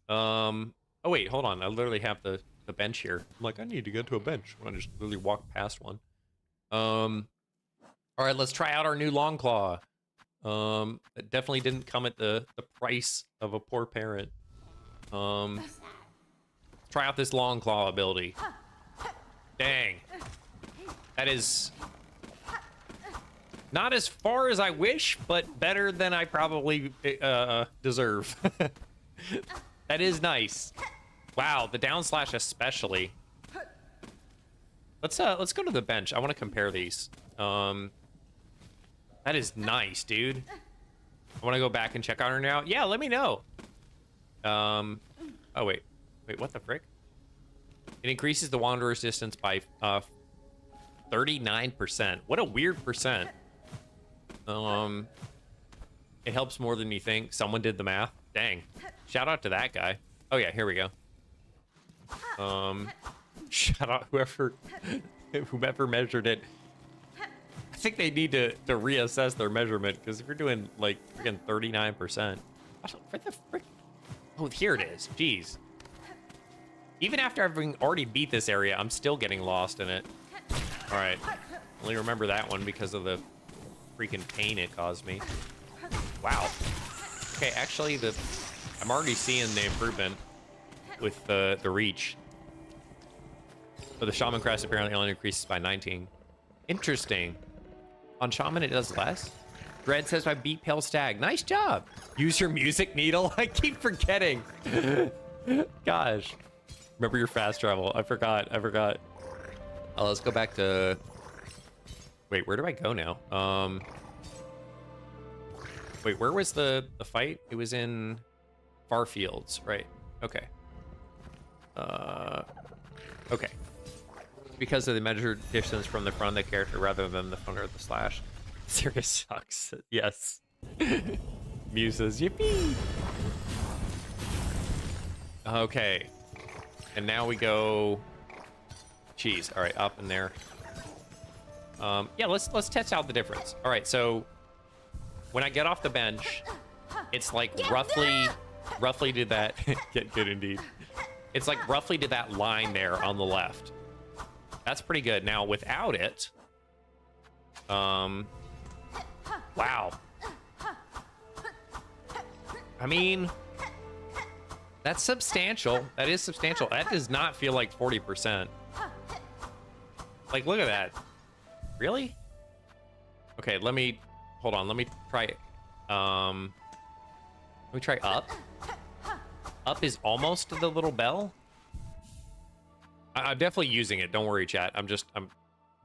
Oh wait, hold on. I literally have the bench here. I'm like, I need to get to a bench. I just literally walk past one. All right, let's try out our new long claw. It definitely didn't come at the price of a poor parent. Try out this long claw ability. Dang. That is not as far as I wish, but better than I probably deserve. That is nice. Wow, the down slash especially. Let's go to the bench. I want to compare these. That is nice, dude. I want to go back and check on her now. Yeah, let me know. Oh wait, what the frick? It increases the wanderer's distance by 39%. What a weird percent. It helps more than you think. Someone did the math. Dang. Shout out to that guy. Oh yeah, here we go. Shout out whoever measured it. I think they need to reassess their measurement, because if you're doing like freaking 39%, what the frick? Oh, here it is. Jeez. Even after having already beat this area, I'm still getting lost in it. All right. Only remember that one because of the freaking pain it caused me. Wow. Okay, actually, I'm already seeing the improvement with the reach. But the Shaman Crest apparently only increases by 19. Interesting. On Shaman, it does less. Dread says I beat Pale Stag. Nice job. Use your music needle. I keep forgetting. Gosh. Remember your fast travel. I forgot. Let's go back to... Wait, where do I go now? Wait, where was the fight? It was in Far Fields, right? Okay. Okay. Because of the measured distance from the front of the character rather than the front or the slash. Serious sucks. Yes. Muses, yippee! Okay. And now we go... Jeez, all right, up in there. Yeah, let's test out the difference. All right, so when I get off the bench, it's like roughly to that... Get good indeed. It's like roughly to that line there on the left. That's pretty good. Now, without it... Wow. I mean... That's substantial. That is substantial. That does not feel like 40%. Like, look at that. Really? Okay, let me... Hold on, let me try... Let me try up. Up is almost the little bell. I'm definitely using it. Don't worry, chat. I'm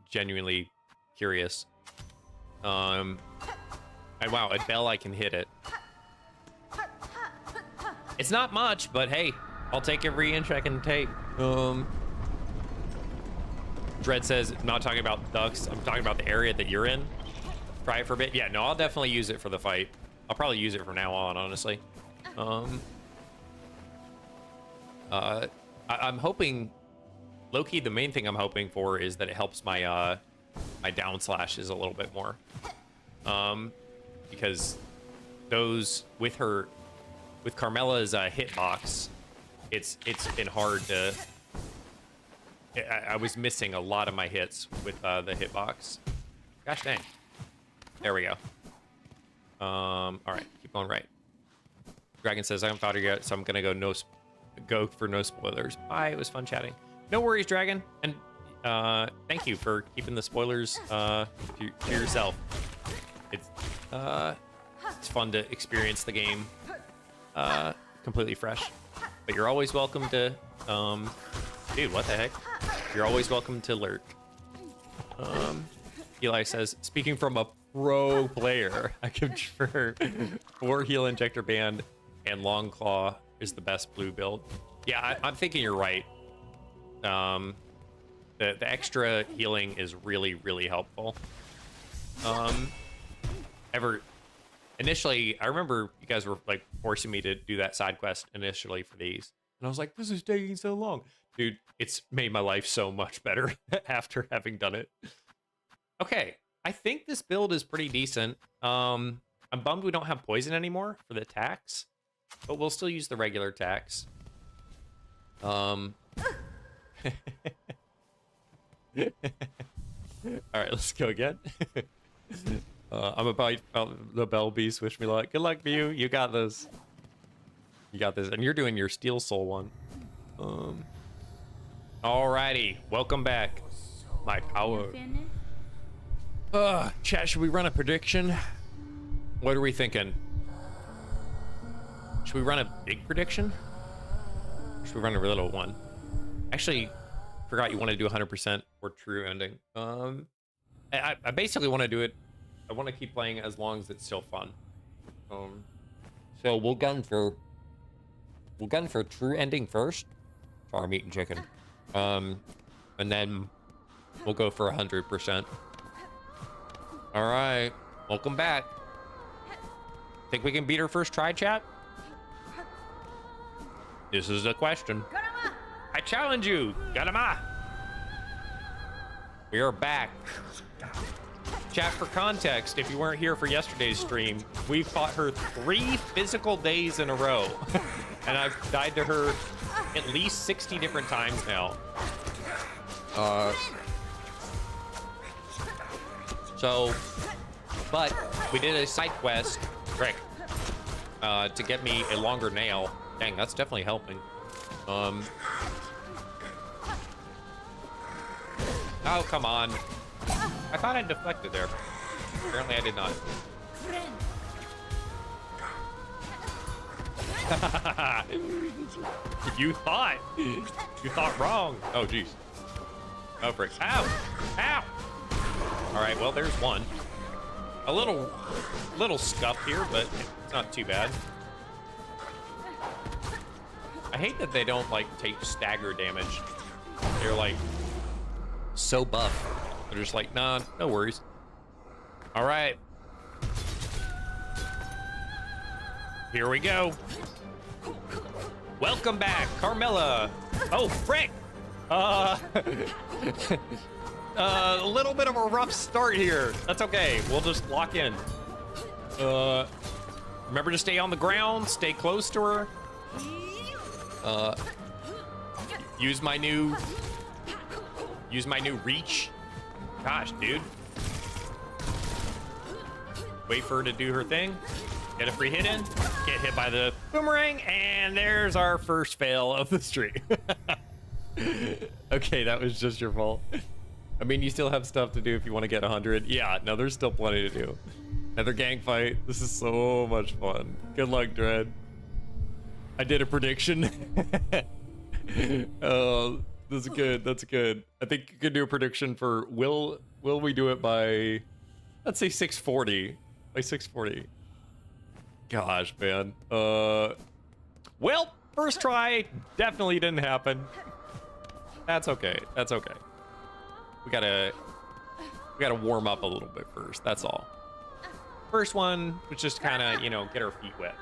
genuinely curious. And wow, at bell I can hit it. It's not much, but hey, I'll take every inch I can take. Dread says, I'm not talking about ducks. I'm talking about the area that you're in. Try it for a bit. Yeah, no, I'll definitely use it for the fight. I'll probably use it from now on, honestly. I'm hoping, low-key, the main thing I'm hoping for is that it helps my my down slashes a little bit more. Because those with Carmella's hitbox, it's been hard to. I was missing a lot of my hits with the hitbox. Gosh dang. There we go. All right, keep going right. Dragon says I haven't fought her yet, so I'm gonna go for no spoilers. Bye. It was fun chatting. No worries, Dragon. And thank you for keeping the spoilers to yourself. It's fun to experience the game completely fresh. But you're always welcome to dude, what the heck? You're always welcome to lurk. Eli says, speaking from a pro player, I prefer 4 heal injector band and long claw is the best blue build. Yeah, I'm thinking you're right. The extra healing is really, really helpful. Initially, I remember you guys were like forcing me to do that side quest initially for these. And I was like, this is taking so long. Dude, it's made my life so much better after having done it. Okay, I think this build is pretty decent. I'm bummed we don't have poison anymore for the attacks, but we'll still use the regular attacks. All right, let's go again. I'm about the bell beast. Wish me luck. Good luck, Mew. You got this. You got this, and you're doing your Steel Soul one. Alrighty, welcome back. My power. Chat, should we run a prediction? What are we thinking? Should we run a big prediction? Or should we run a little one? Actually, forgot you want to do 100% or true ending. I basically want to do it. I want to keep playing as long as it's still fun. So we'll gun for true ending first. Sorry, I'm eating chicken. And then we'll go for 100%. All right, welcome back. Think we can beat her first try, chat? This is the question. I challenge you, Ganama. We are back. Chat, for context, if you weren't here for yesterday's stream, we've fought her 3 physical days in a row. And I've died to her at least 60 different times now. But we did a side quest, Rick, to get me a longer nail. Dang, that's definitely helping. Oh, come on. I thought I deflected there. Apparently I did not. You thought wrong. Oh, jeez. Oh, frick. Ow! Ow! All right, well, there's one. A little scuffed here, but it's not too bad. I hate that they don't, like, take stagger damage. They're, like, so buff. They're just like, nah, no worries. All right. Here we go. Welcome back, Carmella. Oh, frick. A little bit of a rough start here. That's okay. We'll just lock in. Remember to stay on the ground, stay close to her. Use my new reach. Gosh, dude. Wait for her to do her thing. Get a free hit in. Get hit by the boomerang, and there's our first fail of the stream. Okay, that was just your fault. I mean, you still have stuff to do if you want to get 100. Yeah, no, there's still plenty to do. Another gang fight. This is so much fun. Good luck, Dread. I did a prediction. Oh, this is good. That's good. I think you could do a prediction for will we do it by, let's say 640. By 640. Gosh, man. Well, first try definitely didn't happen. That's okay. That's okay. We gotta warm up a little bit first. That's all. First one was just kind of, you know, get our feet wet.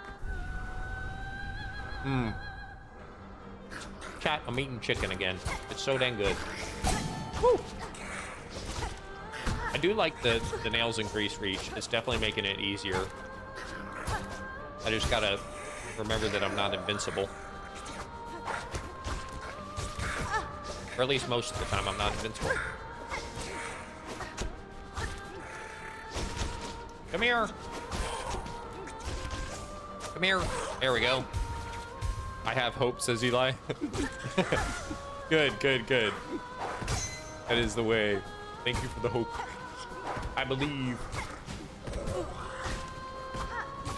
Chat, I'm eating chicken again. It's so dang good. Woo! I do like the nails increase reach. It's definitely making it easier. I just gotta remember that I'm not invincible. Or at least most of the time I'm not invincible. Come here. Come here. There we go. I have hope, says Eli. Good, good, good. That is the way. Thank you for the hope. I believe.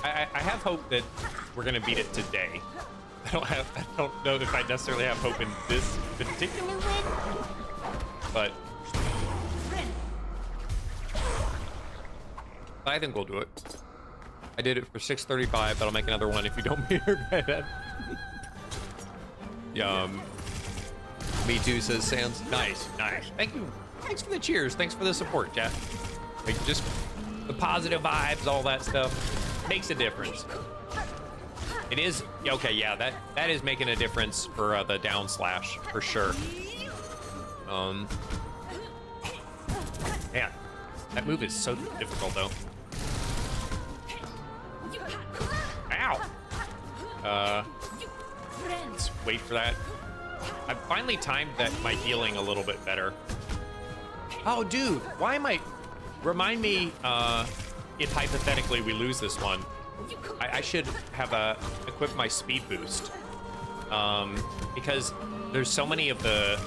I have hope that we're gonna beat it today. I don't know if I necessarily have hope in this particular run, but I think we'll do it. I did it for 635, but I'll make another one if you don't meet her by then. Me too, says Sans. Nice, nice. Thank you. Thanks for the cheers. Thanks for the support, chat. Like, just the positive vibes, all that stuff makes a difference. It is okay. Yeah, that is making a difference for the down slash for sure. Man, that move is so difficult though. Ow. Let's wait for that. I've finally timed my healing a little bit better. Oh, dude, why am I? Remind me if hypothetically we lose this one. I should have equipped my speed boost. Because there's so many of the.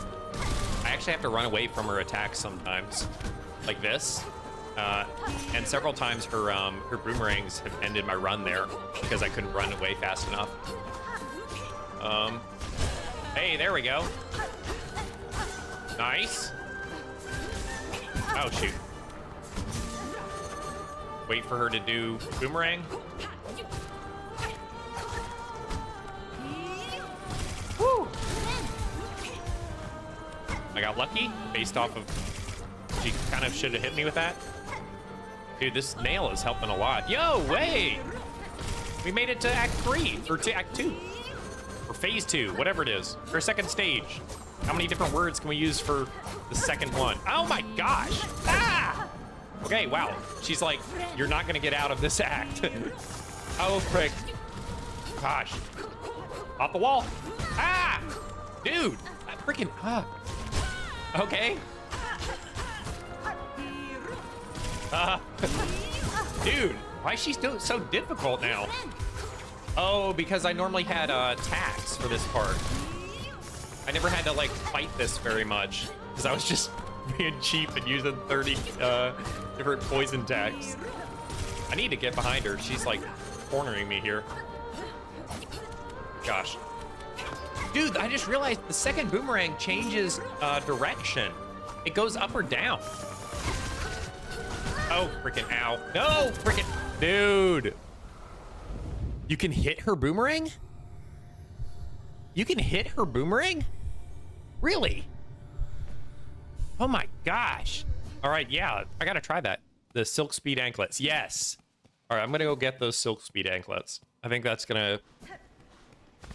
I actually have to run away from her attacks sometimes, like this. And several times her boomerangs have ended my run there because I couldn't run away fast enough. Hey, there we go. Nice. Oh, shoot. Wait for her to do boomerang. Woo! I got lucky based off of... She kind of should have hit me with that. Dude, this nail is helping a lot. Yo, wait! We made it to Act 3, or to Act 2. Or Phase 2, whatever it is. Or second stage. How many different words can we use for the second one? Oh my gosh! Ah! Okay, wow. She's like, you're not gonna get out of this act. Oh, frick. Gosh. Off the wall. Ah! Dude, that freaking, okay. Dude, why is she still so difficult now? Oh, because I normally had attacks for this part. I never had to like fight this very much because I was just being cheap and using 30 different poison attacks. I need to get behind her. She's like cornering me here. Gosh. Dude, I just realized the second boomerang changes direction. It goes up or down. Oh, freaking ow. No, freaking, dude. You can hit her boomerang? You can hit her boomerang? Really? Oh my gosh. All right, yeah, I gotta try that. The Silk Speed anklets, yes. All right, I'm gonna go get those Silk Speed anklets. I think that's gonna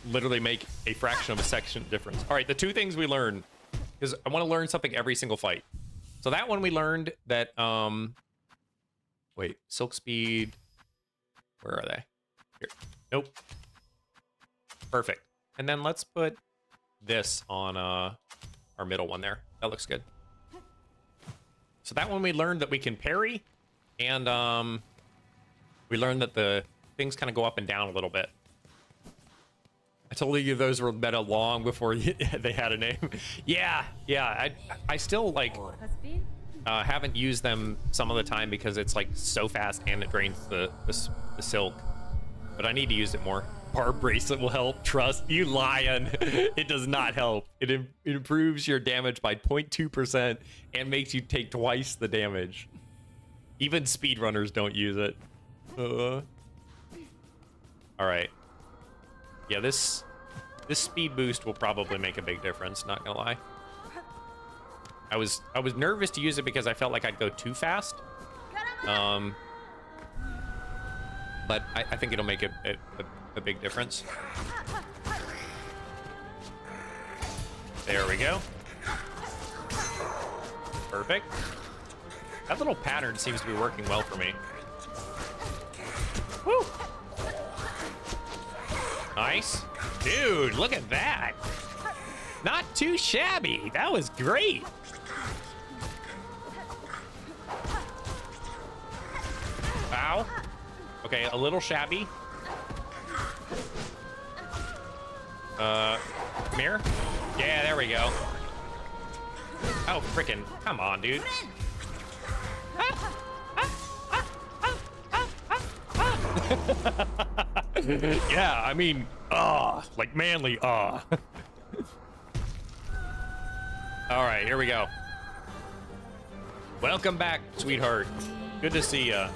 literally make a fraction of a second difference. All right, the two things we learned, because I wanna learn something every single fight. So that one we learned that, wait, Silk Speed, where are they? Here, nope. Perfect. And then let's put this on our middle one there. That looks good. So that one we learned that we can parry, and we learned that the things kind of go up and down a little bit. I told you those were meta long before they had a name. Yeah, I still like haven't used them some of the time because it's like so fast and it drains the silk. But I need to use it more. Barb bracelet will help. Trust you, lion. It does not help. It improves your damage by 0.2% and makes you take twice the damage. Even speedrunners don't use it. All right. Yeah, this speed boost will probably make a big difference. Not gonna lie. I was nervous to use it because I felt like I'd go too fast. But I think it'll make a big difference. There we go. Perfect. That little pattern seems to be working well for me. Woo! Nice. Dude, look at that. Not too shabby. That was great. Ow. Okay, a little shabby. Come here. Yeah, there we go. Oh, frickin', come on, dude. Yeah, I mean, like manly, All right, here we go. Welcome back, sweetheart. Good to see ya.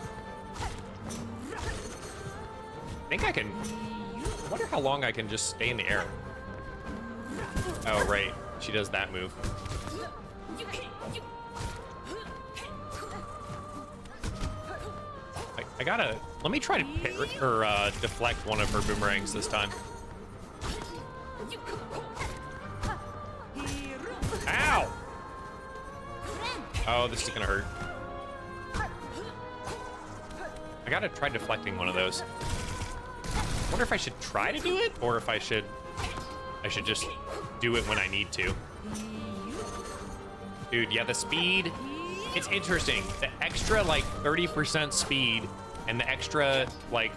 I think I can, I wonder how long I can just stay in the air. Oh, right, she does that move. I gotta, let me try to parry or deflect one of her boomerangs this time. Ow! Oh, this is gonna hurt. I gotta try deflecting one of those. I wonder if I should try to do it, or if I should just do it when I need to. Dude, yeah, the speed, it's interesting. The extra, like, 30% speed and the extra, like,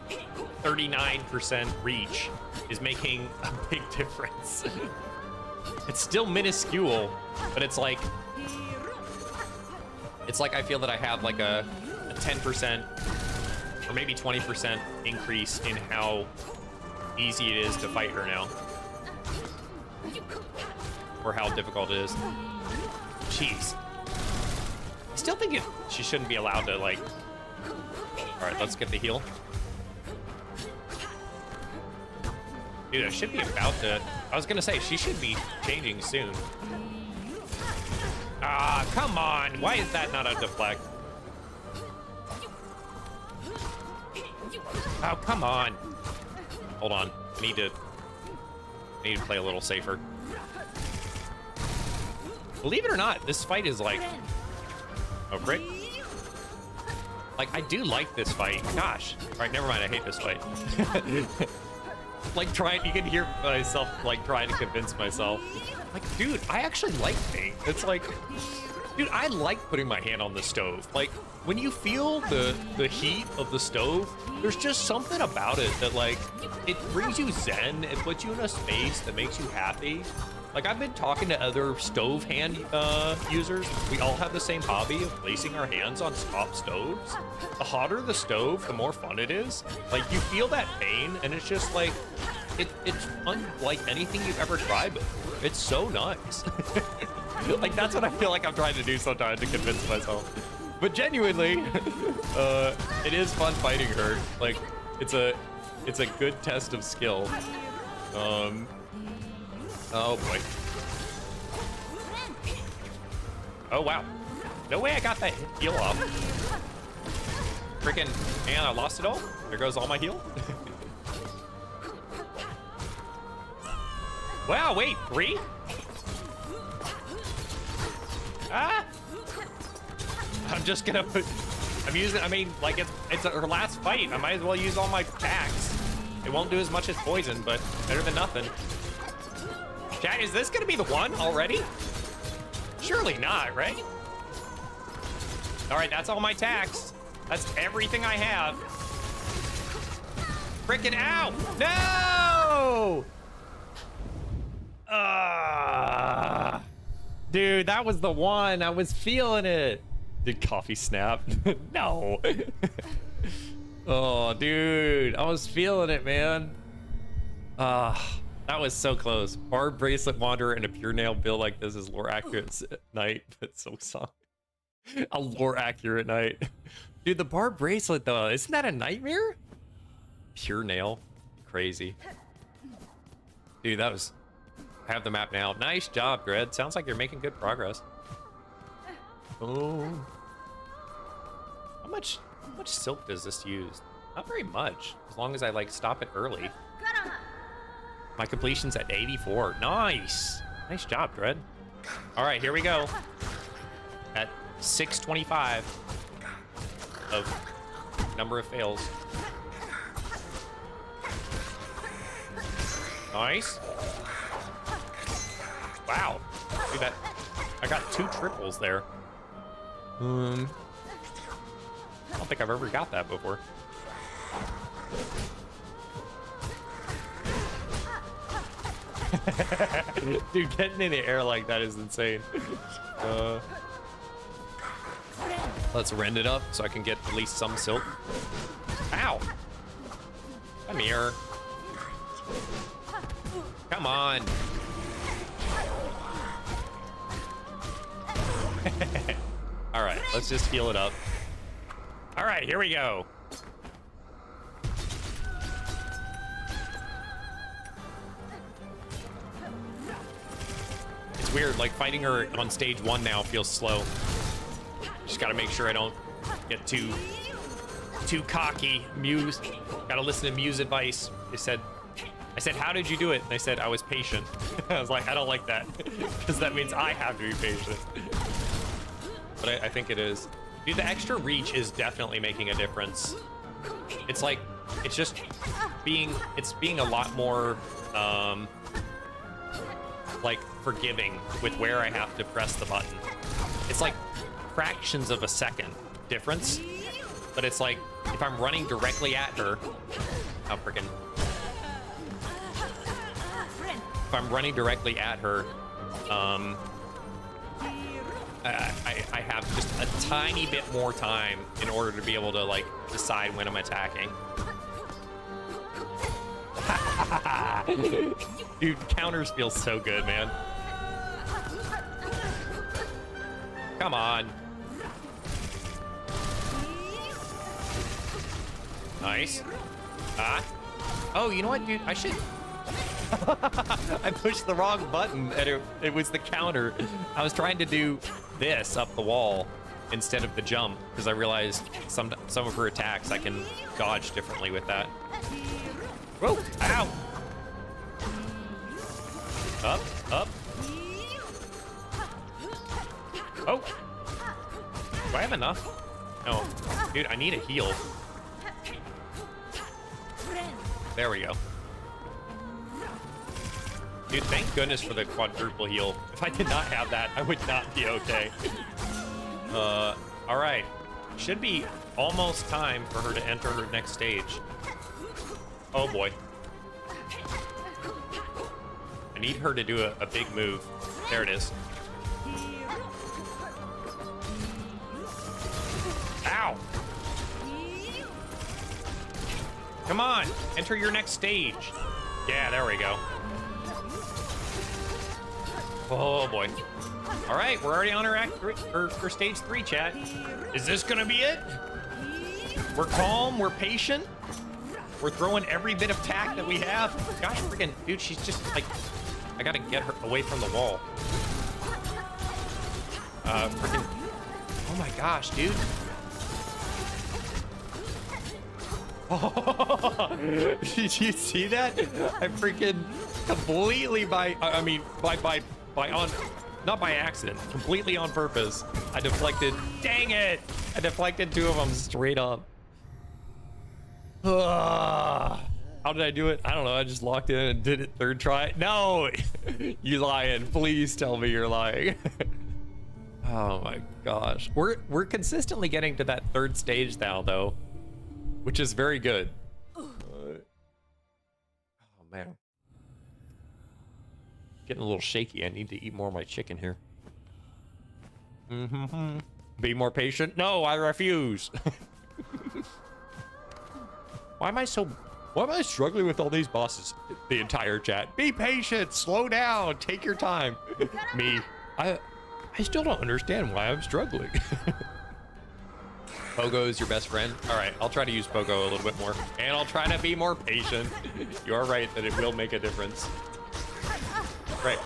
39% reach is making a big difference. It's still minuscule, but it's like I feel that I have, like, a 10% or maybe 20% increase in how easy it is to fight her now. Or how difficult it is. Jeez. I still think she shouldn't be allowed to, like... Alright, let's get the heal. Dude, I should be about to... I was gonna say, she should be changing soon. Ah, come on! Why is that not a deflect? Oh, come on! Hold on. I need to play a little safer. Believe it or not, this fight is like... Oh, frick. Like, I do like this fight. Gosh. All right, never mind. I hate this fight. Like, you can hear myself, like, trying to convince myself. Like, dude, I actually like paint. It's like, dude, I like putting my hand on the stove. Like, when you feel the heat of the stove, there's just something about it that, like, it brings you zen. It puts you in a space that makes you happy. Like, I've been talking to other stove hand users. We all have the same hobby of placing our hands on top stoves. The hotter the stove, the more fun it is. Like, you feel that pain, and it's just like, it's unlike anything you've ever tried before. It's so nice. Like, that's what I feel like I'm trying to do sometimes to convince myself. But genuinely, it is fun fighting her. Like, it's a good test of skill. Oh boy. Oh wow. No way I got that heal off. Freaking, man, I lost it all. There goes all my heal. Wow, wait, 3? Ah! I'm just gonna put, I mean, like, it's her last fight. I might as well use all my attacks. It won't do as much as poison, but better than nothing. Chat, is this gonna be the one already? Surely not, right? All right, that's all my attacks. That's everything I have. Freaking ow! No! Dude, that was the one. I was feeling it. Did coffee snap? No. Oh, dude, I was feeling it, man. That was so close. Barb Bracelet Wanderer and a Pure Nail build like this is lore accurate night, but SILKSONG. A lore accurate night. Dude, the Barb Bracelet though, isn't that a nightmare? Pure Nail, crazy. Dude, that was, I have the map now. Nice job, Gred. Sounds like you're making good progress. Oh. How much silk does this use? Not very much, as long as I like stop it early. My completion's at 84. Nice. Nice job, Dread. All right, here we go. At 625 of number of fails. Nice. Wow. See that? I got 2 triples there. I don't think I've ever got that before. Dude, getting in the air like that is insane. Let's rend it up so I can get at least some silk. Ow! Come here. Come on. All right, let's just heal it up. All right, here we go. It's weird, like fighting her on stage 1 now feels slow. Just gotta make sure I don't get too cocky. Muse, gotta listen to Muse advice. I said, how did you do it? And they said, I was patient. I was like, I don't like that, because that means I have to be patient. But I think it is. Dude, the extra reach is definitely making a difference. It's like, it's just being a lot more, like forgiving with where I have to press the button. It's like fractions of a second difference, but it's like if I'm running directly at her, how freaking. If I'm running directly at her, I have just a tiny bit more time in order to be able to like decide when I'm attacking. Dude, counters feel so good, man. Come on. Nice. Ah. Oh, you know what, dude? I should... I pushed the wrong button, and it was the counter. I was trying to do this up the wall instead of the jump, because I realized some of her attacks I can dodge differently with that. Whoa! Ow! Up, up. Oh! Do I have enough? No. Dude, I need a heal. There we go. Dude, thank goodness for the quadruple heal. If I did not have that, I would not be okay. All right. Should be almost time for her to enter her next stage. Oh boy. I need her to do a big move. There it is. Ow! Come on, enter your next stage. Yeah, there we go. Oh boy. All right, we're already on our act three, or stage 3, chat. Is this gonna be it? We're calm, we're patient. We're throwing every bit of tack that we have. Gosh, freaking, dude, she's just like, I gotta get her away from the wall. Freaking, oh my gosh, dude. Oh, did you see that? I freaking completely not by accident, completely on purpose. I deflected, dang it! I deflected 2 of them straight up. How did I do it? I don't know, I just locked in and did it 3rd try. No, you lying, please tell me you're lying. Oh my gosh. We're consistently getting to that 3rd stage now though, which is very good. Oh man. Getting a little shaky. I need to eat more of my chicken here. Be more patient? No, I refuse. Why am I struggling with all these bosses? The entire chat. Be patient, slow down, take your time. Me, I still don't understand why I'm struggling. Pogo is your best friend? All right, I'll try to use Pogo a little bit more. And I'll try to be more patient. You are right that it will make a difference. Right.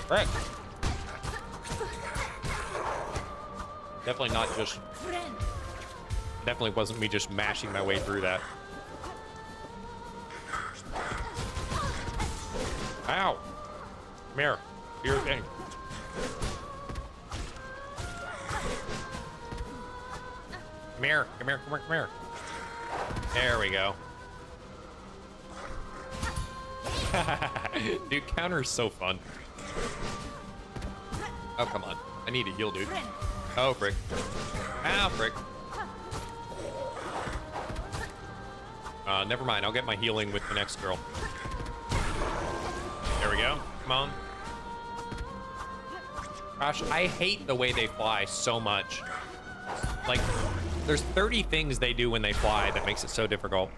Right. Definitely not just... Definitely wasn't me just mashing my way through that. Ow! Come here. Do your thing. Come here. Come here. Come here. Come here. There we go. Dude, counter is so fun. Oh, come on. I need a heal, dude. Oh, frick. Ow, frick. Never mind. I'll get my healing with the next girl. There we go. Come on. Gosh, I hate the way they fly so much. Like, there's 30 things they do when they fly that makes it so difficult.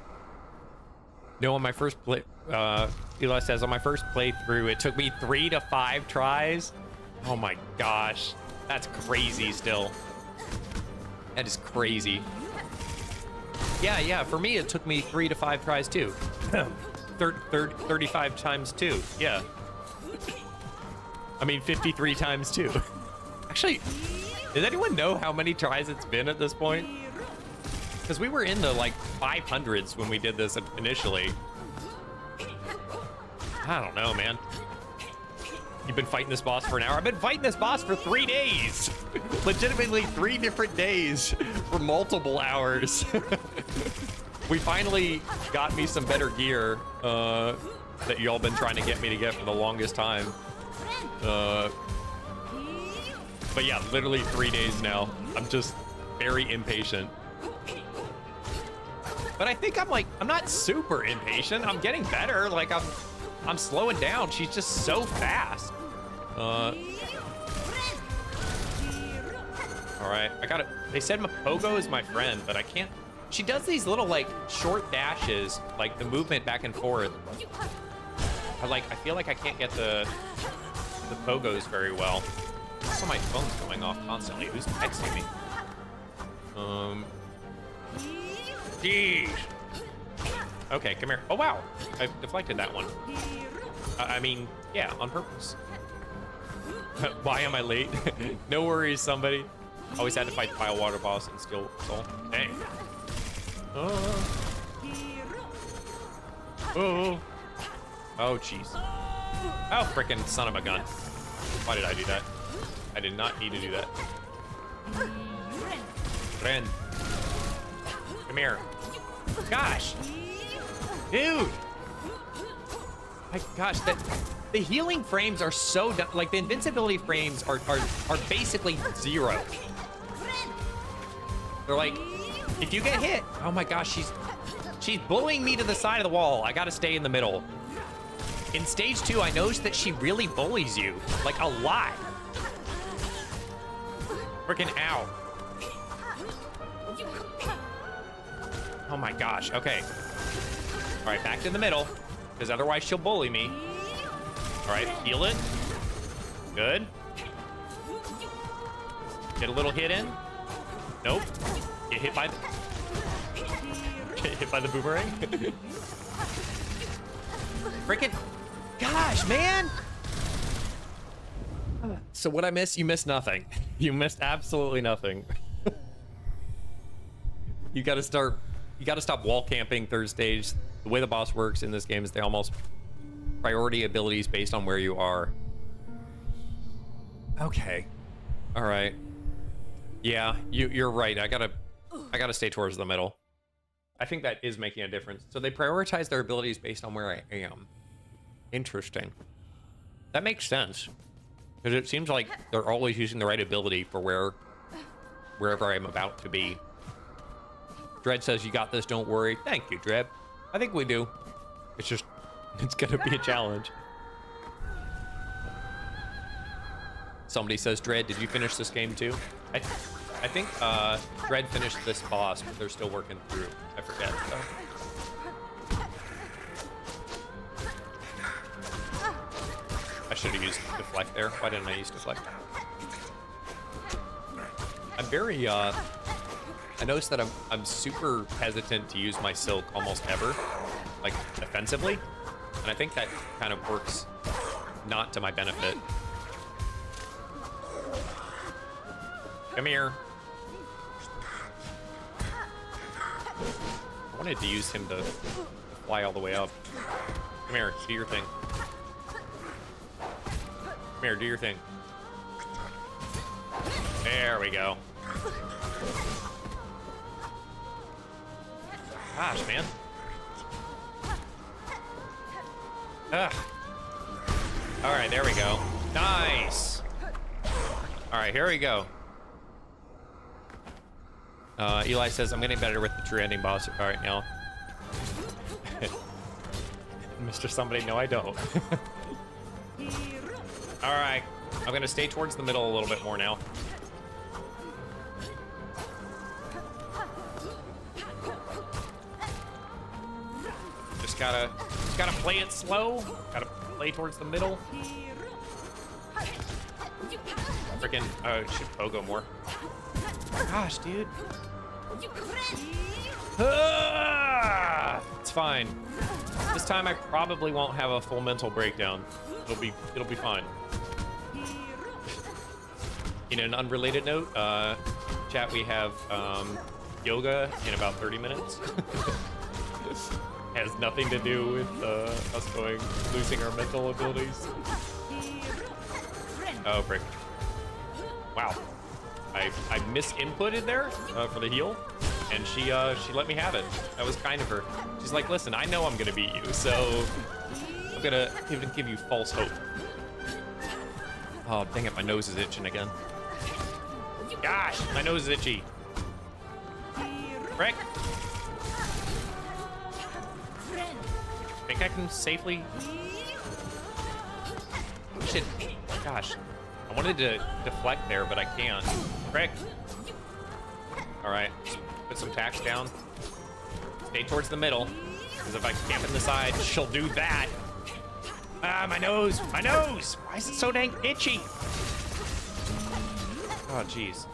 No, on my first play, Eli says, on my first playthrough, it took me 3 to 5 tries. Oh my gosh. That's crazy still. That is crazy. Yeah, for me, it took me 3 to 5 tries too. 35 times 2, yeah. I mean, 53 times 2. Actually, does anyone know how many tries it's been at this point? Because we were in the, like, 500s when we did this initially. I don't know, man. You've been fighting this boss for an hour? I've been fighting this boss for 3 days. Legitimately 3 different days for multiple hours. We finally got me some better gear that y'all been trying to get me to get for the longest time. But yeah, literally 3 days now. I'm just very impatient. But I think I'm not super impatient. I'm getting better. Like I'm slowing down. She's just so fast. All right, they said Pogo is my friend, but I can't. She does these little like short dashes, like the movement back and forth. I feel like I can't get the Pogos very well. Also, my phone's going off constantly. Who's texting me? Jeez. Okay, come here. Oh, wow. I deflected that one. I mean, yeah, on purpose. Why am I late? No worries, somebody. Always had to fight the Fire Water boss and Skill Soul. Dang. Oh, jeez. Oh, frickin' son of a gun. Why did I do that? I did not need to do that. Ren. Come here. Gosh. Dude. My gosh, the healing frames are so like the invincibility frames are basically 0. They're like, if you get hit, oh my gosh, she's bullying me to the side of the wall. I gotta stay in the middle. In stage 2, I noticed that she really bullies you, like a lot. Freaking ow. Oh my gosh, okay. All right, back to the middle, because otherwise she'll bully me. All right, heal it. Good. Get a little hit in. Nope. Get hit by the boomerang. Freaking gosh, man. So what I missed? You missed nothing. You missed absolutely nothing. You gotta stop wall camping third stage. The way the boss works in this game is they almost priority abilities based on where you are. Okay. All right. Yeah, you're right. I gotta stay towards the middle. I think that is making a difference. So they prioritize their abilities based on where I am. Interesting. That makes sense. Because it seems like they're always using the right ability for wherever I'm about to be. Dread says, you got this, don't worry. Thank you, Dread. I think we do. It's just, it's gonna be a challenge. Somebody says, Dread, did you finish this game too? I think Dread finished this boss, but they're still working through. I forget, so. I should have used deflect there. Why didn't I use deflect? I'm very, I noticed that I'm super hesitant to use my silk almost ever, like defensively. And I think that kind of works not to my benefit. Come here. I wanted to use him to fly all the way up. Come here, do your thing. Come here, do your thing. There we go. Gosh, man. Ugh. All right, there we go. Nice. All right, here we go. Eli says, I'm getting better with the true ending boss. All right, now. Mr. Somebody, no, I don't. All right, I'm gonna stay towards the middle a little bit more now. Just gotta play it slow. Gotta play towards the middle. Freaking, should pogo more. Gosh, dude. It's fine. This time I probably won't have a full mental breakdown. It'll be fine. In an unrelated note, chat, we have yoga in about 30 minutes. Has nothing to do with us losing our mental abilities. Oh, frick. Wow. I misinputted there for the heal, and she let me have it. That was kind of her. She's like, listen, I know I'm gonna beat you, so I'm gonna even give you false hope. Oh, dang it, my nose is itching again. Gosh, my nose is itchy. Frick. Think I can safely... Shit. Gosh. I wanted to deflect there, but I can't. Frick. Alright. Put some tacks down. Stay towards the middle. Because if I camp in the side, she'll do that. Ah, my nose! My nose! Why is it so dang itchy? Oh, jeez.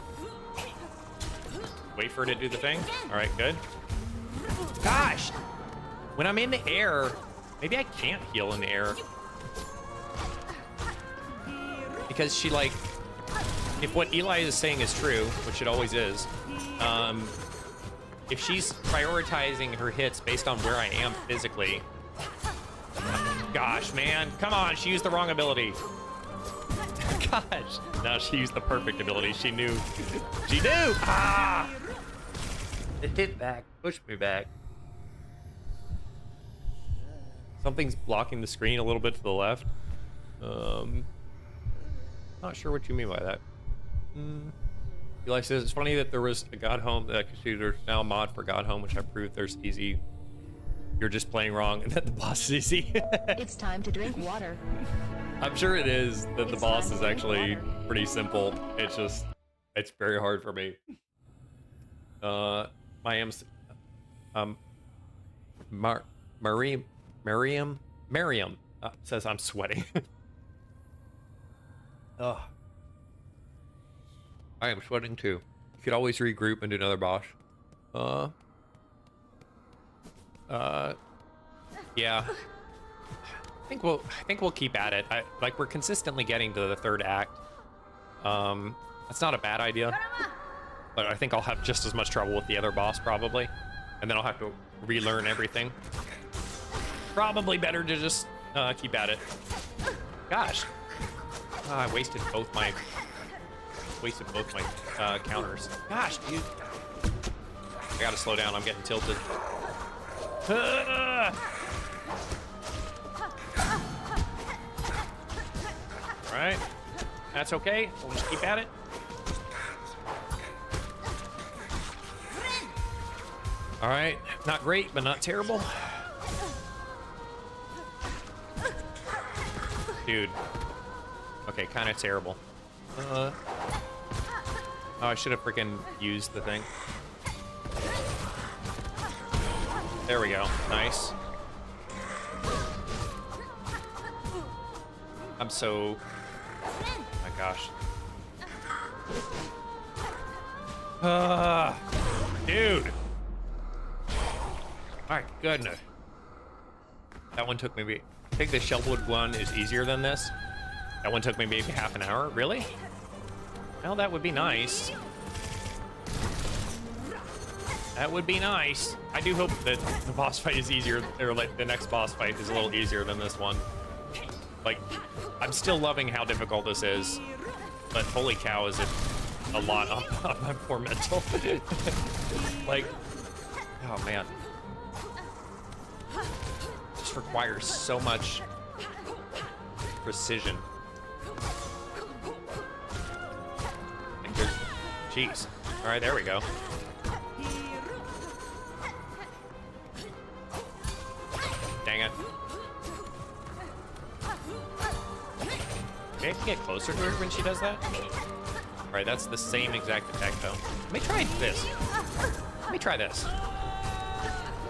Wait for it to do the thing. Alright, good. Gosh! When I'm in the air, maybe I can't heal in the air. Because she, like, if what Eli is saying is true, which it always is, if she's prioritizing her hits based on where I am physically, gosh, man, come on, she used the wrong ability. gosh. No, she used the perfect ability. She knew. She knew. Ah! It hit back. Pushed me back. Something's blocking the screen a little bit to the left. Not sure what you mean by that. Eli says, it's funny that there was a God Home that I could see there's now a mod for God Home, which I proved there's easy. You're just playing wrong and that the boss is easy. It's time to drink water. I'm sure it is that the It's boss time is to drink actually water. pretty simple. It's just, it's very hard for me. Miriam says I'm sweating. Ugh. I am sweating too. You could always regroup and do another boss. Yeah. I think we'll keep at it. Like we're consistently getting to the third act. That's not a bad idea. But I think I'll have just as much trouble with the other boss probably. And then I'll have to relearn everything. Probably better to just keep at it. Gosh. I wasted both my counters. Gosh, dude. I gotta slow down. I'm getting tilted. Alright. That's okay. We'll just keep at it. Alright. Not great, but not terrible. Dude. Okay, kind of terrible. Oh, I should have freaking used the thing. There we go. Nice. I'm so... Oh my gosh. Dude. My goodness. That one took maybe... I think the Shellwood one is easier than this. That one took me maybe half an hour. Really? Well, that would be nice. That would be nice. I do hope that the boss fight is easier, or like the next boss fight is a little easier than this one. Like, I'm still loving how difficult this is, but holy cow, is it a lot on my poor mental. Like, oh man. Just requires so much precision. Jeez. All right, there we go. Dang it. Maybe I can get closer to her when she does that? All right, that's the same exact attack, though. Let me try this. Let me try this.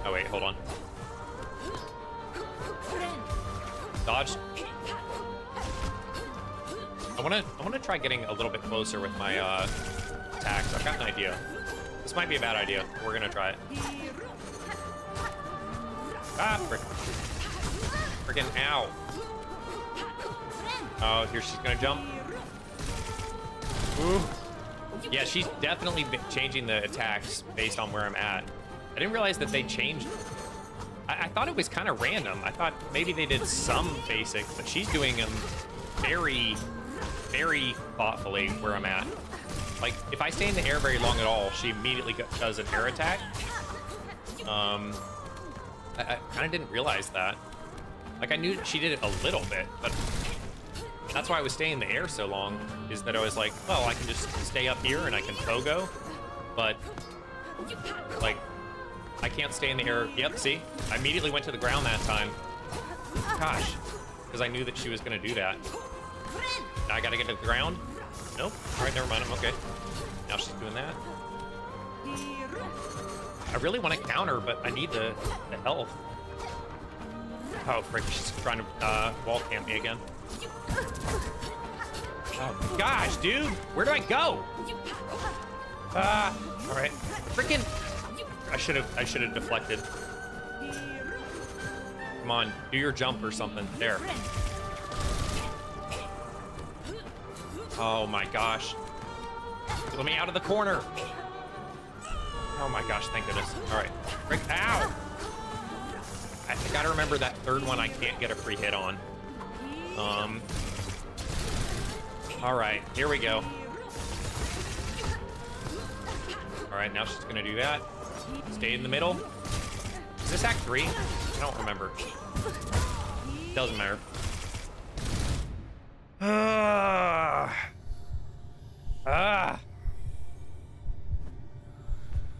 Oh, wait, hold on. Dodge. I wanna try getting a little bit closer with my attacks. I've got an idea. This might be a bad idea. We're gonna try it. Ah, freaking ow. Oh, here she's gonna jump. Ooh. Yeah, she's definitely changing the attacks based on where I'm at. I didn't realize that they changed. I thought it was kind of random. I thought maybe they did some basic, but she's doing them very, very thoughtfully where I'm at. Like, if I stay in the air very long at all, she immediately does an air attack. I kind of didn't realize that. Like, I knew she did it a little bit, but that's why I was staying in the air so long, is that I was like, well, I can just stay up here and I can pogo, but, like, I can't stay in the air. Yep, see? I immediately went to the ground that time. Gosh, because I knew that she was going to do that. Now I got to get to the ground? Nope. All right, never mind. I'm okay. Now she's doing that. I really want to counter, but I need the health. Oh, frick. She's trying to wall camp me again. Oh, gosh, dude. Where do I go? All right. Freaking... I should have deflected. Come on, do your jump or something. There. Oh my gosh. Let me out of the corner. Oh my gosh, thank goodness. All right. Break. Ow! I gotta remember that third one I can't get a free hit on. All right, here we go. All right, now she's gonna do that. Stay in the middle. Is this Act 3? I don't remember. Doesn't matter.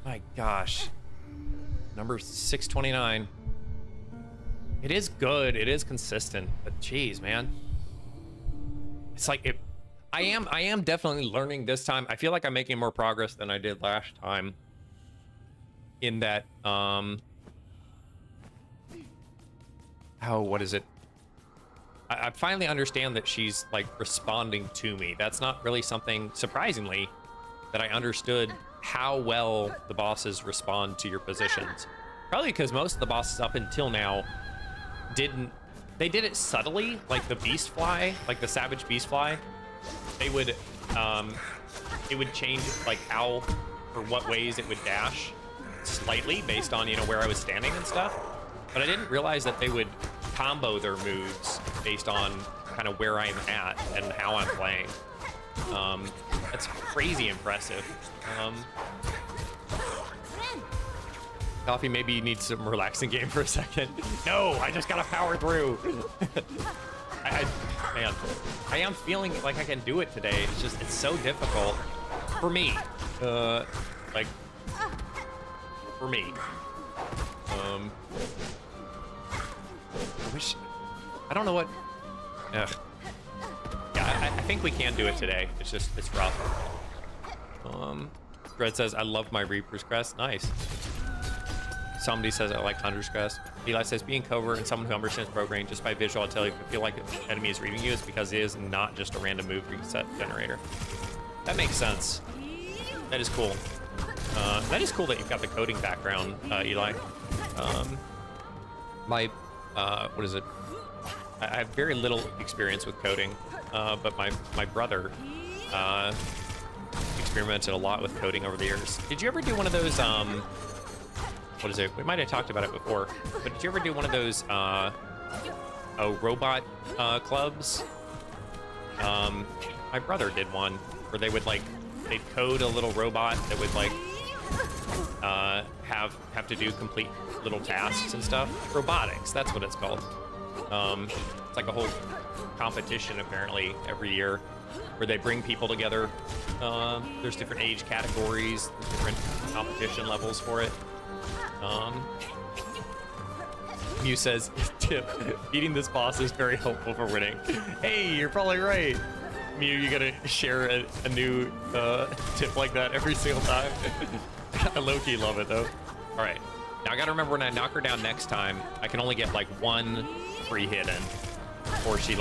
My gosh. Number 629. It is good. It is consistent, but geez, man. It's like it. I am definitely learning this time. I feel like I'm making more progress than I did last time. In that, what is it? I finally understand that she's like responding to me. That's not really something, surprisingly, that I understood how well the bosses respond to your positions. Probably because most of the bosses up until now didn't. They did it subtly, like the beast fly, like the savage beast fly. They would, it would change like how or what ways it would dash slightly based on, you know, where I was standing and stuff. But I didn't realize that they would combo their moves based on kind of where I'm at and how I'm playing. That's crazy impressive. Coffee, maybe you need some relaxing game for a second. No, I just gotta power through. Man, I am feeling like I can do it today. It's just, it's so difficult for me. Like, for me. I don't know what. Ugh. Yeah, I think we can do it today. It's just, it's rough. Fred says, I love my Reaper's Crest. Nice. Somebody says, I like Hunter's Crest. Eli says, being covert and someone who understands programming just by visual, I'll tell you, if you feel like an enemy is reading you, it's because it is not just a random move reset generator. That makes sense. That is cool. That is cool that you've got the coding background, Eli. What is it? I have very little experience with coding, but my brother experimented a lot with coding over the years. Did you ever do one of those, what is it? We might have talked about it before, but did you ever do one of those, robot clubs? My brother did one where they would they'd code a little robot that would have to do complete little tasks and stuff. Robotics, that's what it's called. It's like a whole competition apparently every year where they bring people together. There's different age categories, there's different competition levels for it. Mew says, tip, beating this boss is very helpful for winning. Hey, you're probably right. Mew, you gotta share a new tip like that every single time. I low-key love it though. All right, now I gotta remember when I knock her down next time, I can only get like one free hit in before she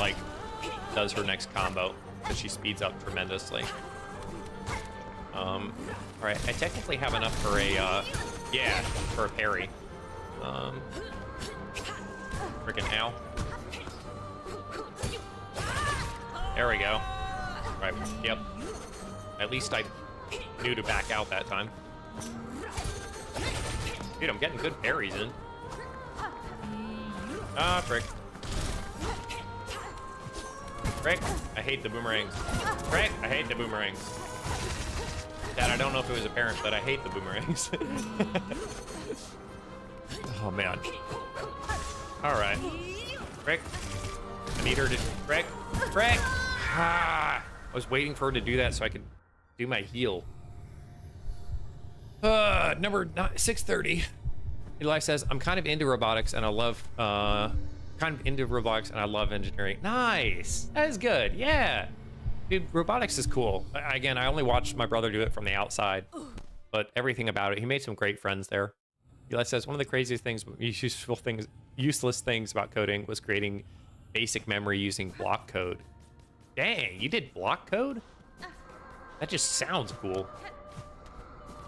does her next combo, because she speeds up tremendously. All right, I technically have enough for a, yeah, for a parry. Freaking ow. There we go. Right, yep. At least I knew to back out that time. Dude, I'm getting good parries in. Ah, frick. Frick, I hate the boomerangs. Frick, I hate the boomerangs. Dad, I don't know if it was apparent, but I hate the boomerangs. Oh, man. All right. Frick. I need her to... Frick. Frick! Ah! I was waiting for her to do that so I could do my heal. Number 630. Eli says, I'm kind of into robotics and I love... engineering. Nice! That is good, yeah! Dude, robotics is cool. Again, I only watched my brother do it from the outside, but everything about it, he made some great friends there. Eli says, one of the craziest things, useless things about coding was creating basic memory using block code. Dang, you did block code? That just sounds cool.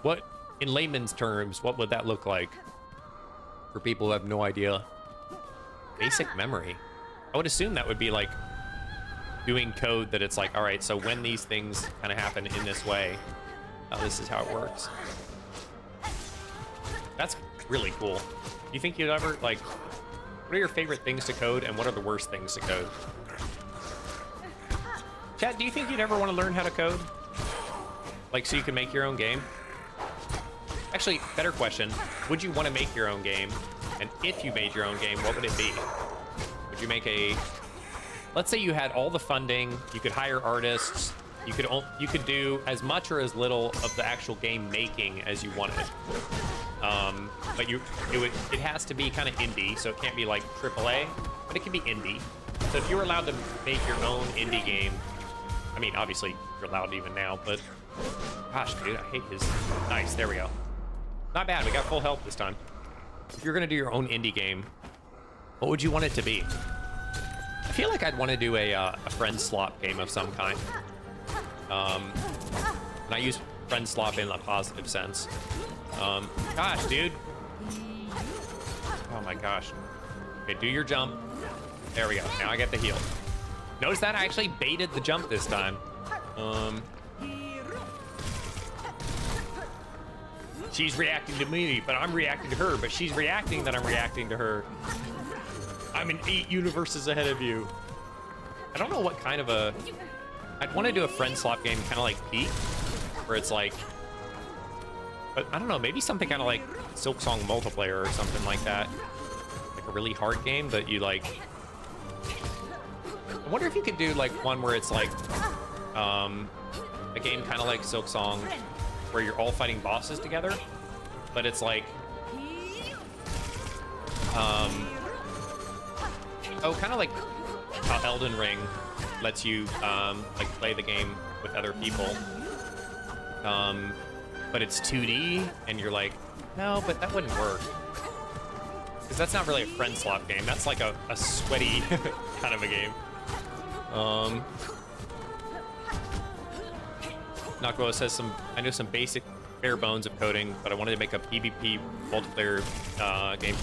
What, in layman's terms, what would that look like for people who have no idea? Basic memory. I would assume that would be like doing code that it's like, all right, so when these things kind of happen in this way, this is how it works. That's really cool. Do you think you'd ever, what are your favorite things to code and what are the worst things to code? Chad, do you think you'd ever want to learn how to code? Like, so you can make your own game? Actually, better question. Would you want to make your own game? And if you made your own game, what would it be? Would you make a... Let's say you had all the funding, you could hire artists, you could do as much or as little of the actual game making as you wanted. But it has to be kind of indie, so it can't be like AAA, but it can be indie. So if you were allowed to make your own indie game, I mean, obviously you're allowed even now, but gosh, dude, I hate his. Nice, there we go. Not bad, we got full health this time. If you're gonna do your own indie game, what would you want it to be? I feel like I'd want to do a friend slop game of some kind. And I use friend slop in a positive sense. Gosh, dude. Oh my gosh. Okay, do your jump. There we go. Now I get the heal. Notice that I actually baited the jump this time. She's reacting to me, but I'm reacting to her, but she's reacting that I'm reacting to her. I'm in 8 universes ahead of you. I don't know what kind of a... I'd want to do a friend slop game kind of like Peak, where it's like... But I don't know, maybe something kind of like SILKSONG multiplayer or something like that. Like a really hard game that you like... I wonder if you could do like one where it's like... a game kind of like SILKSONG, where you're all fighting bosses together, but it's like... Oh, kind of like how Elden Ring lets you like play the game with other people, but it's 2D, and you're like, no, but that wouldn't work, because that's not really a friend slop game. That's like a sweaty kind of a game. Nakoa says I know some basic bare bones of coding, but I wanted to make a PvP multiplayer game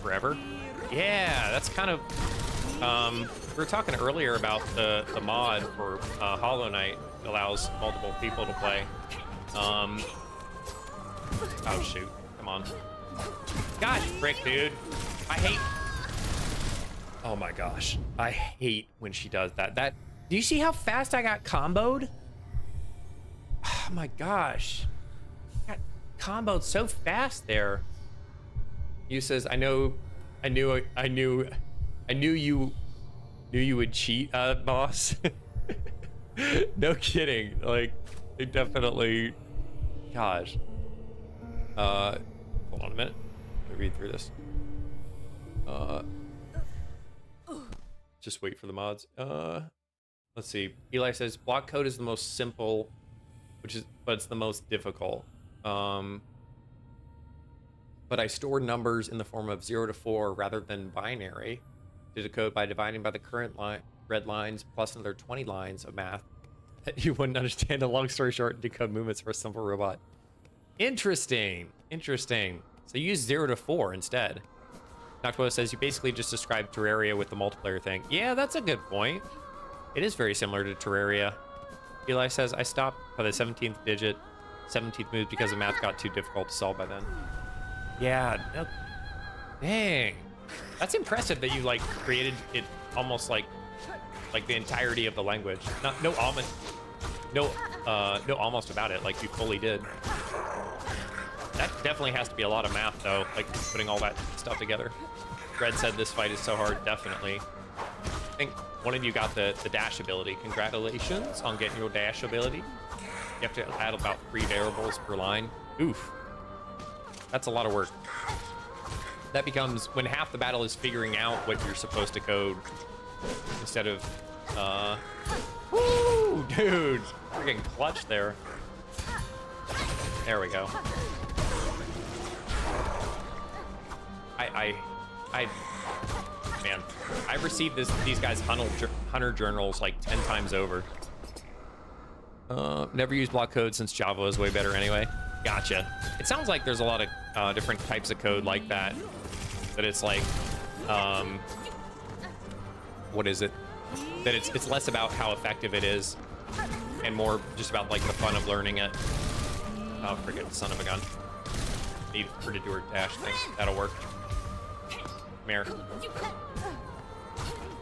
forever. Yeah, that's kind of... we were talking earlier about the mod for Hollow Knight that allows multiple people to play. Oh shoot, come on. Gosh, frick, dude. I hate... Oh my gosh, I hate when she does that. Do you see how fast I got comboed? Oh my gosh. I got comboed so fast there. You says, I knew you would cheat, boss. No kidding. Like, they definitely... Gosh. Hold on a minute. Let me read through this. Just wait for the mods. Let's see. Eli says, block code is the most simple, but it's the most difficult. But I store numbers in the form of 0 to 4 rather than binary. To decode by dividing by the current red lines plus another 20 lines of math that you wouldn't understand. A long story short, decode movements for a simple robot. Interesting. Interesting. So you use 0 to 4 instead. Noctua says you basically just described Terraria with the multiplayer thing. Yeah, that's a good point. It is very similar to Terraria. Eli says I stopped by the 17th digit, 17th move because the math got too difficult to solve by then. Yeah, no, dang. That's impressive that you like created it almost like the entirety of the language. No almost about it, like you fully did. That definitely has to be a lot of math though, like putting all that stuff together. Red said this fight is so hard, definitely. I think one of you got the dash ability. Congratulations on getting your dash ability. You have to add about 3 variables per line. Oof. That's a lot of work. That becomes when half the battle is figuring out what you're supposed to code instead of, woo, dude, freaking clutch there. There we go. Man, I've received these guys' hunter journals like 10 times over. Never used block code since Java is way better anyway. Gotcha. It sounds like there's a lot of different types of code like that. That it's like, what is it? That it's less about how effective it is, and more just about like the fun of learning it. Oh, friggin' son of a gun! Need her to do her dash thing. That'll work. Come here.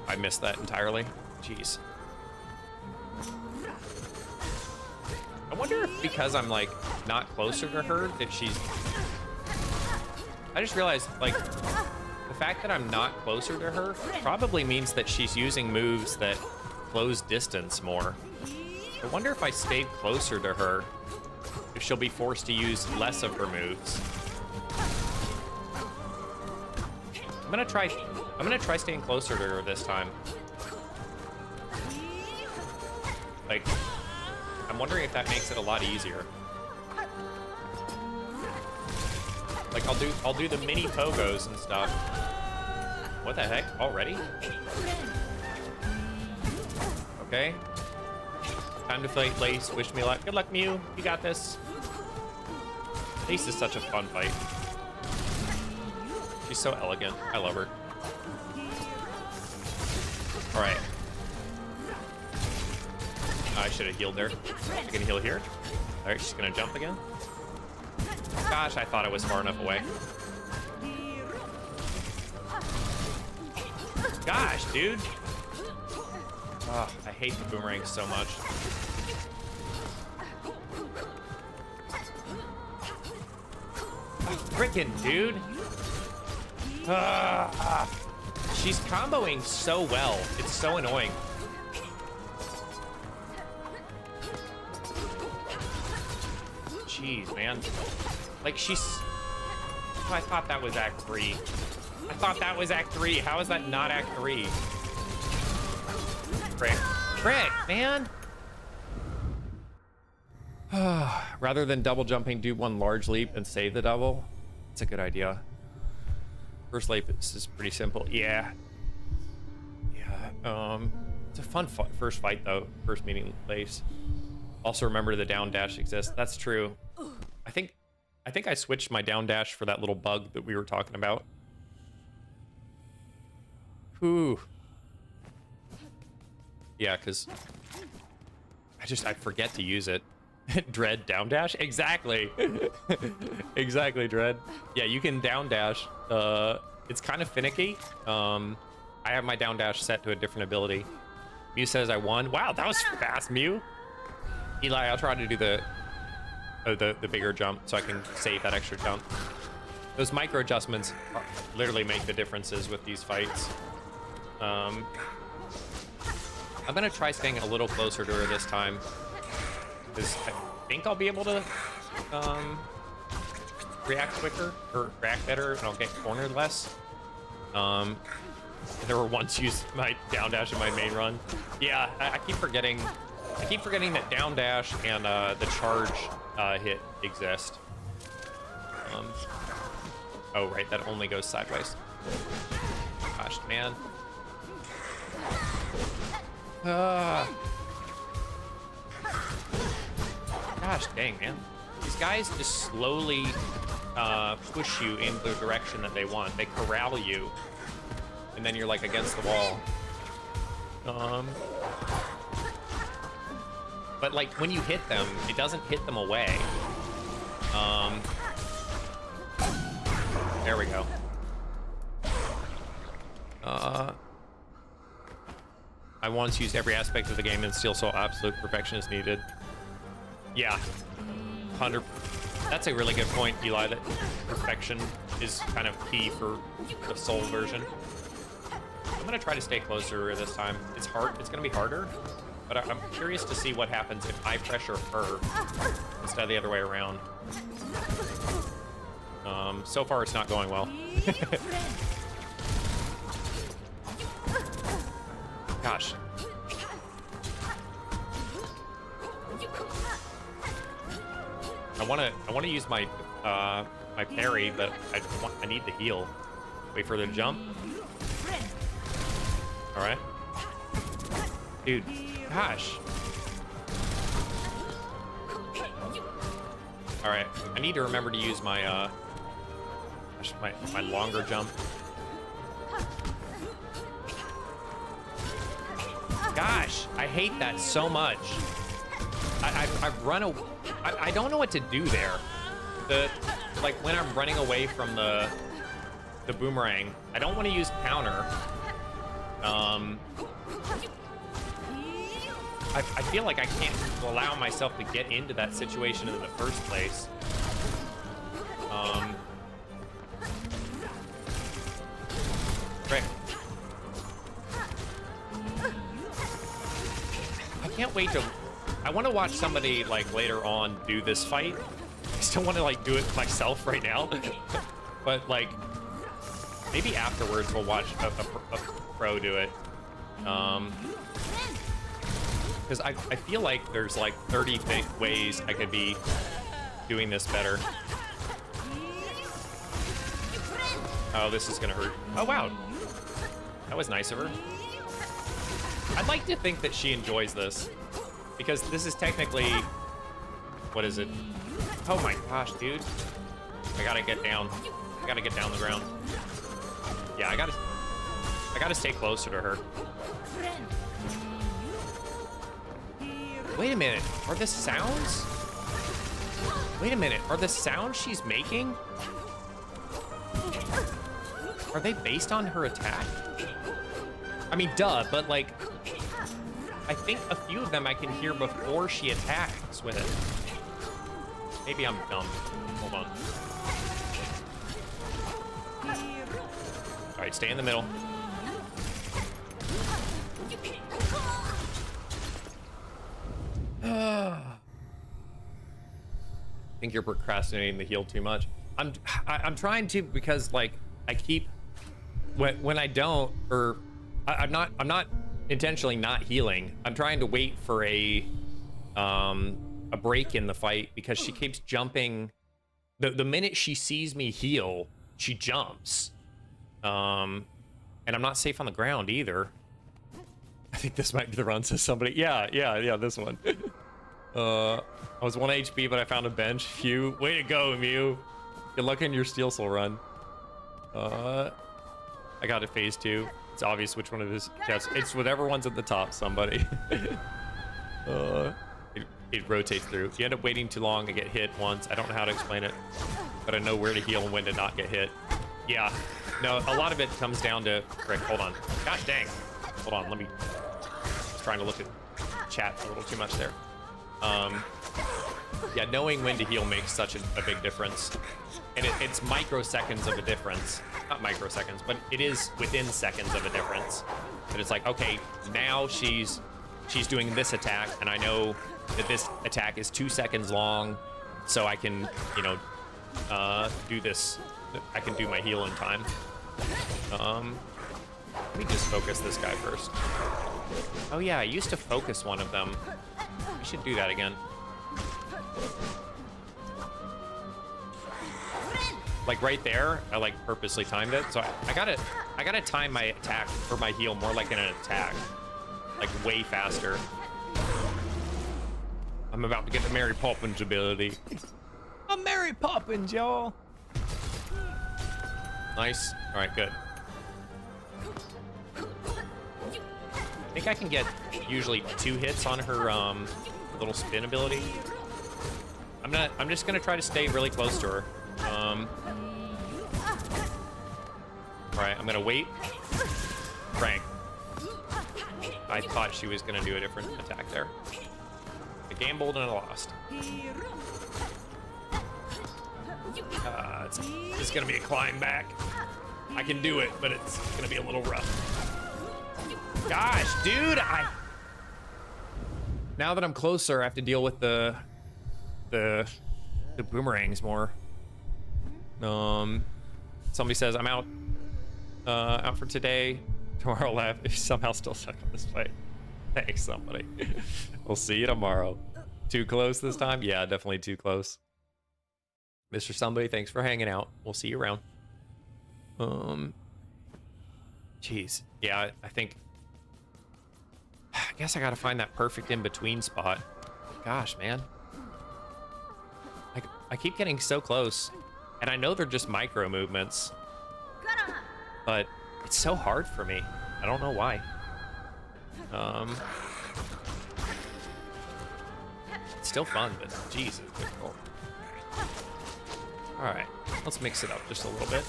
I missed that entirely. Jeez. I wonder if because I'm like not closer to her that she's... I just realized like the fact that I'm not closer to her probably means that she's using moves that close distance more. I wonder if I stayed closer to her, if she'll be forced to use less of her moves. I'm gonna try staying closer to her this time. Like, I'm wondering if that makes it a lot easier. Like, I'll do the mini pogos and stuff. What the heck? Already? Okay. Time to fight Lace. Wish me luck. Good luck, Mew. You got this. Lace is such a fun fight. She's so elegant. I love her. All right. I should have healed there. She's gonna heal here. All right, she's gonna jump again. Gosh, I thought it was far enough away. Gosh, dude. Oh, I hate the boomerang so much. Oh, frickin' dude. She's comboing so well. It's so annoying. Jeez, man. Like, she's... Oh, I thought that was Act 3. I thought that was Act 3. How is that not Act 3? Frick. Frick, man! Rather than double jumping, do one large leap and save the double. It's a good idea. First leap is pretty simple. Yeah. Yeah. It's a fun first fight, though. First meeting Lace. Also remember the down dash exists. That's true. I think I switched my down dash for that little bug that we were talking about. Whew. Yeah, because I forget to use it. Dread down dash? Exactly. Exactly, Dread. Yeah, you can down dash. It's kind of finicky. I have my down dash set to a different ability. Mew says I won. Wow, that was fast, Mew. Eli, I'll try to do the bigger jump so I can save that extra jump. Those micro adjustments literally make the differences with these fights. I'm gonna try staying a little closer to her this time, because I think I'll be able to react quicker or react better, and I'll get cornered less. Never once used my down dash in my main run. Yeah, I keep forgetting. I keep forgetting that down dash and the charge hit exist. Oh, right, that only goes sideways. Gosh, man. Gosh dang, man. These guys just slowly push you in the direction that they want. They corral you, and then you're like against the wall. But like when you hit them, it doesn't hit them away. There we go. I once used every aspect of the game and still saw absolute perfection is needed. Yeah, 100. That's a really good point, Eli, that perfection is kind of key for the Soul version. I'm gonna try to stay closer this time. It's hard, it's gonna be harder, but I'm curious to see what happens if I pressure her instead of the other way around. So far it's not going well. Gosh. I wanna use my my parry, but I need the heal. Wait for the jump. All right, dude. Gosh. All right, I need to remember to use my my longer jump. Gosh, I hate that so much. I've run away. I don't know what to do there. Like when I'm running away from the boomerang, I don't want to use counter. I feel like I can't allow myself to get into that situation in the first place. Frick. I can't wait to... I want to watch somebody, like, later on do this fight. I still want to, like, do it myself right now. But, like, maybe afterwards we'll watch a pro do it. Because I feel like there's, like, 30 ways I could be doing this better. Oh, this is gonna hurt. Oh, wow. That was nice of her. I'd like to think that she enjoys this. Because this is technically... What is it? Oh my gosh, dude. I gotta get down. I gotta get down the ground. Yeah, I gotta stay closer to her. Wait a minute. Are the sounds? Wait a minute. Are the sounds she's making? Are they based on her attack? I mean, duh, but like... I think a few of them I can hear before she attacks with it. Maybe I'm dumb. Hold on. All right, stay in the middle. I think you're procrastinating the heal too much. I'm trying to, because like I keep when I don't, or I'm not intentionally not healing. I'm trying to wait for a break in the fight because she keeps jumping. The minute she sees me heal, she jumps. And I'm not safe on the ground either. I think this might be the run, says somebody. Yeah, this one. I was 1 HP, but I found a bench. Phew. Way to go, Mew. Good luck in your Steel Soul run. I got it phase 2. It's obvious which one of his chests. It's whatever one's at the top, somebody. It rotates through. You end up waiting too long to get hit once. I don't know how to explain it, but I know where to heal and when to not get hit. Yeah. No, a lot of it comes down to... Frick, hold on. Gosh dang. Hold on, let me... I was trying to look at chat a little too much there. Yeah, knowing when to heal makes such a big difference. And it's microseconds of a difference. Not microseconds, but it is within seconds of a difference. But it's like, okay, now she's doing this attack, and I know that this attack is 2 seconds long, so I can, you know, do this. I can do my heal in time. Let me just focus this guy first. Oh yeah, I used to focus one of them. I should do that again. Like right there, I like purposely timed it. So I gotta time my attack or my heal more like in an attack. Like way faster. I'm about to get the Mary Poppins ability. I'm Mary Poppins, y'all. Nice. All right, good. I think I can get usually 2 hits on her little spin ability. I'm just gonna try to stay really close to her. All right, I'm gonna wait. Frank. I thought she was gonna do a different attack there. I gambled and I lost. It's gonna be a climb back. I can do it, but it's gonna be a little rough. Gosh, dude, now that I'm closer, I have to deal with the boomerangs more. Somebody says I'm out for today. Tomorrow I'll have somehow still stuck on this fight. Thanks, somebody. We'll see you tomorrow. Too close this time? Yeah, definitely too close. Mr. Somebody, thanks for hanging out. We'll see you around. Jeez. Yeah, I think... I guess I gotta find that perfect in-between spot. Gosh, man. I keep getting so close. And I know they're just micro movements. But it's so hard for me. I don't know why. It's still fun, but geez, it's difficult. All right, let's mix it up just a little bit.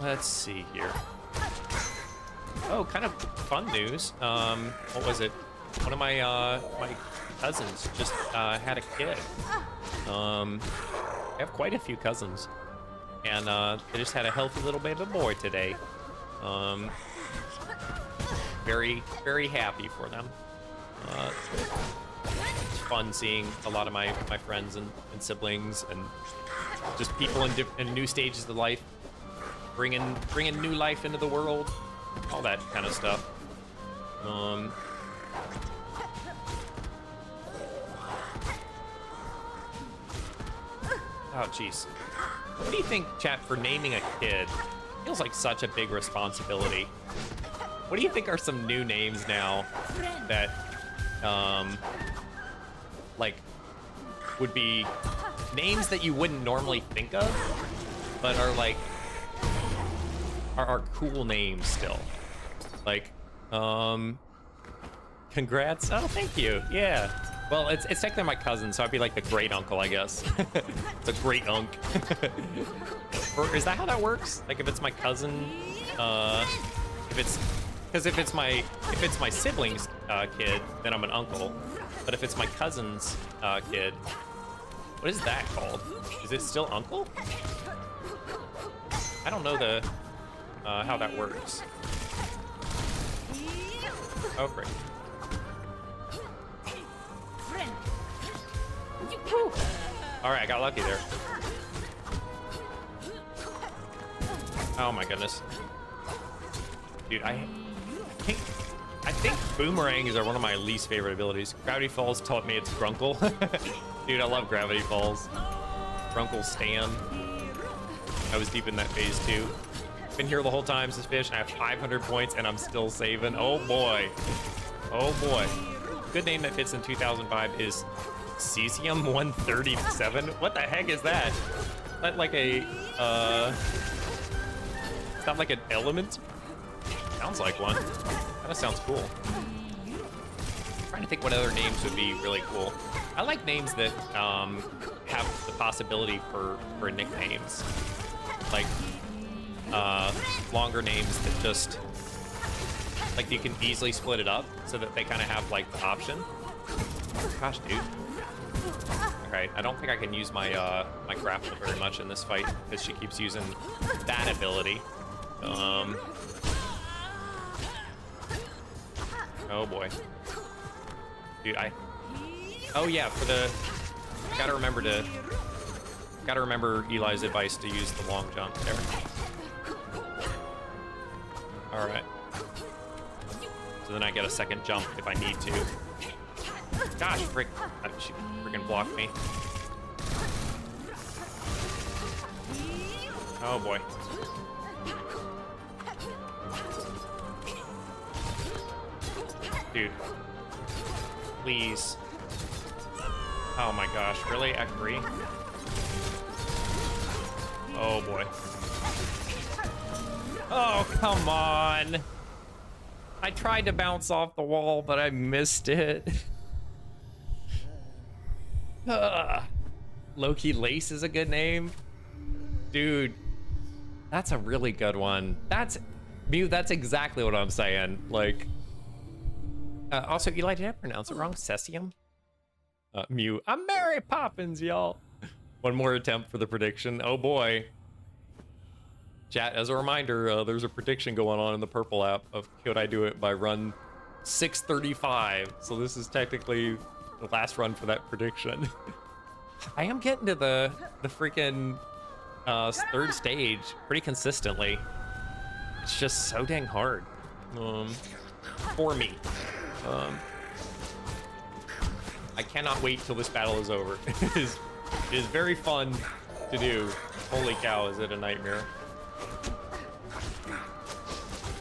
Let's see here. Oh, kind of fun news. What was it? One of my cousins just had a kid. I have quite a few cousins, and they just had a healthy little baby boy today. Very, very happy for them. It's fun seeing a lot of my friends and siblings and just people in new stages of life, bringing new life into the world, all that kind of stuff. Oh, jeez. What do you think, chat, for naming a kid? Feels like such a big responsibility. What do you think are some new names now that, like, would be names that you wouldn't normally think of, but are like, are cool names still? Like, congrats. Oh, thank you. Yeah. Well, it's technically my cousin, so I'd be like the great uncle, I guess. It's a great unk. Or is that how that works? Like if it's my cousin, if it's my sibling's kid, then I'm an uncle. But if it's my cousin's kid, what is that called? Is it still uncle? I don't know the how that works. Oh, great. All right, I got lucky there. Oh my goodness, dude! I think boomerangs are one of my least favorite abilities. Gravity Falls taught me it's Grunkle. Dude, I love Gravity Falls. Grunkle Stan. I was deep in that phase too. Been here the whole time since fish. I have 500 points and I'm still saving. Oh boy. Oh boy. Good name that fits in 2005 is Cesium 137. What the heck is that? Is that like a it's not like an element? Sounds like one. That sounds cool. I'm trying to think what other names would be really cool. I like names that have the possibility for nicknames. Like longer names that just like you can easily split it up so that they kind of have like the option. Gosh, dude. Alright, I don't think I can use my my grapple very much in this fight because she keeps using that ability. Oh boy. Dude, oh yeah, for the gotta remember Eli's advice to use the long jump there. Alright. So then I get a second jump if I need to. Gosh, frick. She freaking blocked me. Oh boy. Dude. Please. Oh my gosh, really? Act 3? Oh boy. Oh, come on. I tried to bounce off the wall, but I missed it. Low-key Lace is a good name. Dude, that's a really good one. Mew, that's exactly what I'm saying. Like, also, Eli, did I pronounce it wrong? Cesium? Mew, I'm Mary Poppins, y'all. One more attempt for the prediction. Oh boy. Chat, as a reminder, there's a prediction going on in the Purple app of could I do it by run 635. So this is technically the last run for that prediction. I am getting to the freaking third stage pretty consistently. It's just so dang hard for me. I cannot wait till this battle is over. It is very fun to do. Holy cow, is it a nightmare?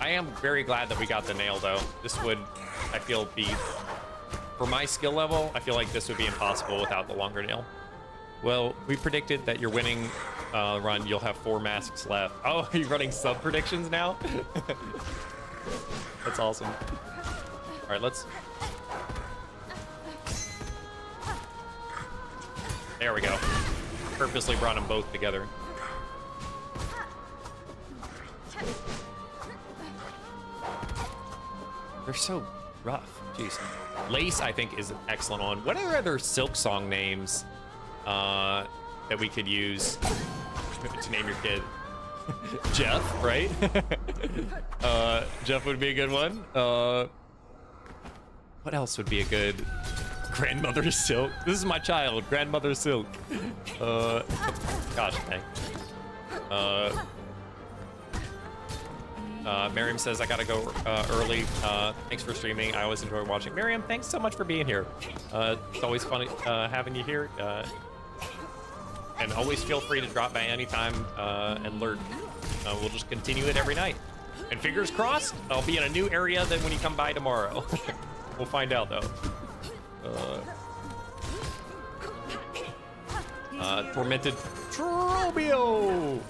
I am very glad that we got the nail though. This would, I feel, be, for my skill level, I feel like this would be impossible without the longer nail. Well, we predicted that your winning run, you'll have 4 masks left. Oh, are you running sub predictions now? That's awesome. All right, let's. There we go. Purposely brought them both together. They're so rough. Jeez. Lace, I think, is an excellent one. What are other SILKSONG names that we could use to name your kid? Jeff, right? Jeff would be a good one. What else would be a good grandmother Silk? This is my child, grandmother Silk. Gosh, dang. Miriam says I gotta go early. Thanks for streaming. I always enjoy watching. Miriam, thanks so much for being here. It's always fun having you here. And always feel free to drop by anytime and lurk. We'll just continue it every night. And fingers crossed, I'll be in a new area than when you come by tomorrow. We'll find out though. Tormented Trobio.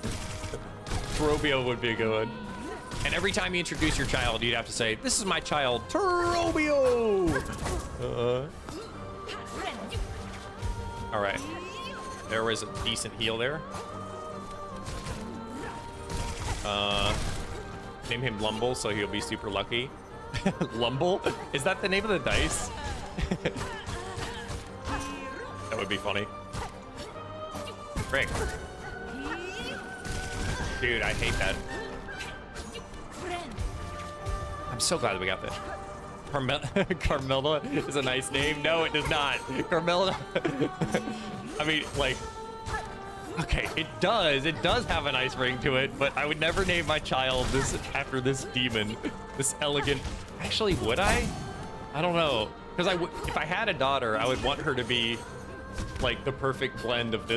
Trobio would be a good one. And every time you introduce your child, you'd have to say, "This is my child, Trobio." All right. There was a decent heal there. Name him Lumble, so he'll be super lucky. Lumble? Is that the name of the dice? That would be funny. Frick. Dude, I hate that. I'm so glad we got this. Carmela is a nice name. No, it does not. Carmela. I mean, like, okay, it does have a nice ring to it, but I would never name my child this after this demon, this elegant. Actually, would I? I don't know, because if I had a daughter, I would want her to be like the perfect blend of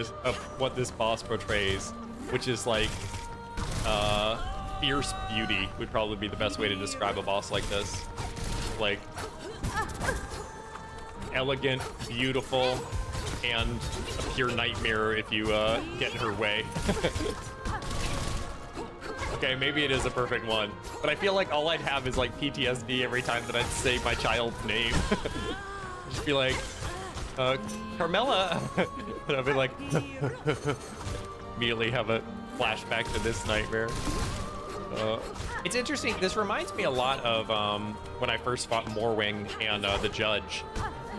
what this boss portrays, which is like fierce beauty would probably be the best way to describe a boss like this. Like elegant, beautiful, and a pure nightmare if you get in her way. Okay, maybe it is a perfect one, but I feel like all I'd have is like PTSD every time that I'd say my child's name. Just be like, Carmela, and I'd be like, immediately have a flashback to this nightmare. It's interesting. This reminds me a lot of when I first fought Morwing and the Judge,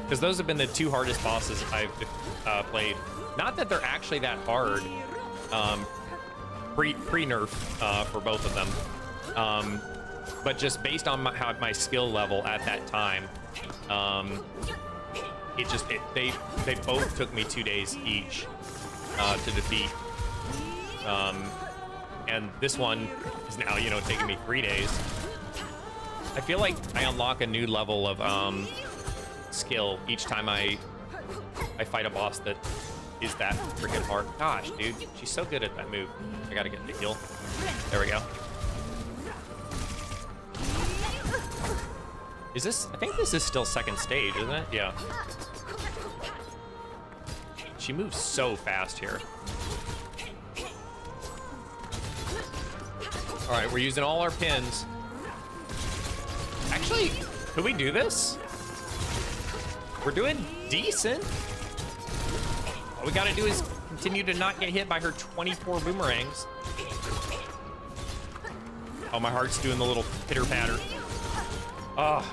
because those have been the two hardest bosses I've played. Not that they're actually that hard, pre-nerf for both of them, but just based on my skill level at that time, they both took me 2 days each to defeat. And this one is now, taking me 3 days. I feel like I unlock a new level of skill each time I fight a boss that is that freaking hard. Gosh, dude, she's so good at that move. I gotta get the heal. There we go. Is this? I think this is still second stage, isn't it? Yeah. She moves so fast here. All right, we're using all our pins. Actually, could we do this? We're doing decent. All we gotta do is continue to not get hit by her 24 boomerangs. Oh, my heart's doing the little pitter patter. Oh,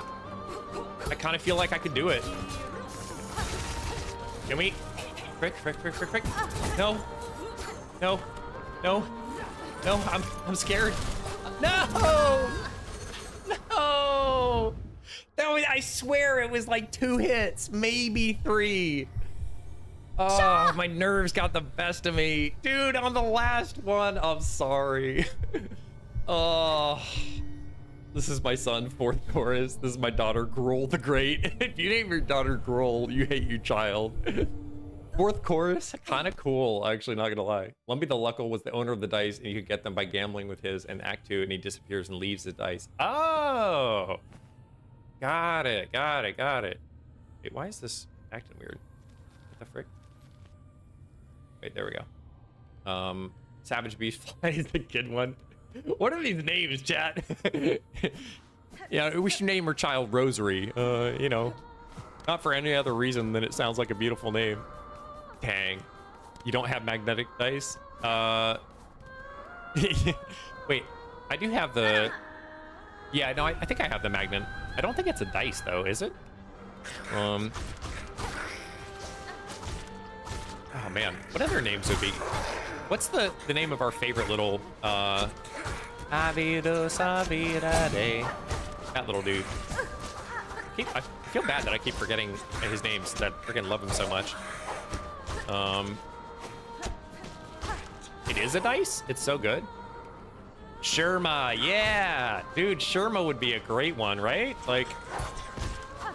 I kind of feel like I could do it. Can we? Frick. No. No, I'm scared. No! I swear it was like 2 hits, maybe 3. Oh, my nerves got the best of me. Dude, on the last one, I'm sorry. Oh, this is my son, 4th chorus. This is my daughter, Gruel the Great. If you name your daughter Gruel, you hate your child. 4th chorus, kind of cool, actually, not gonna lie. Lumpy the Luckle was the owner of the dice, and you could get them by gambling with his in Act 2, and he disappears and leaves the dice. Oh! Got it. Wait, why is this acting weird? What the frick? Wait, there we go. Savage Beast Fly is the kid one. What are these names, chat? Yeah, we should name her child Rosary. Not for any other reason than it sounds like a beautiful name. Dang. You don't have magnetic dice? Wait, I do have the... Yeah, no, I think I have the magnet. I don't think it's a dice though, is it? Oh man, what other names would be? What's the name of our favorite little that little dude? I feel bad that I keep forgetting his name since I freaking love him so much. It is a dice? It's so good. Sherma, yeah! Dude, Sherma would be a great one, right? Like, I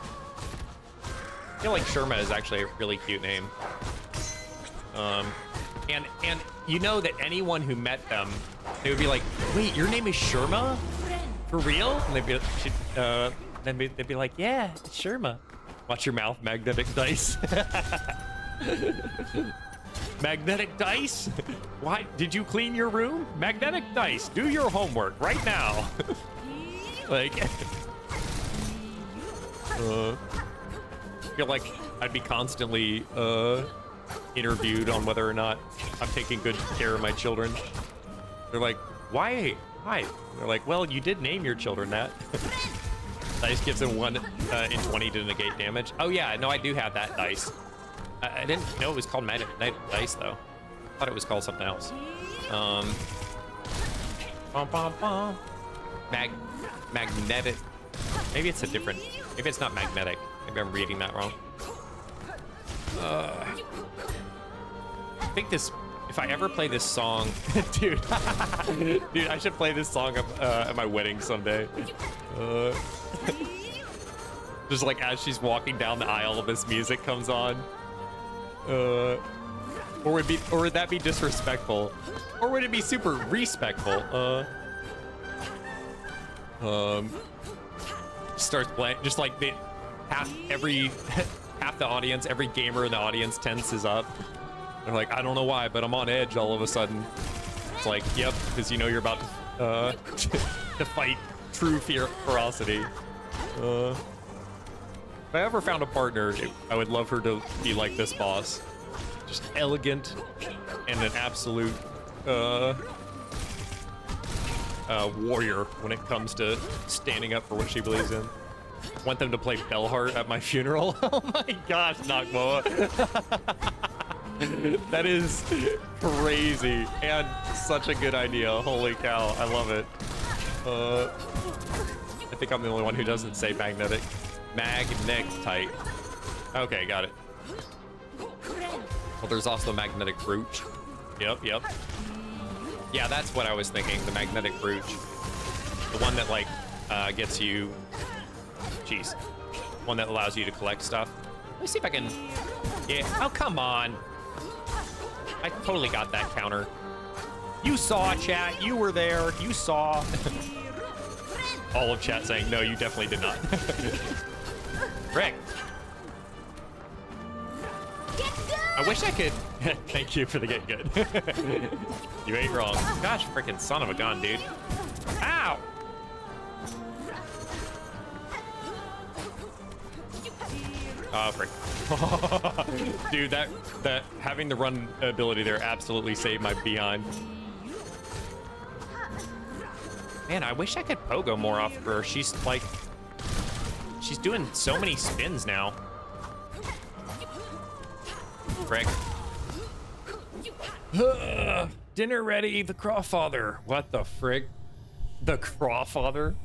feel like Sherma is actually a really cute name. And you know that anyone who met them, they would be like, wait, your name is Sherma? For real? And they'd be like, yeah, it's Sherma. Watch your mouth, magnetic dice. Magnetic dice? Why? Did you clean your room? Magnetic dice, do your homework right now. Like, I feel like I'd be constantly interviewed on whether or not I'm taking good care of my children. They're like, why? They're like, well, you did name your children that. Dice gives them 1 in 20 to negate damage. Oh yeah, no, I do have that dice. I didn't know it was called magnetic dice though. I thought it was called something else. Magnetic. Maybe it's a different. Maybe it's not magnetic. Maybe I'm reading that wrong. I think this. If I ever play this song, dude, dude, I should play this song at my wedding someday. Just like as she's walking down the aisle, this music comes on. Or would that be disrespectful? Or would it be super respectful? Starts playing, just like half the audience, every gamer in the audience tenses up. They're like, I don't know why, but I'm on edge all of a sudden. It's like, yep, because you know you're about to to fight true ferocity. If I ever found a partner, I would love her to be like this boss. Just elegant and an absolute warrior when it comes to standing up for what she believes in. Want them to play Bellheart at my funeral? Oh my gosh, Nakmoa. That is crazy and such a good idea. Holy cow, I love it. I think I'm the only one who doesn't say magnetic. Magnetite. Okay, got it. Well, there's also the magnetic brooch. Yep. Yeah, that's what I was thinking, the magnetic brooch. The one that, like, gets you... Jeez. One that allows you to collect stuff. Let me see if I can... Yeah, oh, come on. I totally got that counter. You saw, chat. You were there. You saw. All of chat saying, no, you definitely did not. Rick. I wish I could. Thank you for the get good. You ain't wrong. Gosh, freaking son of a gun, dude. Ow! Oh, frick. Dude, that having the run ability there absolutely saved my behind. Man, I wish I could pogo more off of her. She's like, she's doing so many spins now. Frick. Dinner ready, the Crawfather. What the frick? The Crawfather?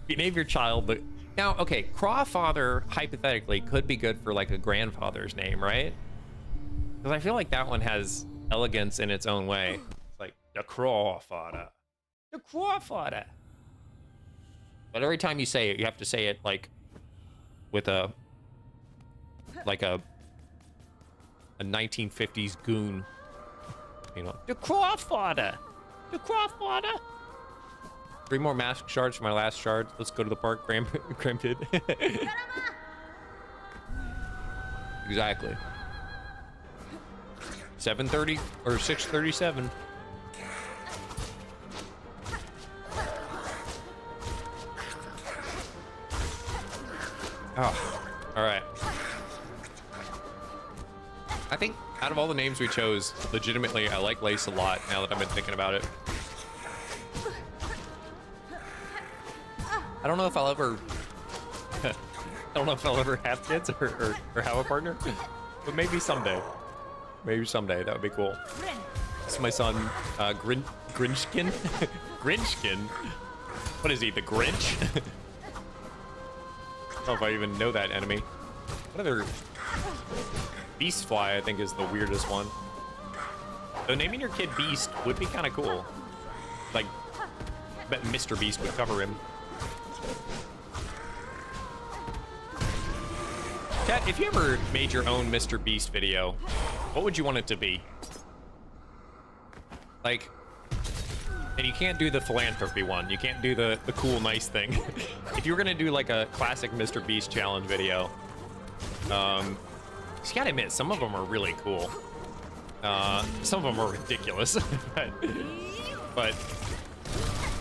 You name your child the... Now, okay, Crawfather, hypothetically, could be good for, like, a grandfather's name, right? Because I feel like that one has elegance in its own way. It's like, the Crawfather. The Crawfather. But every time you say it, you have to say it, like, with a 1950s goon. You know, the Crawfather. The Crawfather. 3 more mask shards for my last shard. Let's go to the park, Cramped. Exactly. 7:30 or 6:37. Oh, all right. I think out of all the names we chose, legitimately, I like Lace a lot now that I've been thinking about it. I don't know if I'll ever I don't know if I'll ever have kids or have a partner, but maybe someday. Maybe someday, that would be cool. This is my son, Grinchkin? Grinchkin? What is he, the Grinch? I don't know if I even know that enemy. What other... Beastfly, I think, is the weirdest one. Though naming your kid Beast would be kind of cool. Like, I bet Mr. Beast would cover him. Chat, if you ever made your own Mr. Beast video, what would you want it to be? Like, and you can't do the philanthropy one. You can't do the cool, nice thing. If you were gonna do like a classic Mr. Beast challenge video, you gotta admit, some of them are really cool. Some of them are ridiculous. but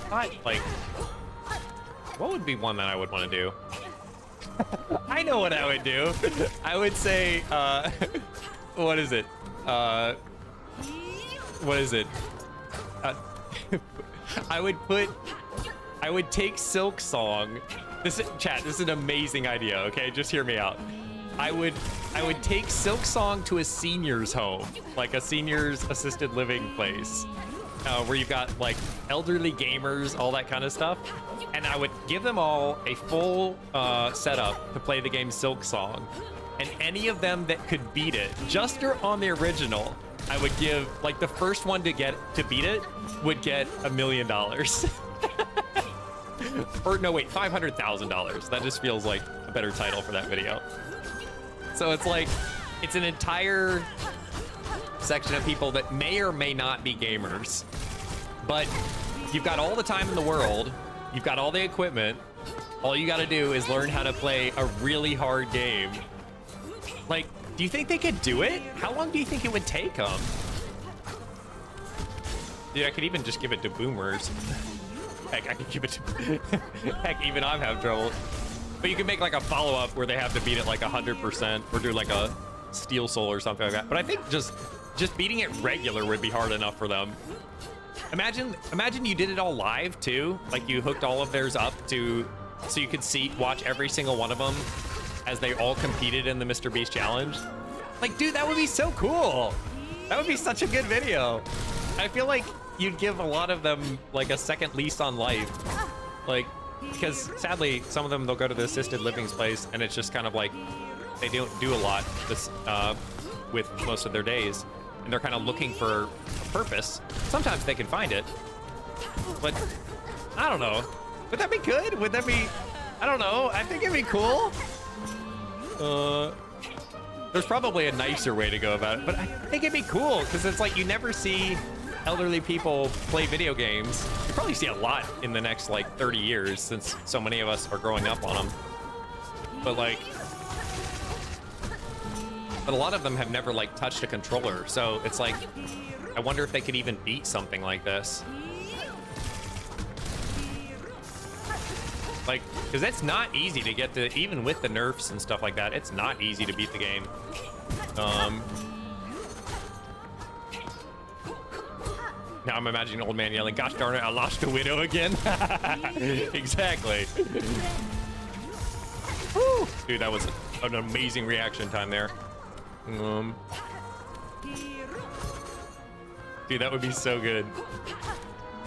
like, what would be one that I would want to do? I know what I would do. I would say, what is it? What is it? I would take SILKSONG. Chat, this is an amazing idea, okay? Just hear me out. I would take SILKSONG to a senior's home, like a senior's assisted living place, where you've got like elderly gamers, all that kind of stuff. And I would give them all a full setup to play the game SILKSONG. And any of them that could beat it, just on the original, I would give, like, the first one to beat it would get $1 million. Or no, wait, $500,000. That just feels like a better title for that video. So it's like, it's an entire section of people that may or may not be gamers, but you've got all the time in the world, you've got all the equipment, all you gotta do is learn how to play a really hard game. Like, do you think they could do it? How long do you think it would take them? Dude, I could even just give it to boomers. Heck, I could give it to... Heck, even I'm having trouble. But you can make like a follow-up where they have to beat it like 100% or do like a Steel Soul or something like that. But I think just beating it regular would be hard enough for them. Imagine you did it all live too. Like you hooked all of theirs up to, so you could watch every single one of them as they all competed in the Mr. Beast challenge. Like, dude, that would be so cool. That would be such a good video. I feel like you'd give a lot of them like a second lease on life. Like, because sadly, some of them, they'll go to the assisted living place and it's just kind of like, they don't do a lot with most of their days. And they're kind of looking for a purpose. Sometimes they can find it, but I don't know. Would that be good? Would that be, I don't know. I think it'd be cool. There's probably a nicer way to go about it, but I think it'd be cool because it's like you never see elderly people play video games. You probably see a lot in the next like 30 years since so many of us are growing up on them. But like, but a lot of them have never like touched a controller. So it's like, I wonder if they could even beat something like this. Like, because it's not easy to get to, even with the nerfs and stuff like that, it's not easy to beat the game. Now I'm imagining an old man yelling, "Gosh darn it, I lost the widow again." Exactly. Woo! Dude, that was an amazing reaction time there. Dude, that would be so good.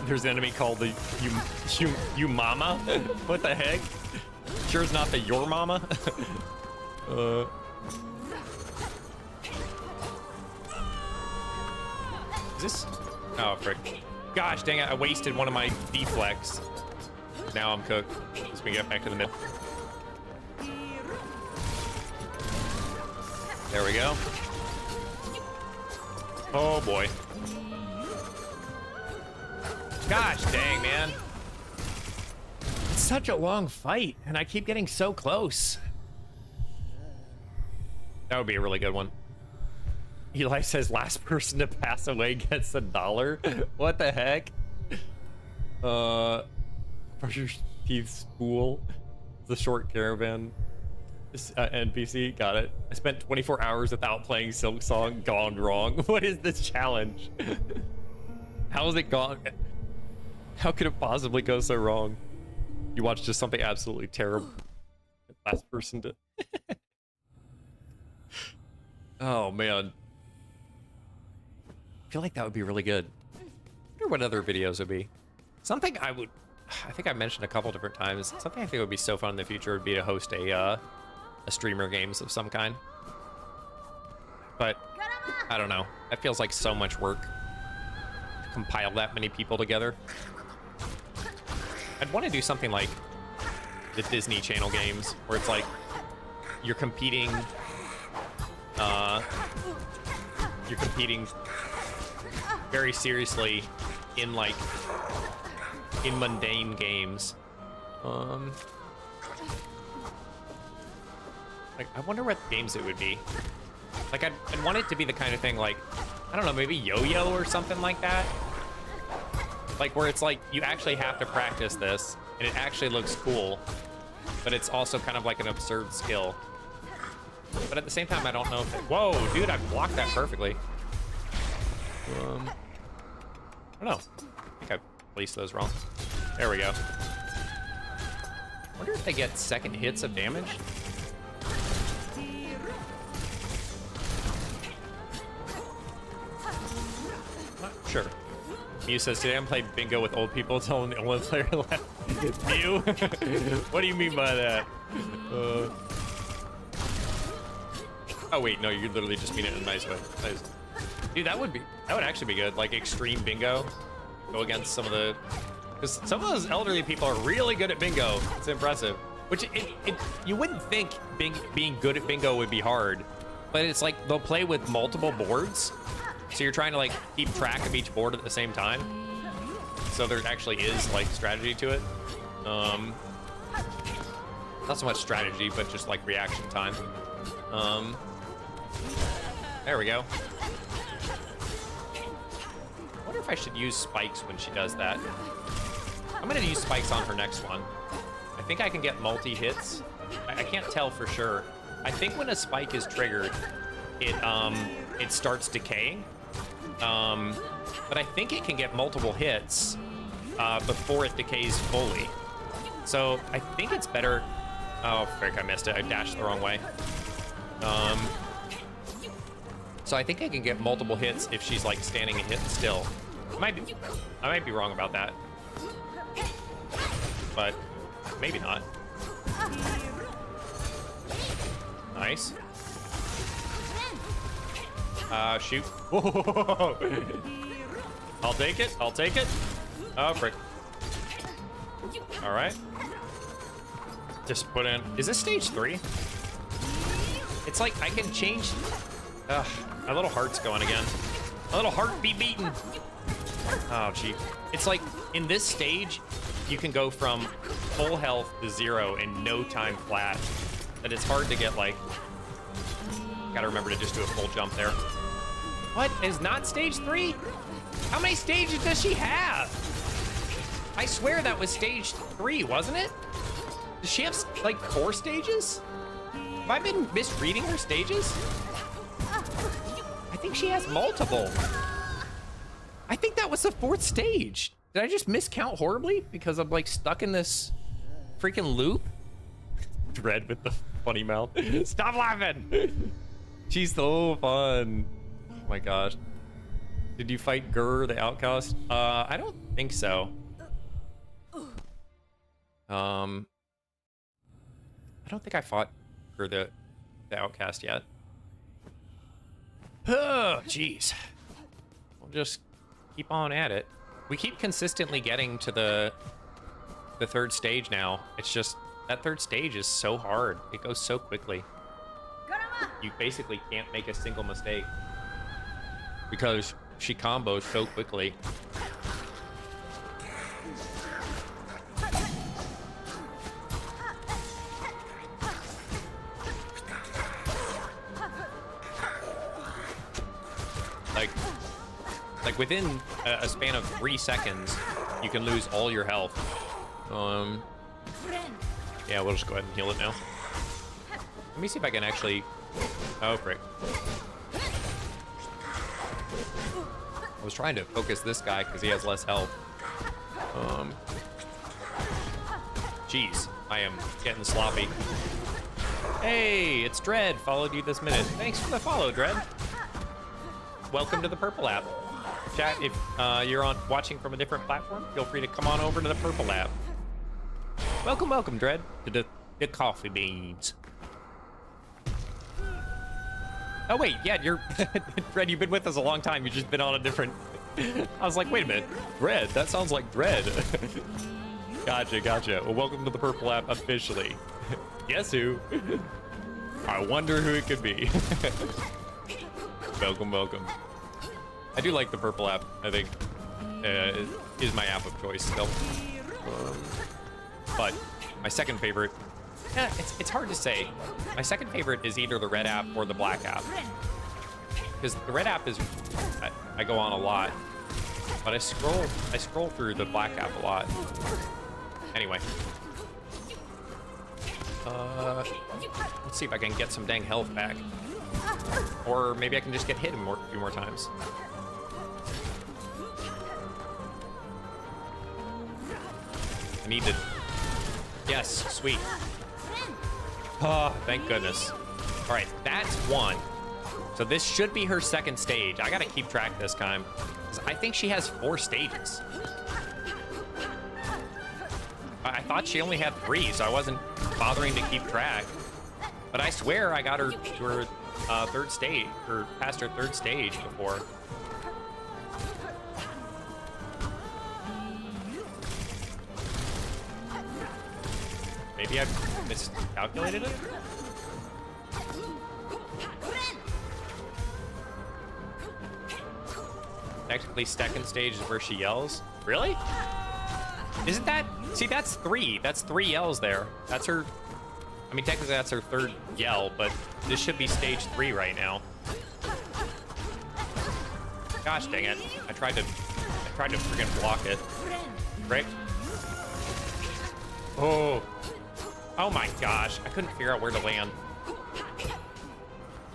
There's an enemy called the you mama. What the heck? Sure it's not the your mama. Is this? Oh frick! Gosh dang it! I wasted one of my deflects. Now I'm cooked. Let's get back to the mid. There we go. Oh boy. Gosh dang, man. It's such a long fight, and I keep getting so close. That would be a really good one. Eli says last person to pass away gets $1. What the heck? Pressure Teeth Spool. The short caravan. NPC, got it. I spent 24 hours without playing SILKSONG, gone wrong. What is this challenge? How is it gone? How could it possibly go so wrong? You watch just something absolutely terrible. Last person to. Oh man. I feel like that would be really good. I wonder what other videos would be. Something I think I mentioned a couple different times. Something I think would be so fun in the future would be to host a streamer games of some kind. But I don't know. That feels like so much work to compile that many people together. I'd want to do something like the Disney Channel games, where it's like you're competing very seriously in mundane games. Like I wonder what games it would be. Like I'd want it to be the kind of thing like, I don't know, maybe yo-yo or something like that. Like where it's like you actually have to practice this and it actually looks cool, but it's also kind of like an absurd skill. But at the same time, I don't know if whoa, dude, I blocked that perfectly. I don't know. I think I placed those wrong. There we go. Wonder if they get second hits of damage. Not sure. Mew says, today I'm playing bingo with old people, telling the only player left. Mew? What do you mean by that? Oh wait, no, you literally just mean it in a nice way. Nice. Dude, that would actually be good. Like extreme bingo. Go against some of the, because some of those elderly people are really good at bingo. It's impressive. Which you wouldn't think being good at bingo would be hard, but it's like they'll play with multiple boards. So you're trying to like keep track of each board at the same time. So there actually is like strategy to it. Not so much strategy, but just like reaction time. There we go. I wonder if I should use spikes when she does that. I'm gonna use spikes on her next one. I think I can get multi-hits. I can't tell for sure. I think when a spike is triggered, it starts decaying. But I think it can get multiple hits before it decays fully. So I think it's better. Oh, frick, I missed it. I dashed the wrong way. So I think I can get multiple hits if she's like standing and hitting still. I might be wrong about that, but maybe not. Nice. Shoot. Whoa. I'll take it. I'll take it. Oh, frick. All right. Just put in. Is this stage 3? It's like I can change. Ugh, my little heart's going again. My little heart be beating. Oh, gee. It's like in this stage, you can go from full health to 0 in no time flat. And it's hard to get like. Gotta remember to just do a full jump there. What is not stage 3? How many stages does she have? I swear that was stage 3, wasn't it? Does she have like 4 stages? Have I been misreading her stages? I think she has multiple. I think that was the 4th stage. Did I just miscount horribly because I'm like stuck in this freaking loop? Dread with the funny mouth. Stop laughing. She's so fun. Oh my gosh. Did you fight Gur, the outcast? I don't think so. I don't think I fought Gur, the outcast yet. Oh, jeez. We'll just keep on at it. We keep consistently getting to the 3rd stage now. It's just that 3rd stage is so hard. It goes so quickly. You basically can't make a single mistake because she combos so quickly. Like within a span of 3 seconds, you can lose all your health. Yeah, we'll just go ahead and heal it now. Let me see if I can actually. Oh, frick. I was trying to focus this guy because he has less health. jeez, I am getting sloppy. Hey, it's Dread. Followed you this minute. Thanks for the follow, Dread. Welcome to the Purple app. Chat, if you're watching from a different platform, feel free to come on over to the Purple app. Welcome, welcome, Dread, to the coffee beans. Oh wait, yeah, you're Dread. You've been with us a long time. You've just been on a different. I was like, wait a minute, Dread. That sounds like Dread. Gotcha, gotcha. Well, welcome to the Purple app officially. Guess who? I wonder who it could be. Welcome, welcome. I do like the Purple app. I think is my app of choice still. But my second favorite, it's hard to say. My second favorite is either the red app or the black app. Because the red app is, I go on a lot, but I scroll through the black app a lot. Anyway. Let's see if I can get some dang health back. Or maybe I can just get hit a few more times. I need to... Yes, sweet. Oh, thank goodness. All right, that's one. So this should be her second stage. I gotta keep track this time, because I think she has 4 stages. I thought she only had 3, so I wasn't bothering to keep track. But I swear I got her to her third stage, or past her third stage before. Maybe I miscalculated it? Technically, second stage is where she yells. Really? Isn't that... See, that's 3. That's 3 yells there. That's her... I mean, technically that's her third yell, but this should be stage 3 right now. Gosh dang it. I tried to freaking block it. Right? Oh. Oh my gosh. I couldn't figure out where to land.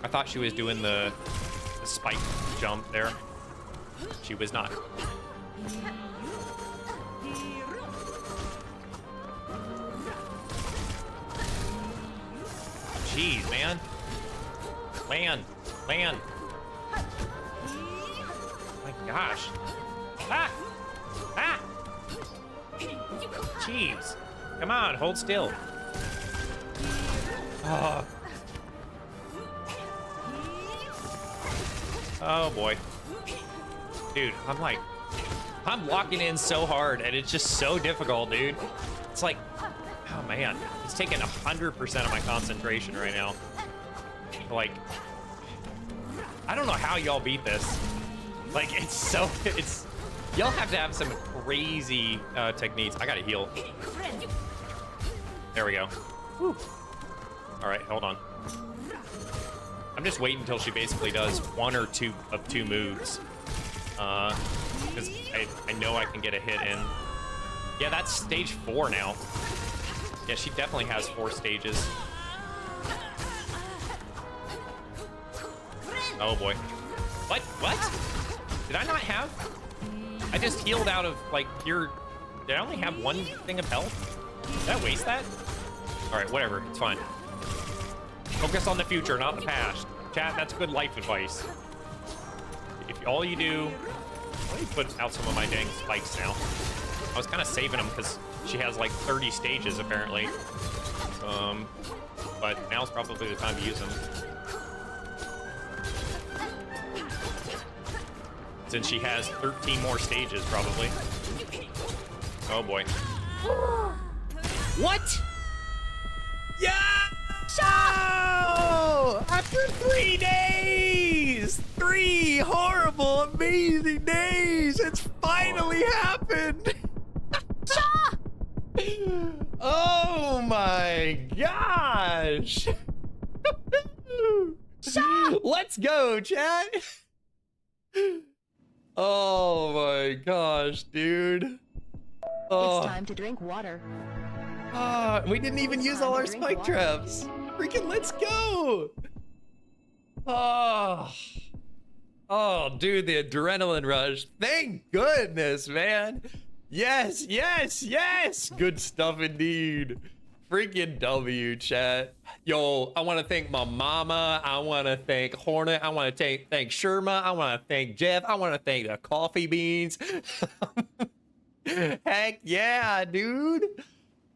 I thought she was doing the spike jump there. She was not. Jeez, man. Land. Land. My gosh. Ah! Ah! Jeez. Come on, hold still. Oh. Oh boy. Dude, I'm locking in so hard and it's just so difficult, dude. It's like, oh man, it's taking 100% of my concentration right now. Like, I don't know how y'all beat this. Like, y'all have to have some crazy techniques. I gotta heal. There we go. Whew. All right, hold on. I'm just waiting until she basically does 1 or 2 of 2 moves. Because I know I can get a hit in. Yeah, that's stage 4 now. Yeah, she definitely has 4 stages. Oh boy. What? What? Did I not have? I just healed out of, like, pure... Did I only have 1 thing of health? Did I waste that? Alright, whatever. It's fine. Focus on the future, not the past. Chat, that's good life advice. If all you do... Let me put out some of my dang spikes now. I was kind of saving them because she has like 30 stages apparently. But now's probably the time to use them. Since she has 13 more stages probably. Oh boy. What? Yeah! So, after 3 days, 3 horrible, amazing days, it's finally happened. Oh my gosh. Let's go, chat. Oh my gosh, dude. Oh. It's time to drink water. We didn't even use all our spike traps. Freaking let's go. Oh, dude, the adrenaline rush. Thank goodness, man. Yes, yes, yes. Good stuff indeed. Freaking W, chat. Yo, I want to thank my mama. I want to thank Hornet. I want to thank Sherma. I want to thank Jeff. I want to thank the coffee beans. Heck yeah, dude.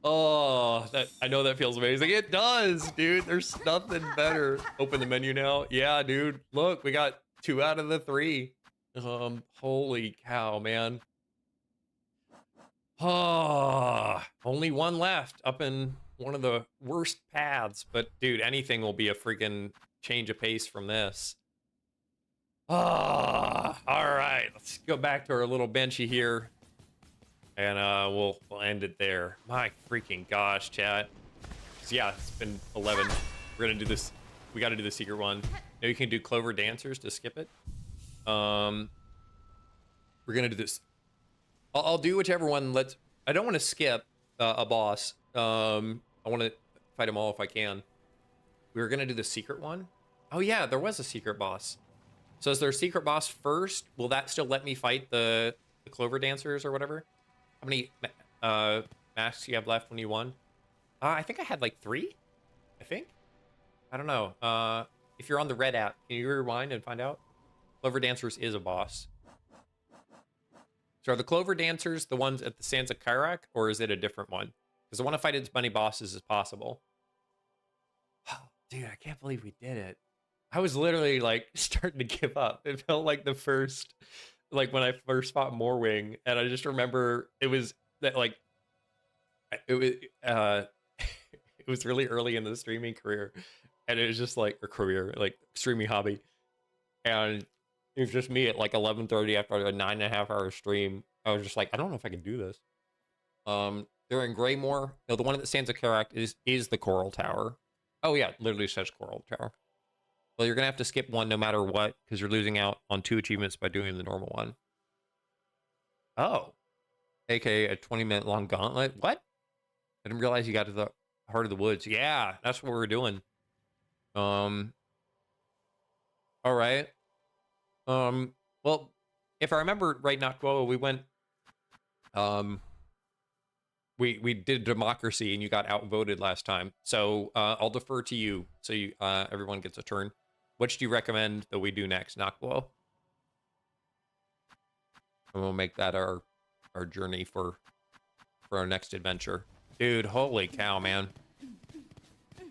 Oh, I know that feels amazing. It does, dude. There's nothing better. Open the menu now. Yeah, dude. Look, we got 2 out of the 3. Holy cow, man. Oh, only 1 left up in one of the worst paths. But dude, anything will be a freaking change of pace from this. Ah, all right. Let's go back to our little benchy here. And we'll end it there. My freaking gosh, chat. Yeah, it's been 11. We're gonna do this. We got to do the secret one. Now you can do Clover Dancers to skip it. We're gonna do this. I'll do whichever one. I don't want to skip a boss. I want to fight them all if I can. We were gonna do the secret one. Oh yeah, there was a secret boss. So is there a secret boss first? Will that still let me fight the Clover Dancers or whatever? How many masks you have left when you won? I think I had like 3. I think. I don't know. If you're on the red app, can you rewind and find out? Clover Dancers is a boss. So are the Clover Dancers the ones at the Sands of Kyrak, or is it a different one? Because I want to fight as many bosses as possible. Oh, dude, I can't believe we did it. I was literally like starting to give up. It felt like the first, like when I first fought Morwing, and I just remember it was that like it was it was really early in the streaming career, and it was just like a career, like streaming hobby, and it was just me at like 11:30 after a 9.5-hour stream. I was just like, I don't know if I can do this. They're in Greymore. No, the one that stands at Karak is the Coral Tower. Oh yeah, it literally says Coral Tower. Well, you're gonna have to skip one no matter what, because you're losing out on 2 achievements by doing the normal one. Oh. AKA a 20-minute long gauntlet. What? I didn't realize you got to the heart of the woods. Yeah, that's what we're doing. All right. Well, if I remember right, Noctuo, we went, we did democracy and you got outvoted last time. So, I'll defer to you. So you, everyone gets a turn. Which do you recommend that we do next, Noctuo? And we'll make that our journey for our next adventure. Dude, holy cow, man.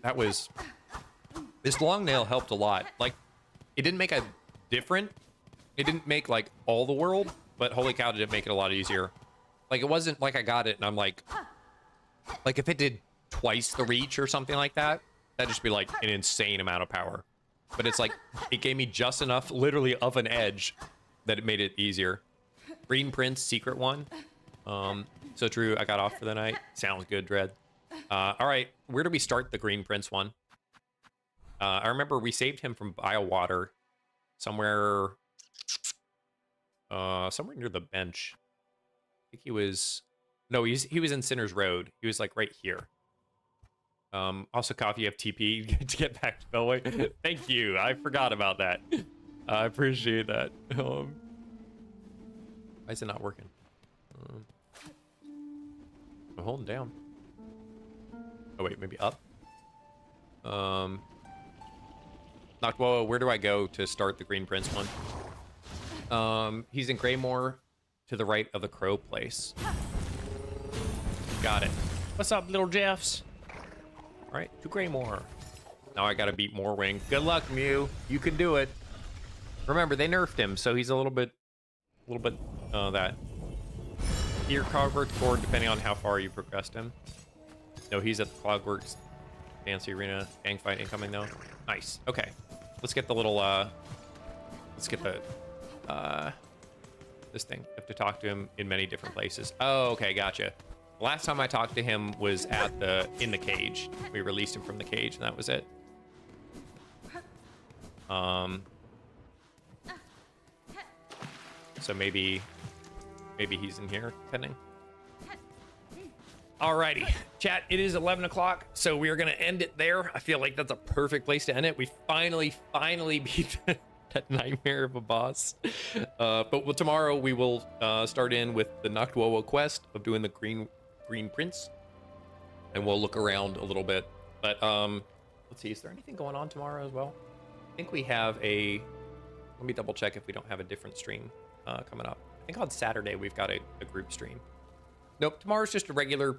That was, this long nail helped a lot. Like, it didn't make a different, it didn't make like all the world, but holy cow, did it make it a lot easier. Like, it wasn't like I got it and I'm like if it did twice the reach or something like that, that'd just be like an insane amount of power. But it's like, it gave me just enough, literally, of an edge that it made it easier. Green Prince, secret one. So true, I got off for the night. Sounds good, Dread. All right, where do we start the Green Prince one? I remember we saved him from Biowater somewhere near the bench. I think he was, no, he was in Sinner's Road. He was like right here. Also, Coffee, you have TP to get back to Bellway. Thank you. I forgot about that. I appreciate that. Why is it not working? I'm holding down. Oh wait, maybe up. Noctuo, where do I go to start the Green Prince one? He's in Greymore, to the right of the Crow place. Got it. What's up, little Jeffs? All right, to Greymore. Now I gotta beat Morwing. Good luck, Mew. You can do it. Remember, they nerfed him, so he's a little bit, that. Your Clockworks board, depending on how far you progressed him. No, he's at the Clockworks Fancy Arena. Gang fight incoming, though. Nice. Okay. Let's get the little, let's get the, this thing. You have to talk to him in many different places. Oh, okay, gotcha. Last time I talked to him was at in the cage. We released him from the cage, and that was it. So maybe he's in here, depending. Alrighty, chat, it is 11 o'clock, so we are gonna end it there. I feel like that's a perfect place to end it. We finally beat that nightmare of a boss. But tomorrow we will start in with the Noctuoa quest of doing the Green Prince, and we'll look around a little bit. But let's see, is there anything going on tomorrow as well? I think we have a. Let me double check if we don't have a different stream coming up. I think on Saturday we've got a group stream. Nope, tomorrow's just a regular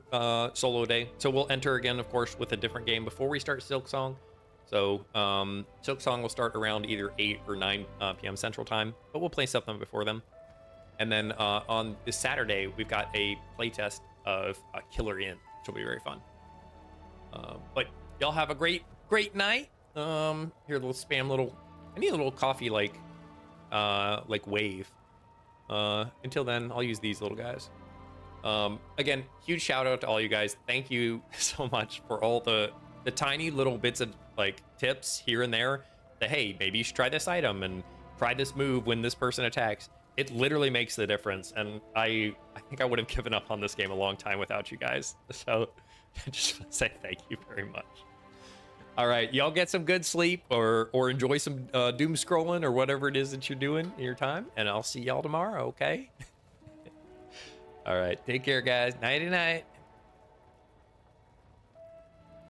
solo day. So we'll enter again, of course, with a different game before we start SILKSONG. So SILKSONG will start around either 8 or 9 p.m. Central Time, but we'll play something before them. And then on this Saturday, we've got a playtest of Killer Inn, which will be very fun. But y'all have a great night. Here, little spam little. I need a little coffee like wave. Until then, I'll use these little guys. Again, huge shout out to all you guys. Thank you so much for all the tiny little bits of like tips here and there that, hey, maybe you should try this item and try this move when this person attacks. It literally makes the difference. And I think I would have given up on this game a long time without you guys. So I just want to say thank you very much. All right, y'all get some good sleep or enjoy some doom scrolling or whatever it is that you're doing in your time. And I'll see y'all tomorrow, okay? All right, take care, guys. Nighty night.